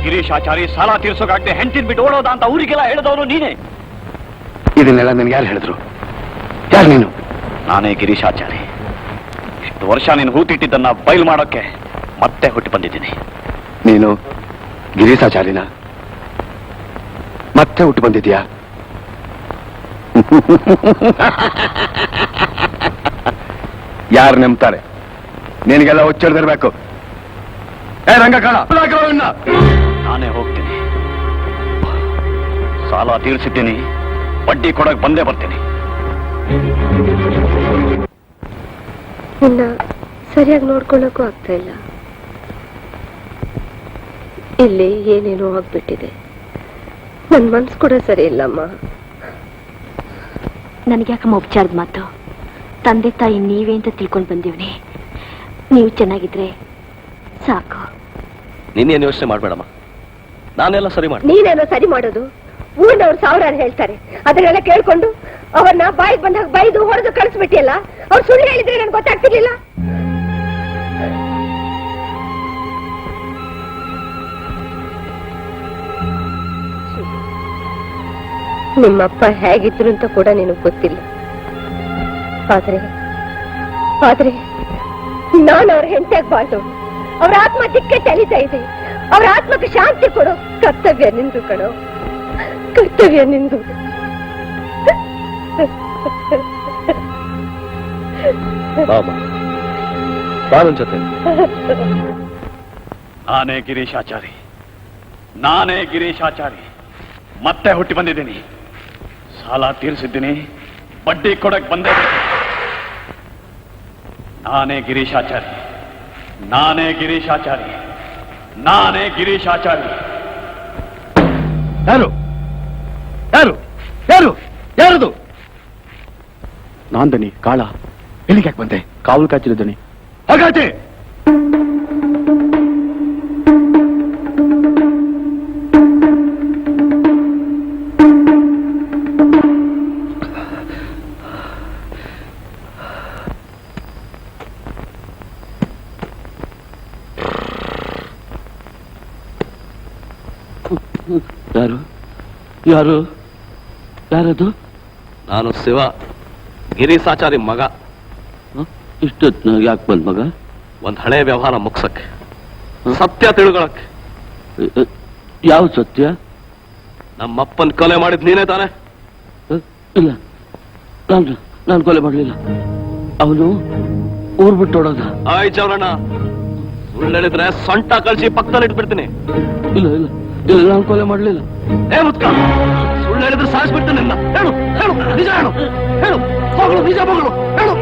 ಗಿರೀಶಾಚಾರಿ ಸಾಲ ತೀರ್ಸೋಕಾಗದೆ ಹೆಂಡತಿನ ಬಿಟ್ಟು ಓಡೋದ ಅಂತ ಊರಿಗೆಲ್ಲ ಹೇಳಿದವನು ನೀನೇ. ಇದನ್ನೆಲ್ಲ ನನ್ಗೆ ಯಾರು ಹೇಳಿದ್ರು? ಯಾರು ನೀನು? ನಾನೇ ಗಿರೀಶಾಚಾರಿ. ಇಷ್ಟು ವರ್ಷ ನೀನು ಹೂತಿಟ್ಟಿದ್ದನ್ನ ಬಯಲು ಮಾಡೋಕೆ ಮತ್ತೆ ಹುಟ್ಟಿ ಬಂದಿದ್ದೀನಿ. ನೀನು ಗಿರೀಶಾಚಾರಿನ ಮತ್ತೆ ಹುಟ್ಟು ಬಂದಿದ್ಯಾ? ಯಾರು ನಂಬ್ತಾರೆ? ನಿನಗೆಲ್ಲ ಹುಚ್ಚಿಡ್ದಿರ್ಬೇಕು. ರಂಗಕಾಳ, ನಾನೇ ಹೋಗ್ತೀನಿ. ಸಾಲ ತೀರಿಸಿದ್ದೀನಿ, ಬಡ್ಡಿ ಕೊಡಕ್ ಬಂದೇ ಬರ್ತೀನಿ. ನಿನ್ನ ಸರಿಯಾಗಿ ನೋಡ್ಕೊಳ್ಳೋಕ್ಕೂ ಆಗ್ತಾ ಇಲ್ಲ. ಇಲ್ಲಿ ಏನೇನೋ ಆಗ್ಬಿಟ್ಟಿದೆ. ನನ್ನ ಮನ್ಸು ಕೂಡ ಸರಿ ಇಲ್ಲಮ್ಮ. ನನಗ್ಯಾಕಮ್ಮ ಉಪಚಾರದ ಮಾತು? ತಂದೆ ತಾಯಿ ನೀವೇ ಅಂತ ತಿಳ್ಕೊಂಡು ಬಂದೀವ್ನಿ. ನೀವು ಚೆನ್ನಾಗಿದ್ರೆ ಸಾಕು. ನೀನೇನು ಯೋಚನೆ ಮಾಡ್ಬೇಡಮ್ಮ. ನಾನೆಲ್ಲ ಸರಿ ಮಾಡಿ. ನೀನೇನೋ ಸರಿ ಮಾಡೋದು, ಊರಿನವ್ರು ಸಾವಿರಾರು ಹೇಳ್ತಾರೆ. ಅದನ್ನೆಲ್ಲ ಕೇಳ್ಕೊಂಡು ಅವ್ರನ್ನ ಬಾಯಿಗೆ ಬಂದಾಗ ಬೈದು ಹೊಡೆದು ಕಳಿಸ್ಬಿಟ್ಟಿಯಲ್ಲ. ಅವ್ರು ಸುಳ್ಳು ಹೇಳಿದ್ರೆ ನನ್ಗೆ ಗೊತ್ತಾಗ್ತಿರ್ಲಿಲ್ಲ. ನಿಮ್ಮಪ್ಪ ಹೇಗಿದ್ರು ಅಂತ ಕೂಡ ನಿನಗೆ ಗೊತ್ತಿಲ್ಲ. ಆದ್ರೆ ನಾನು ಅವ್ರ ಹೆಂಡತಿ ಆಗ್ಬಾರ್ದು. ಅವ್ರ ಆತ್ಮ ದಿಕ್ಕೆ ಚಲಿತಾ ಇದೆ. ಅವ್ರ ಆತ್ಮಕ್ಕೆ ಶಾಂತಿ ಕೊಡು. ಕರ್ತವ್ಯ ನಿಂದು ಕಣೋ, ಕರ್ತವ್ಯ ನಿಂದು. ಬಾರನ್ ಜೊತೆ. ನಾನೇ ಗಿರೀಶಾಚಾರಿ ಮತ್ತೆ ಹುಟ್ಟಿ ಬಂದಿದ್ದೀನಿ. ಸಾಲ ತೀರಿಸಿದ್ದೀನಿ, ಬಡ್ಡಿ ಕೊಡಕ್ ಬಂದೆ. ನಾನೇ ಗಿರೀಶಾಚಾರಿ. ಯಾರು ಯಾರು ಯಾರು ಯಾರದು? ನಾನ್ ದನಿ ಕಾಳ. ಎಲ್ಲಿಗೆ ಯಾಕೆ ಬಂದೆ? ಕಾವಲು ಕಾಚಿದ ದನಿ. ಹಾಗಾಚೆ ಯಾರು ಯಾರದು? ನಾನು ಶಿವ, ಗಿರೀಶಾಚಾರಿ ಮಗ. ಇಷ್ಟೊತ್ತು ಯಾಕೆ ಬಂದ್ ಮಗ? ಒಂದ್ ಹಳೆ ವ್ಯವಹಾರ ಮುಗ್ಸಕ್ಕೆ, ಸತ್ಯ ತಿಳ್ಕೊಳಕ್ಕೆ. ಯಾವ ಸತ್ಯ? ನಮ್ಮಪ್ಪನ್ ಕೊಲೆ ಮಾಡಿದ್ ನೀನೇ ತಾನೆ? ಇಲ್ಲ, ನಾನು ಕೊಲೆ ಮಾಡ್ಲಿಲ್ಲ. ಅವನು ಊರ್ ಬಿಟ್ಟು ಹೊಡೋದ. ಆಯ್ಚವರಣ್ಣ, ಸುಳ್ಳು ಹೇಳಿದ್ರೆ ಸೊಂಟ ಕಳ್ಸಿ ಪಕ್ಕದಲ್ಲಿ ಇಟ್ಬಿಡ್ತೀನಿ. ಇಲ್ಲ ಇಲ್ಲ ಇಲ್ಲ, ನಾನು ಕೊಲೆ ಮಾಡ್ಲಿಲ್ಲ. ಏ ಮುತ್ಕ, ಸುಳ್ಳು ಹೇಳಿದ್ರೆ ಸಾಯಿಸ್ಬಿಟ್ಟು ನಿನ್ನ. ಹೇಳು ಹೇಳು, ನಿಜ ಹೇಳು, ಹೇಳು, ಮಗಳು ನಿಜ ಮಗಳು ಹೇಳು.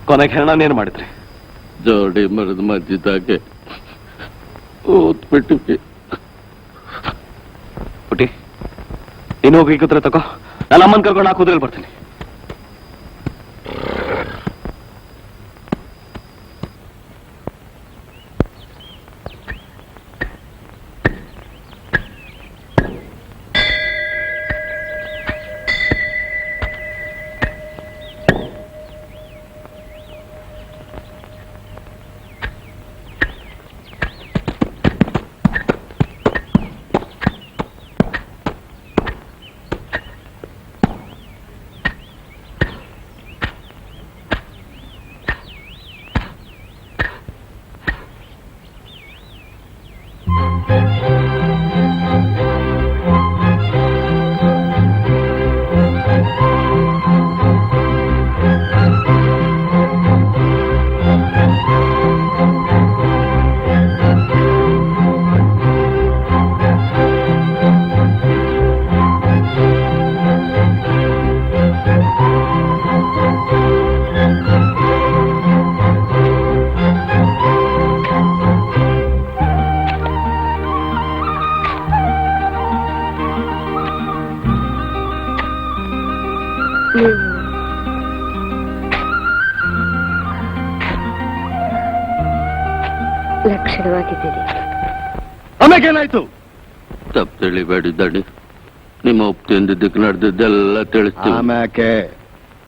ಕೊನೆಗೆ ಹೆಣ್ಣನೇನು ಮಾಡಿದ್ರಿ? ಜೋಡಿ ಮರದ ಮಧ್ಯದಾಗೆ ಓದ್ಬಿಟ್ಟು ಪುಟಿ, ಇನ್ನು ಹೋಗಿ ಕೂತ್ರೆ ತಗೋ. ನಾನು ಅಮ್ಮನ್ ಕರ್ಕೊಂಡು ಆ ಕುದುರೆಯಲ್ಲಿ ಬರ್ತೀನಿ. ಲಕ್ಷಣವಾಗಿದ್ದೀರಿ. ಆಮೇಗೇನಾಯ್ತು? ತಪ್ಪು ತಿಳಿಬೇಡಿದ್ದಾಡಿ. ನಿಮ್ಮ ಒಪ್ತಿಂದಿದ್ದಕ್ಕೆ ನಡೆದಿದ್ದೆಲ್ಲ ತಿಳಿಸ್ತೀವಿ. ಆಮ್ಯಾಕೆ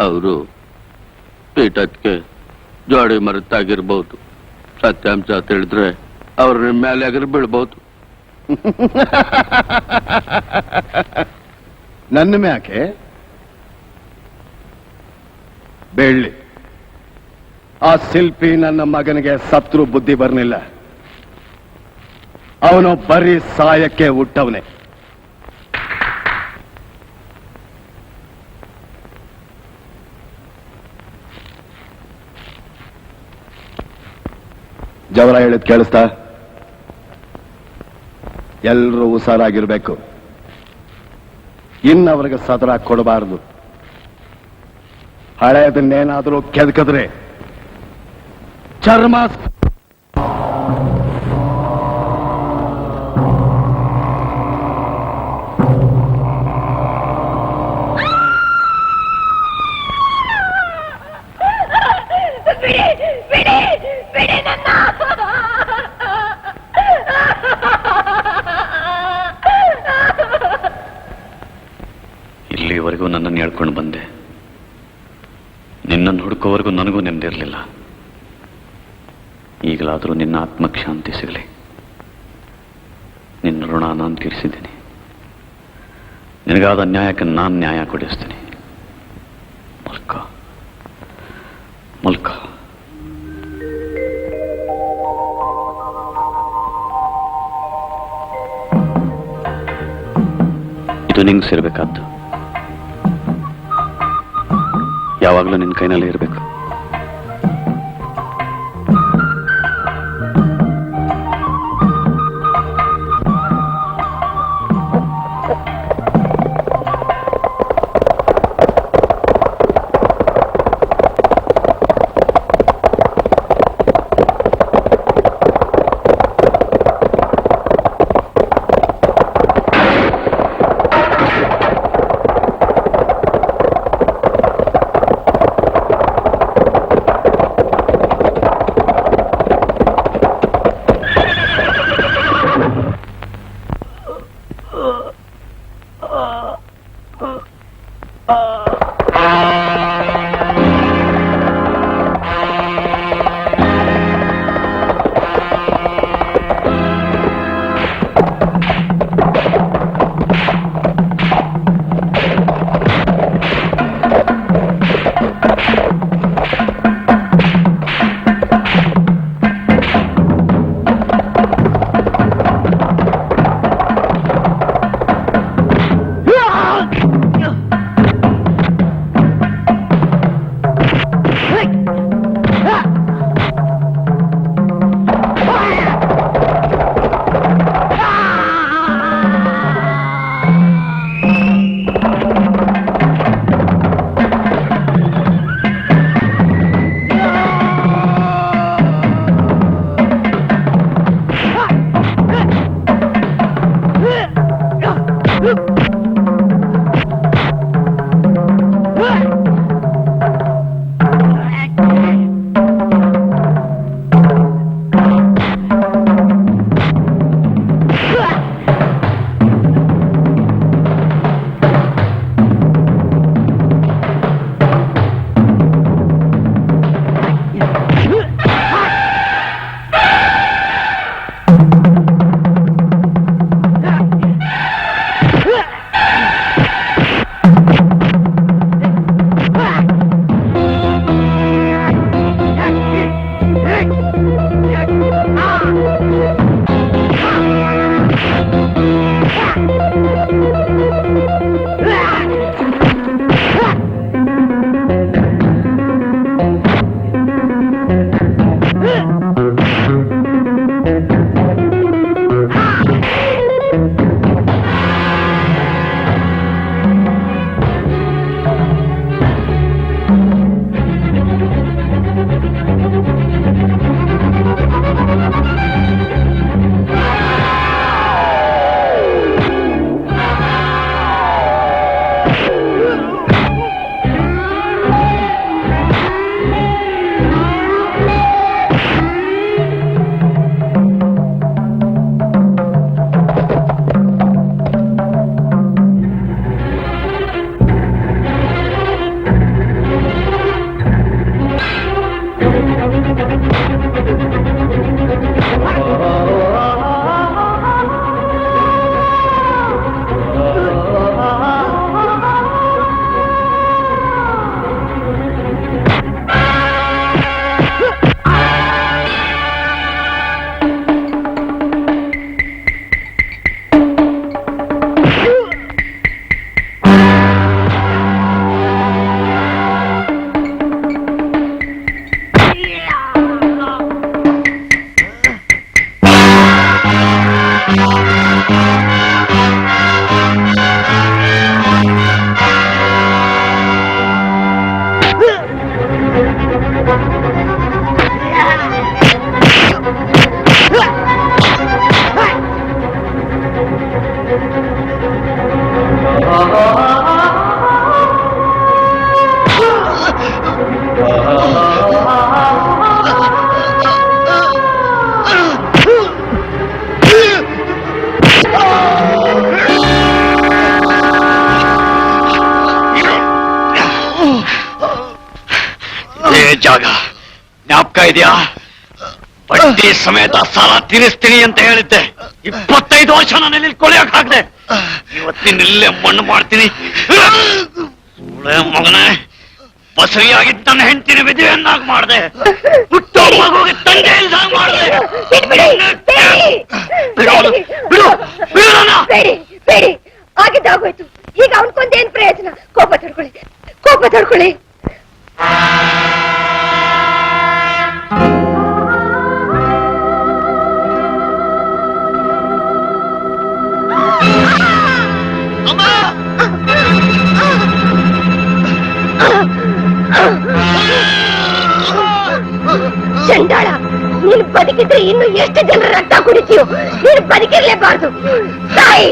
ಅವರು ಪೀಠಕ್ಕೆ ಜೋಡಿ ಮರೆತಾಗಿರ್ಬಹುದು. ಸತ್ಯಾಂಶ ತಿಳಿದ್ರೆ ಅವ್ರ ನಿಮ್ಮ ಮೇಲೆ ಆಗಿರ್ ಬೀಳ್ಬಹುದು. ನನ್ನ ಮ್ಯಾಕೆ ಬೆಳ್ಳಿ. ಆ ಶಿಲ್ಪಿ ನನ್ನ ಮಗನಿಗೆ ಸತ್ರು ಬುದ್ಧಿ ಬರ್ಲಿಲ್ಲ. ಅವನು ಬರೀ ಸಾಯಕ್ಕೆ ಹುಟ್ಟವನೇ. ಜವರ ಹೇಳಿದ್ ಕೇಳಿಸ್ತಾ? ಎಲ್ರೂ ಹುಷಾರಾಗಿರ್ಬೇಕು. ಇನ್ನವರಿಗೆ ಸದರ ಕೊಡಬಾರದು. ಹಳೆಯದನ್ನೇನಾದ್ರೂ ಕೆದಕಿದ್ರೆ ಚರ್ಮ ಬಿಡಿ ಬಿಡಿ ಬಿಡಿ ನನ್ನ ಇಲ್ಲಿವರೆಗೂ ನನ್ನನ್ನು ಹೇಳ್ಕೊಂಡು ಬಂದೆ. ನಿನ್ನನ್ನು ಹುಡುಕೋವರೆಗೂ ನನಗೂ ನೆಮ್ಮದಿರಲಿಲ್ಲ. ಈಗಲಾದರೂ ನಿನ್ನ ಆತ್ಮಕ್ಕೆ ಶಾಂತಿ ಸಿಗಲಿ. ನಿನ್ನ ಋಣ ನಾನು ತೀರಿಸಿದ್ದೀನಿ. ನಿನಗಾದ ನ್ಯಾಯಕ್ಕೆ ನಾನು ನ್ಯಾಯ ಕೊಡಿಸ್ತೀನಿ. ಮಲ್ಕ ಮಲ್ಕ. ಇದು ನಿಂಗೆ ಸೇರ್ಬೇಕಾದ್ದು. ಯಾವಾಗಲೂ ನಿನ್ನ ಕೈನಲ್ಲೇ ಇರಬೇಕು. ಜಾಗ ಜ್ಞಾಪಕ ಇದೆಯಾ? ಬಡ್ಡಿ ಸಮೇತ ಸಾಲ ತೀರಿಸ್ತೀನಿ ಅಂತ ಹೇಳಿದ್ದೆ. 25 ವರ್ಷ ನಾನು ಇಲ್ಲಿ ಕೊಳೆಯಕ್ ಹಾಕ್ದೆ. ಇವತ್ತಿನಿಲ್ಲೇ ಮಣ್ಣು ಮಾಡ್ತೀನಿ. ಮಗನೇ, ಬಸರಿಯಾಗಿದ್ದ ನನ್ನ ಹೆಂಡತಿನ ವಿಧವೆಯನ್ನಾಗಿ ಮಾಡಿದೆ. ಹುಟ್ಟೋ ಮಗುಗೆ ತಂದೆ ಇಲ್ದಾಗ ಮಾಡಿದೆ. ಬೇಡಿ, ಆಗಿದ್ದಾಗೋಯ್ತು. ಈಗ ಅವನ್ಕೊಂದೇನ್ ಪ್ರಯೋಜನ? ಕೋಪ ತಡ್ಕೊಳ್ಳಿ. ಚಂಡಾಳ, ನೀನು ಬದುಕಿದ್ರೆ ಇನ್ನು ಎಷ್ಟು ಜನರ ರಕ್ತ ಕುಡಿತೀಯೋ? ನೀನು ಬದುಕಿರ್ಲೇಬಾರ್ದು. ತಾಯಿ,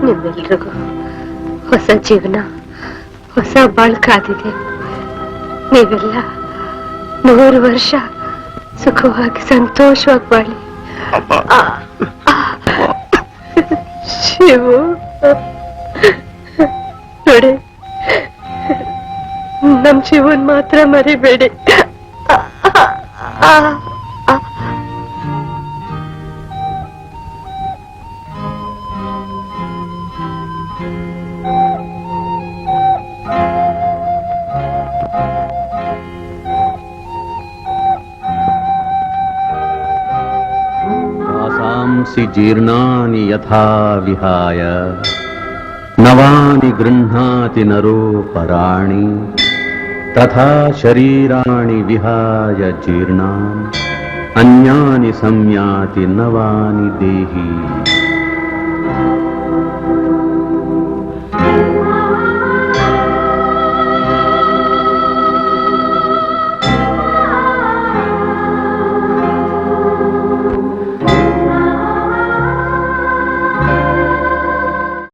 ನಿಮ್ಮೆಲ್ರಿಗೂ ಹೊಸ ಜೀವನ, ಹೊಸ ಬಾಳ್ ಕಾದಿದೆ. ನೀವೆಲ್ಲ 100 ವರ್ಷ ಸುಖವಾಗಿ ಸಂತೋಷವಾಗಿ ಬಾಳಿ. ಶಿವು ನೋಡಿ, ನಮ್ ಶಿವನ್ ಮಾತ್ರ ಮರಿಬೇಡಿ. वासांसि जीर्णानि यथा विहाय नवानि गृह्णाति नरो पराणि तथा शरीराणि विहाय जीर्णानि अन्यानि संयाति नवानि देहि.